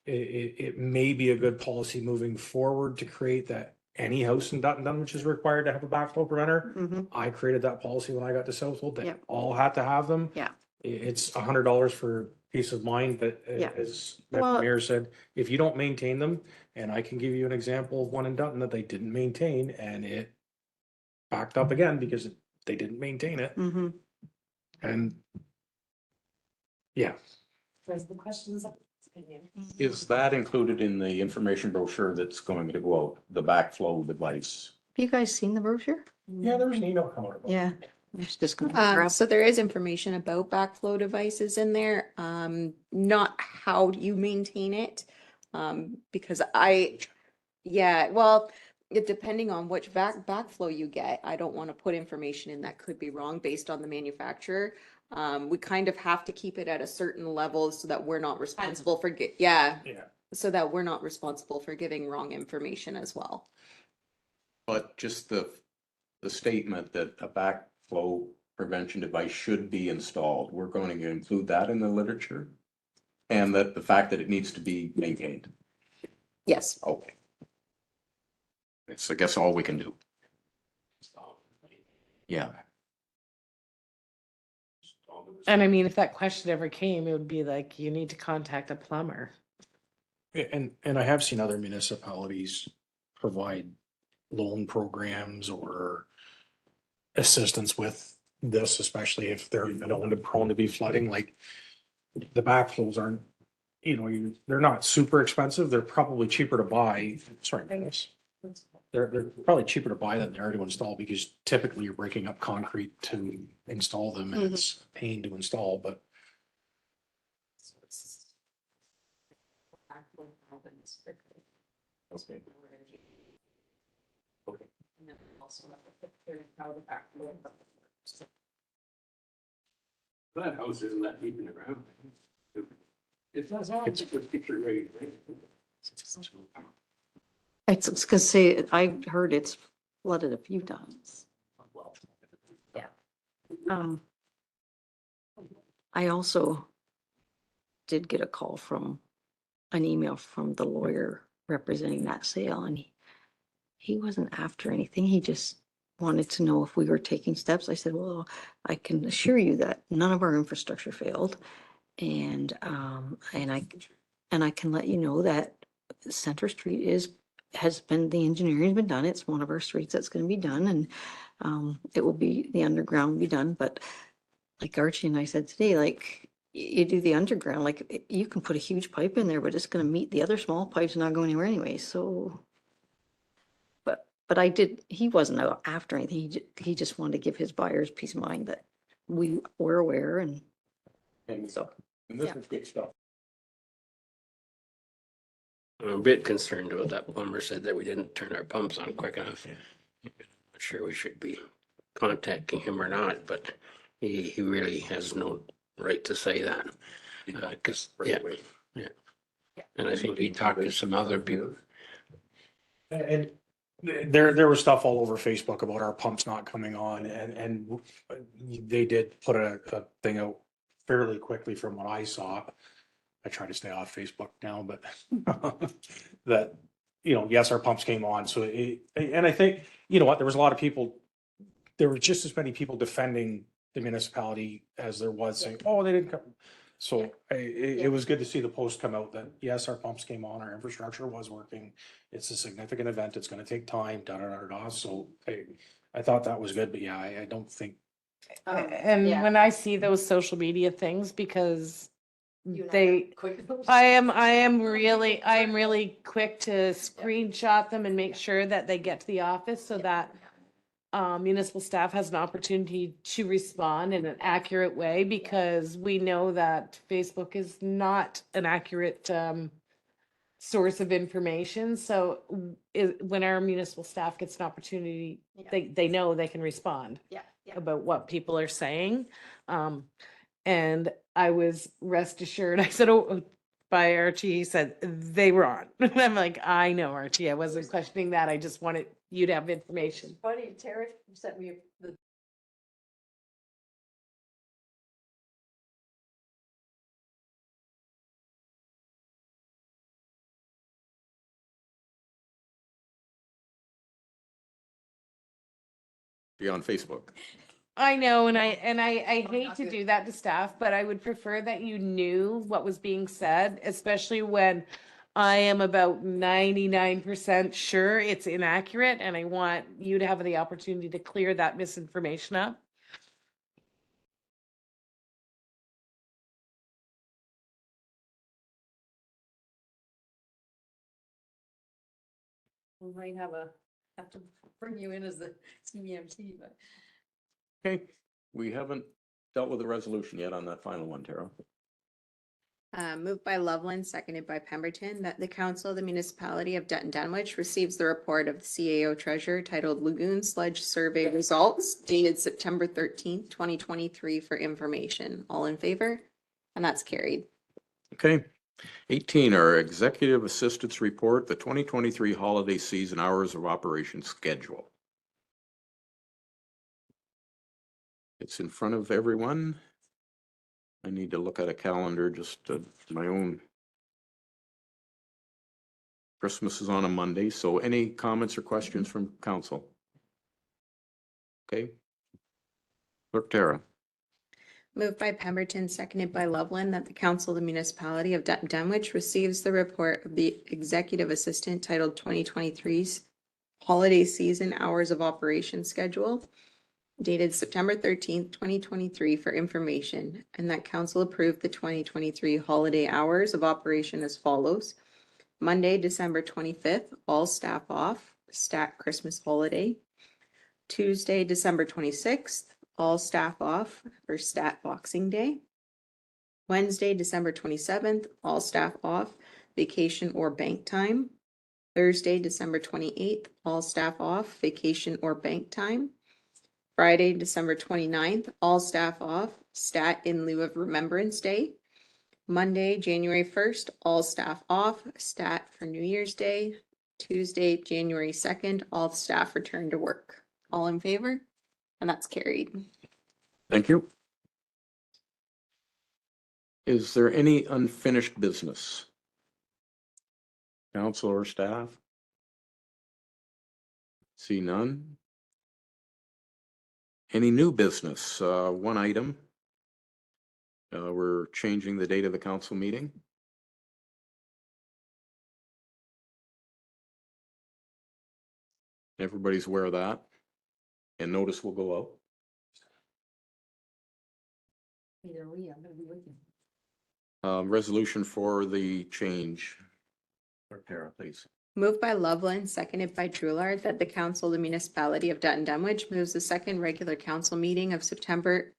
Speaker 9: It may be a good policy moving forward to create that any house in Dutton Dunwich is required to have a backflow preventer.
Speaker 7: Mhm,
Speaker 9: I created that policy when I got to Southwold, that
Speaker 7: Yep.
Speaker 9: all had to have them.
Speaker 7: Yeah.
Speaker 9: It's $100 for peace of mind, but
Speaker 7: Yeah.
Speaker 9: as
Speaker 7: Well-
Speaker 9: the mayor said, if you don't maintain them, and I can give you an example of one in Dutton that they didn't maintain and it backed up again because they didn't maintain it.
Speaker 7: mhm.
Speaker 9: And yeah,
Speaker 1: Is that included in the information brochure that's going to go out, the backflow device?
Speaker 7: Have you guys seen the brochure?
Speaker 9: yeah, there was an email coming out.
Speaker 7: Yeah. I'm just gonna grab.
Speaker 2: So there is information about backflow devices in there, not how you maintain it. Because yeah, well, depending on which backflow you get, I don't want to put information in that could be wrong based on the manufacturer. We kind of have to keep it at a certain level so that we're not responsible for
Speaker 9: Yeah.
Speaker 2: so that we're not responsible for giving wrong information as well.
Speaker 1: But just the statement that a backflow prevention device should be installed, we're going to include that in the literature? And that the fact that it needs to be maintained?
Speaker 2: Yes.
Speaker 1: Okay. It's, I guess, all we can do. Yeah.
Speaker 6: And I mean, if that question ever came, it would be like, you need to contact a plumber.
Speaker 9: And I have seen other municipalities provide loan programs or assistance with this, especially if they're known to prone to be flooding, like the backflows aren't, they're not super expensive. They're probably cheaper to buy. Sorry, guys. They're probably cheaper to buy than they are to install because typically you're breaking up concrete to install them and it's a pain to install, but
Speaker 1: Okay.
Speaker 8: That house isn't that deep in the ground. It's a good picture rate, right?
Speaker 7: I was gonna say, I heard it's flooded a few times. Yeah. I also did get a call an email from the lawyer representing that sale, and he wasn't after anything. He just wanted to know if we were taking steps. I said, well, I can assure you that none of our infrastructure failed. And I can let you know that Center Street the engineering's been done. It's one of our streets that's gonna be done and the underground will be done, but like Archie and I said today, like you do the underground, like you can put a huge pipe in there, but it's gonna meet the other small pipes, not going anywhere anyway, so. But but he wasn't out after anything. He just wanted to give his buyers peace of mind that we were aware and
Speaker 1: And
Speaker 7: so.
Speaker 1: and this
Speaker 7: yeah.
Speaker 1: is good stuff.
Speaker 8: I'm a bit concerned about that plumber said that we didn't turn our pumps on quick enough. Not sure we should be contacting him or not, but he really has no right to say that. Cause, yeah. And I think he talked to some other people.
Speaker 9: And there was stuff all over Facebook about our pumps not coming on and they did put a thing out fairly quickly from what I saw. I try to stay off Facebook now, but that, yes, our pumps came on. So and I think, you know what, there was a lot of people, there were just as many people defending the municipality as there was saying, oh, they didn't come. So it was good to see the post come out that, yes, our pumps came on, our infrastructure was working. It's a significant event. It's going to take time, da, da, da, da. So I thought that was good, but yeah, I don't think.
Speaker 6: And
Speaker 7: yeah.
Speaker 6: when I see those social media things, because
Speaker 7: You and I
Speaker 6: they,
Speaker 7: are quick.
Speaker 6: I am really quick to screenshot them and make sure that they get to the office so that municipal staff has an opportunity to respond in an accurate way, because we know that Facebook is not an accurate source of information. So when our municipal staff gets an opportunity,
Speaker 7: Yeah.
Speaker 6: they know they can respond
Speaker 7: Yeah, yeah.
Speaker 6: about what people are saying. And I was rest assured, I said, oh, by Archie, he said, they were on. And I'm like, I know, Archie, I wasn't questioning that. I just wanted you to have information.
Speaker 7: Funny, Terry sent me the.
Speaker 1: Be on Facebook.
Speaker 6: I know, and I hate to do that to staff, but I would prefer that you knew what was being said, especially when I am about 99% sure it's inaccurate, and I want you to have the opportunity to clear that misinformation up.
Speaker 7: We might have to bring you in as the CMT, but.
Speaker 1: Okay, we haven't dealt with the resolution yet on that final one, Tara.
Speaker 2: Moved by Loveland, seconded by Pemberton, that the council of the municipality of Dutton Dunwich receives the report of the CAO treasurer titled Lagoon Sledge Survey Results dated September 13th, 2023 for information. All in favor? And that's carried.
Speaker 1: Okay. 18, our executive assistance report, the 2023 holiday season hours of operation schedule. It's in front of everyone. I need to look at a calendar, just my own. Christmas is on a Monday, so any comments or questions from council? Okay. Clerk Tara.
Speaker 2: Moved by Pemberton, seconded by Loveland, that the council of the municipality of Dutton Dunwich receives the report of the executive assistant titled 2023's holiday season hours of operation schedule dated September 13th, 2023 for information, and that council approved the 2023 holiday hours of operation as follows. Monday, December 25th, all staff off, stat Christmas holiday. Tuesday, December 26th, all staff off for stat Boxing Day. Wednesday, December 27th, all staff off, vacation or bank time. Thursday, December 28th, all staff off, vacation or bank time. Friday, December 29th, all staff off, stat in lieu of Remembrance Day. Monday, January 1st, all staff off, stat for New Year's Day. Tuesday, January 2nd, all staff return to work. All in favor? And that's carried.
Speaker 1: Thank you. Is there any unfinished business? Council or staff? See none. Any new business? One item. We're changing the date of the council meeting. Everybody's aware of that. And notice will go out.
Speaker 7: Either we, I'm gonna be waiting.
Speaker 1: Resolution for the change. Clerk Tara, please.
Speaker 2: Moved by Loveland, seconded by Drulard, that the council of the municipality of Dutton Dunwich moves the second regular council meeting of September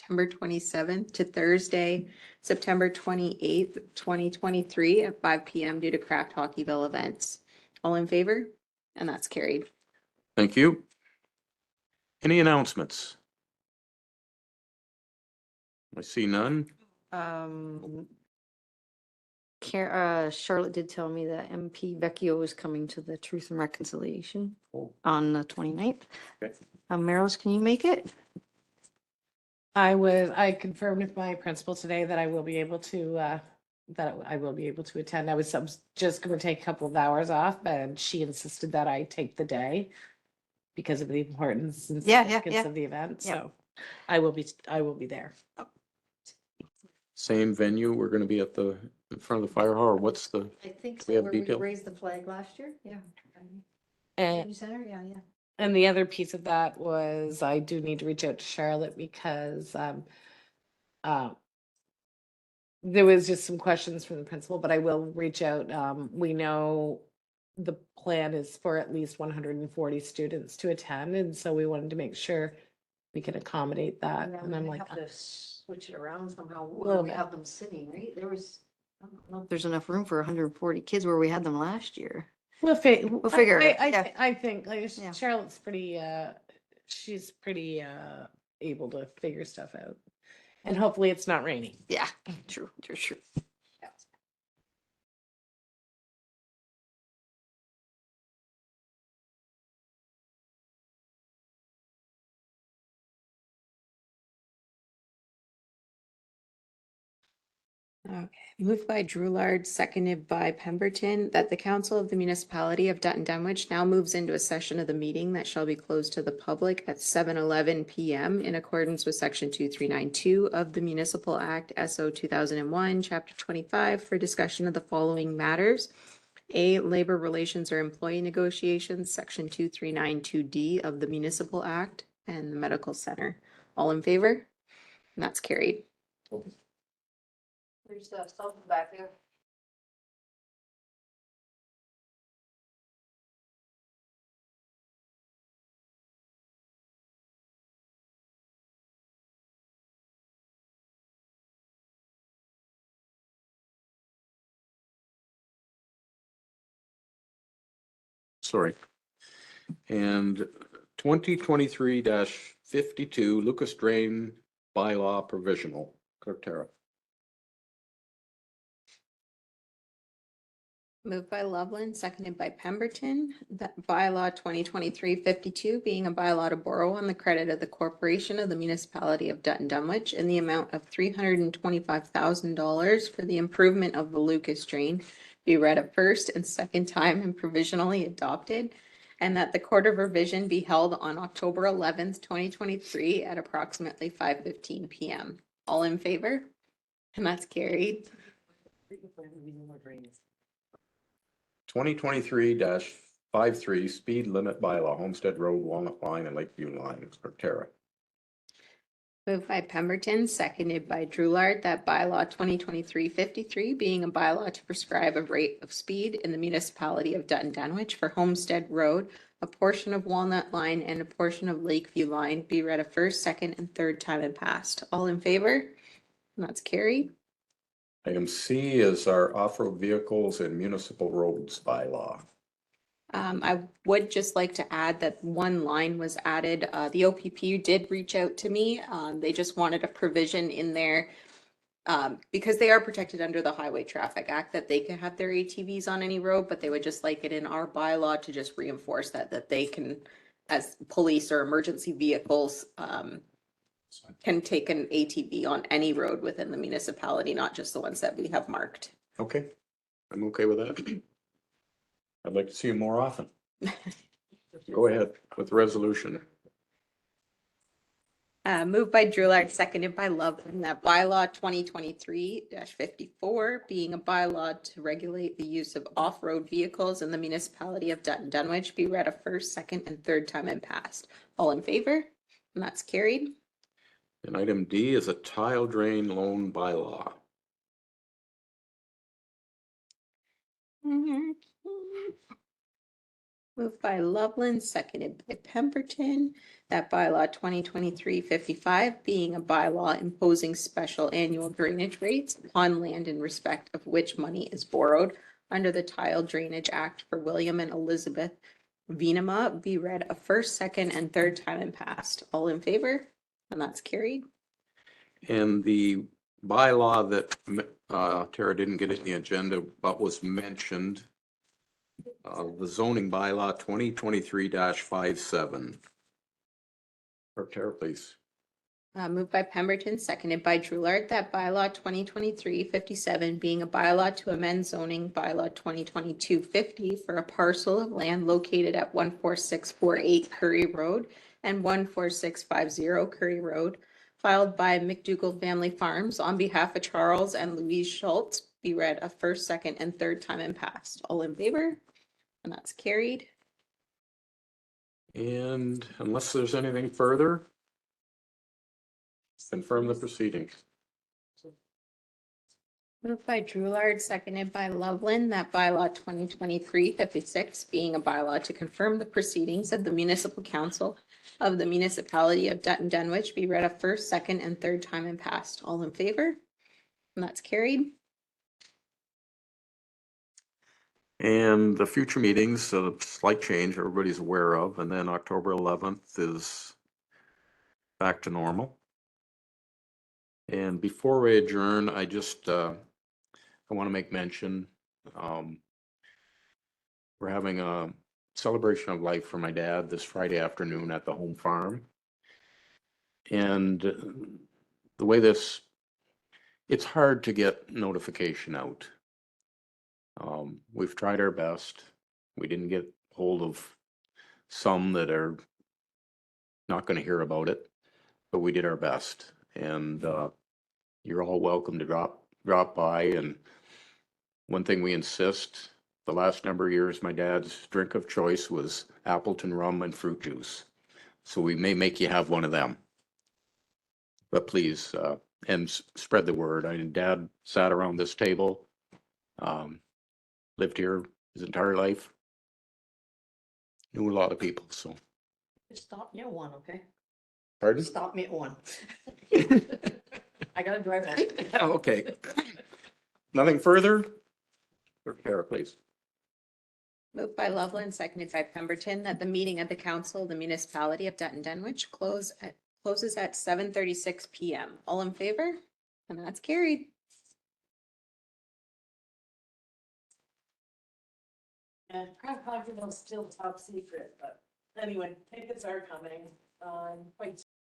Speaker 2: 27th to Thursday, September 28th, 2023 at 5 PM due to craft hockeyville events. All in favor? And that's carried.
Speaker 1: Thank you. Any announcements? I see none.
Speaker 7: Charlotte did tell me that MP Vecchio is coming to the Truth and Reconciliation
Speaker 1: Oh.
Speaker 7: on the 29th.
Speaker 1: Okay.
Speaker 7: Meryl's, can you make it?
Speaker 6: I confirmed with my principal today that I will be able to, attend. I was just gonna take a couple of hours off, and she insisted that I take the day because of the importance and
Speaker 7: Yeah,
Speaker 6: significance
Speaker 7: yeah.
Speaker 6: of the event,
Speaker 7: Yeah.
Speaker 6: so I will be there.
Speaker 1: Same venue, we're gonna be at in front of the fire hall, or what's the,
Speaker 7: I think
Speaker 1: We
Speaker 7: so,
Speaker 1: have
Speaker 7: where we
Speaker 1: detail?
Speaker 7: raised the flag last year, yeah.
Speaker 6: And
Speaker 7: Community Center, yeah, yeah.
Speaker 6: And the other piece of that was I do need to reach out to Charlotte because there was just some questions from the principal, but I will reach out. We know the plan is for at least 140 students to attend, and so we wanted to make sure we can accommodate that.
Speaker 7: Yeah,
Speaker 6: And I'm
Speaker 7: we
Speaker 6: like,
Speaker 7: have to switch it around somehow,
Speaker 6: Little
Speaker 7: where we
Speaker 6: bit.
Speaker 7: have them sitting, right? I don't know if there's enough room for 140 kids where we had them last year.
Speaker 6: we'll
Speaker 7: figure it, yeah.
Speaker 6: I think like
Speaker 7: Yeah.
Speaker 6: Charlotte's pretty she's pretty able to figure stuff out. And hopefully it's not raining.
Speaker 7: Yeah, true.
Speaker 2: Okay, moved by Drulard, seconded by Pemberton, that the council of the municipality of Dutton Dunwich now moves into a session of the meeting that shall be closed to the public at 7:11 PM in accordance with section 2392 of the Municipal Act SO 2001, chapter 25, for discussion of the following matters. A, labor relations or employee negotiations, section 2392D of the Municipal Act, and the medical center. All in favor? And that's carried.
Speaker 7: There's something back there.
Speaker 1: sorry. And 2023-52 Lucas Drain bylaw provisional. Clerk Tara.
Speaker 2: Moved by Loveland, seconded by Pemberton, that bylaw 2023-52 being a bylaw to borrow on the credit of the corporation of the municipality of Dutton Dunwich in the amount of $325,000 for the improvement of the Lucas Drain be read a first and second time and provisionally adopted, and that the Court of Revision be held on October 11th, 2023 at approximately 5:15 PM. All in favor? And that's carried.
Speaker 1: 2023-53 speed limit bylaw, Homestead Road, Walnut Line, and Lakeview Line. Clerk Tara.
Speaker 2: Moved by Pemberton, seconded by Drulard, that bylaw 2023-53 being a bylaw to prescribe a rate of speed in the municipality of Dutton Dunwich for Homestead Road, a portion of Walnut Line and a portion of Lakeview Line be read a first, second, and third time and passed. All in favor? And that's carried.
Speaker 1: Item C is our off-road vehicles and municipal roads bylaw.
Speaker 2: I would just like to add that one line was added. The OPP did reach out to me. They just wanted a provision in there because they are protected under the Highway Traffic Act that they can have their ATVs on any road, but they would just like it in our bylaw to just reinforce that they can, as police or emergency vehicles, can take an ATV on any road within the municipality, not just the ones that we have marked.
Speaker 1: Okay, I'm okay with that. I'd like to see you more often. Go ahead with the resolution.
Speaker 2: Moved by Drulard, seconded by Loveland, that bylaw 2023-54 being a bylaw to regulate the use of off-road vehicles in the municipality of Dutton Dunwich be read a first, second, and third time and passed. All in favor? And that's carried.
Speaker 1: And item D is a tile drain loan bylaw.
Speaker 2: Moved by Loveland, seconded by Pemberton, that bylaw 2023-55 being a bylaw imposing special annual drainage rates on land in respect of which money is borrowed under the Tile Drainage Act for William and Elizabeth Venema be read a first, second, and third time and passed. All in favor? And that's carried.
Speaker 1: And the bylaw that Tara didn't get in the agenda, but was mentioned, the zoning bylaw 2023-57. Tara, please.
Speaker 2: Moved by Pemberton, seconded by Drulart, that bylaw 2023-57 being a bylaw to amend zoning bylaw 2022-50 for a parcel of land located at 14648 Curry Road and 14650 Curry Road, filed by McDougall Family Farms on behalf of Charles and Louise Schultz, be read a first, second, and third time and passed. All in favor? And that's carried.
Speaker 1: And unless there's anything further, confirm the proceedings.
Speaker 2: Moved by Drulard, seconded by Loveland, that bylaw 2023-56 being a bylaw to confirm the proceedings of the municipal council of the municipality of Dutton Dunwich be read a first, second, and third time and passed. All in favor? And that's carried.
Speaker 1: And the future meetings, a slight change everybody's aware of, and then October 11th is back to normal. And before we adjourn, I just, I want to make mention, we're having a celebration of life for my dad this Friday afternoon at the home farm. And the way this, it's hard to get notification out. We've tried our best. We didn't get hold of some that are not going to hear about it, but we did our best. And you're all welcome to drop by. And one thing we insist, the last number of years, my dad's drink of choice was Appleton rum and fruit juice. So we may make you have one of them. But please, and spread the word. I mean, Dad sat around this table, lived here his entire life, knew a lot of people, so.
Speaker 7: Stop me at one, okay?
Speaker 1: Pardon?
Speaker 7: Stop me at one. I gotta drive home.
Speaker 1: Okay. Nothing further? Tara, please.
Speaker 2: Moved by Loveland, seconded by Pemberton, that the meeting of the council of the municipality of Dutton Dunwich closes at 7:36 PM. All in favor? And that's carried.
Speaker 6: And Crown County still top secret, but anyway, tickets are coming. I'm quite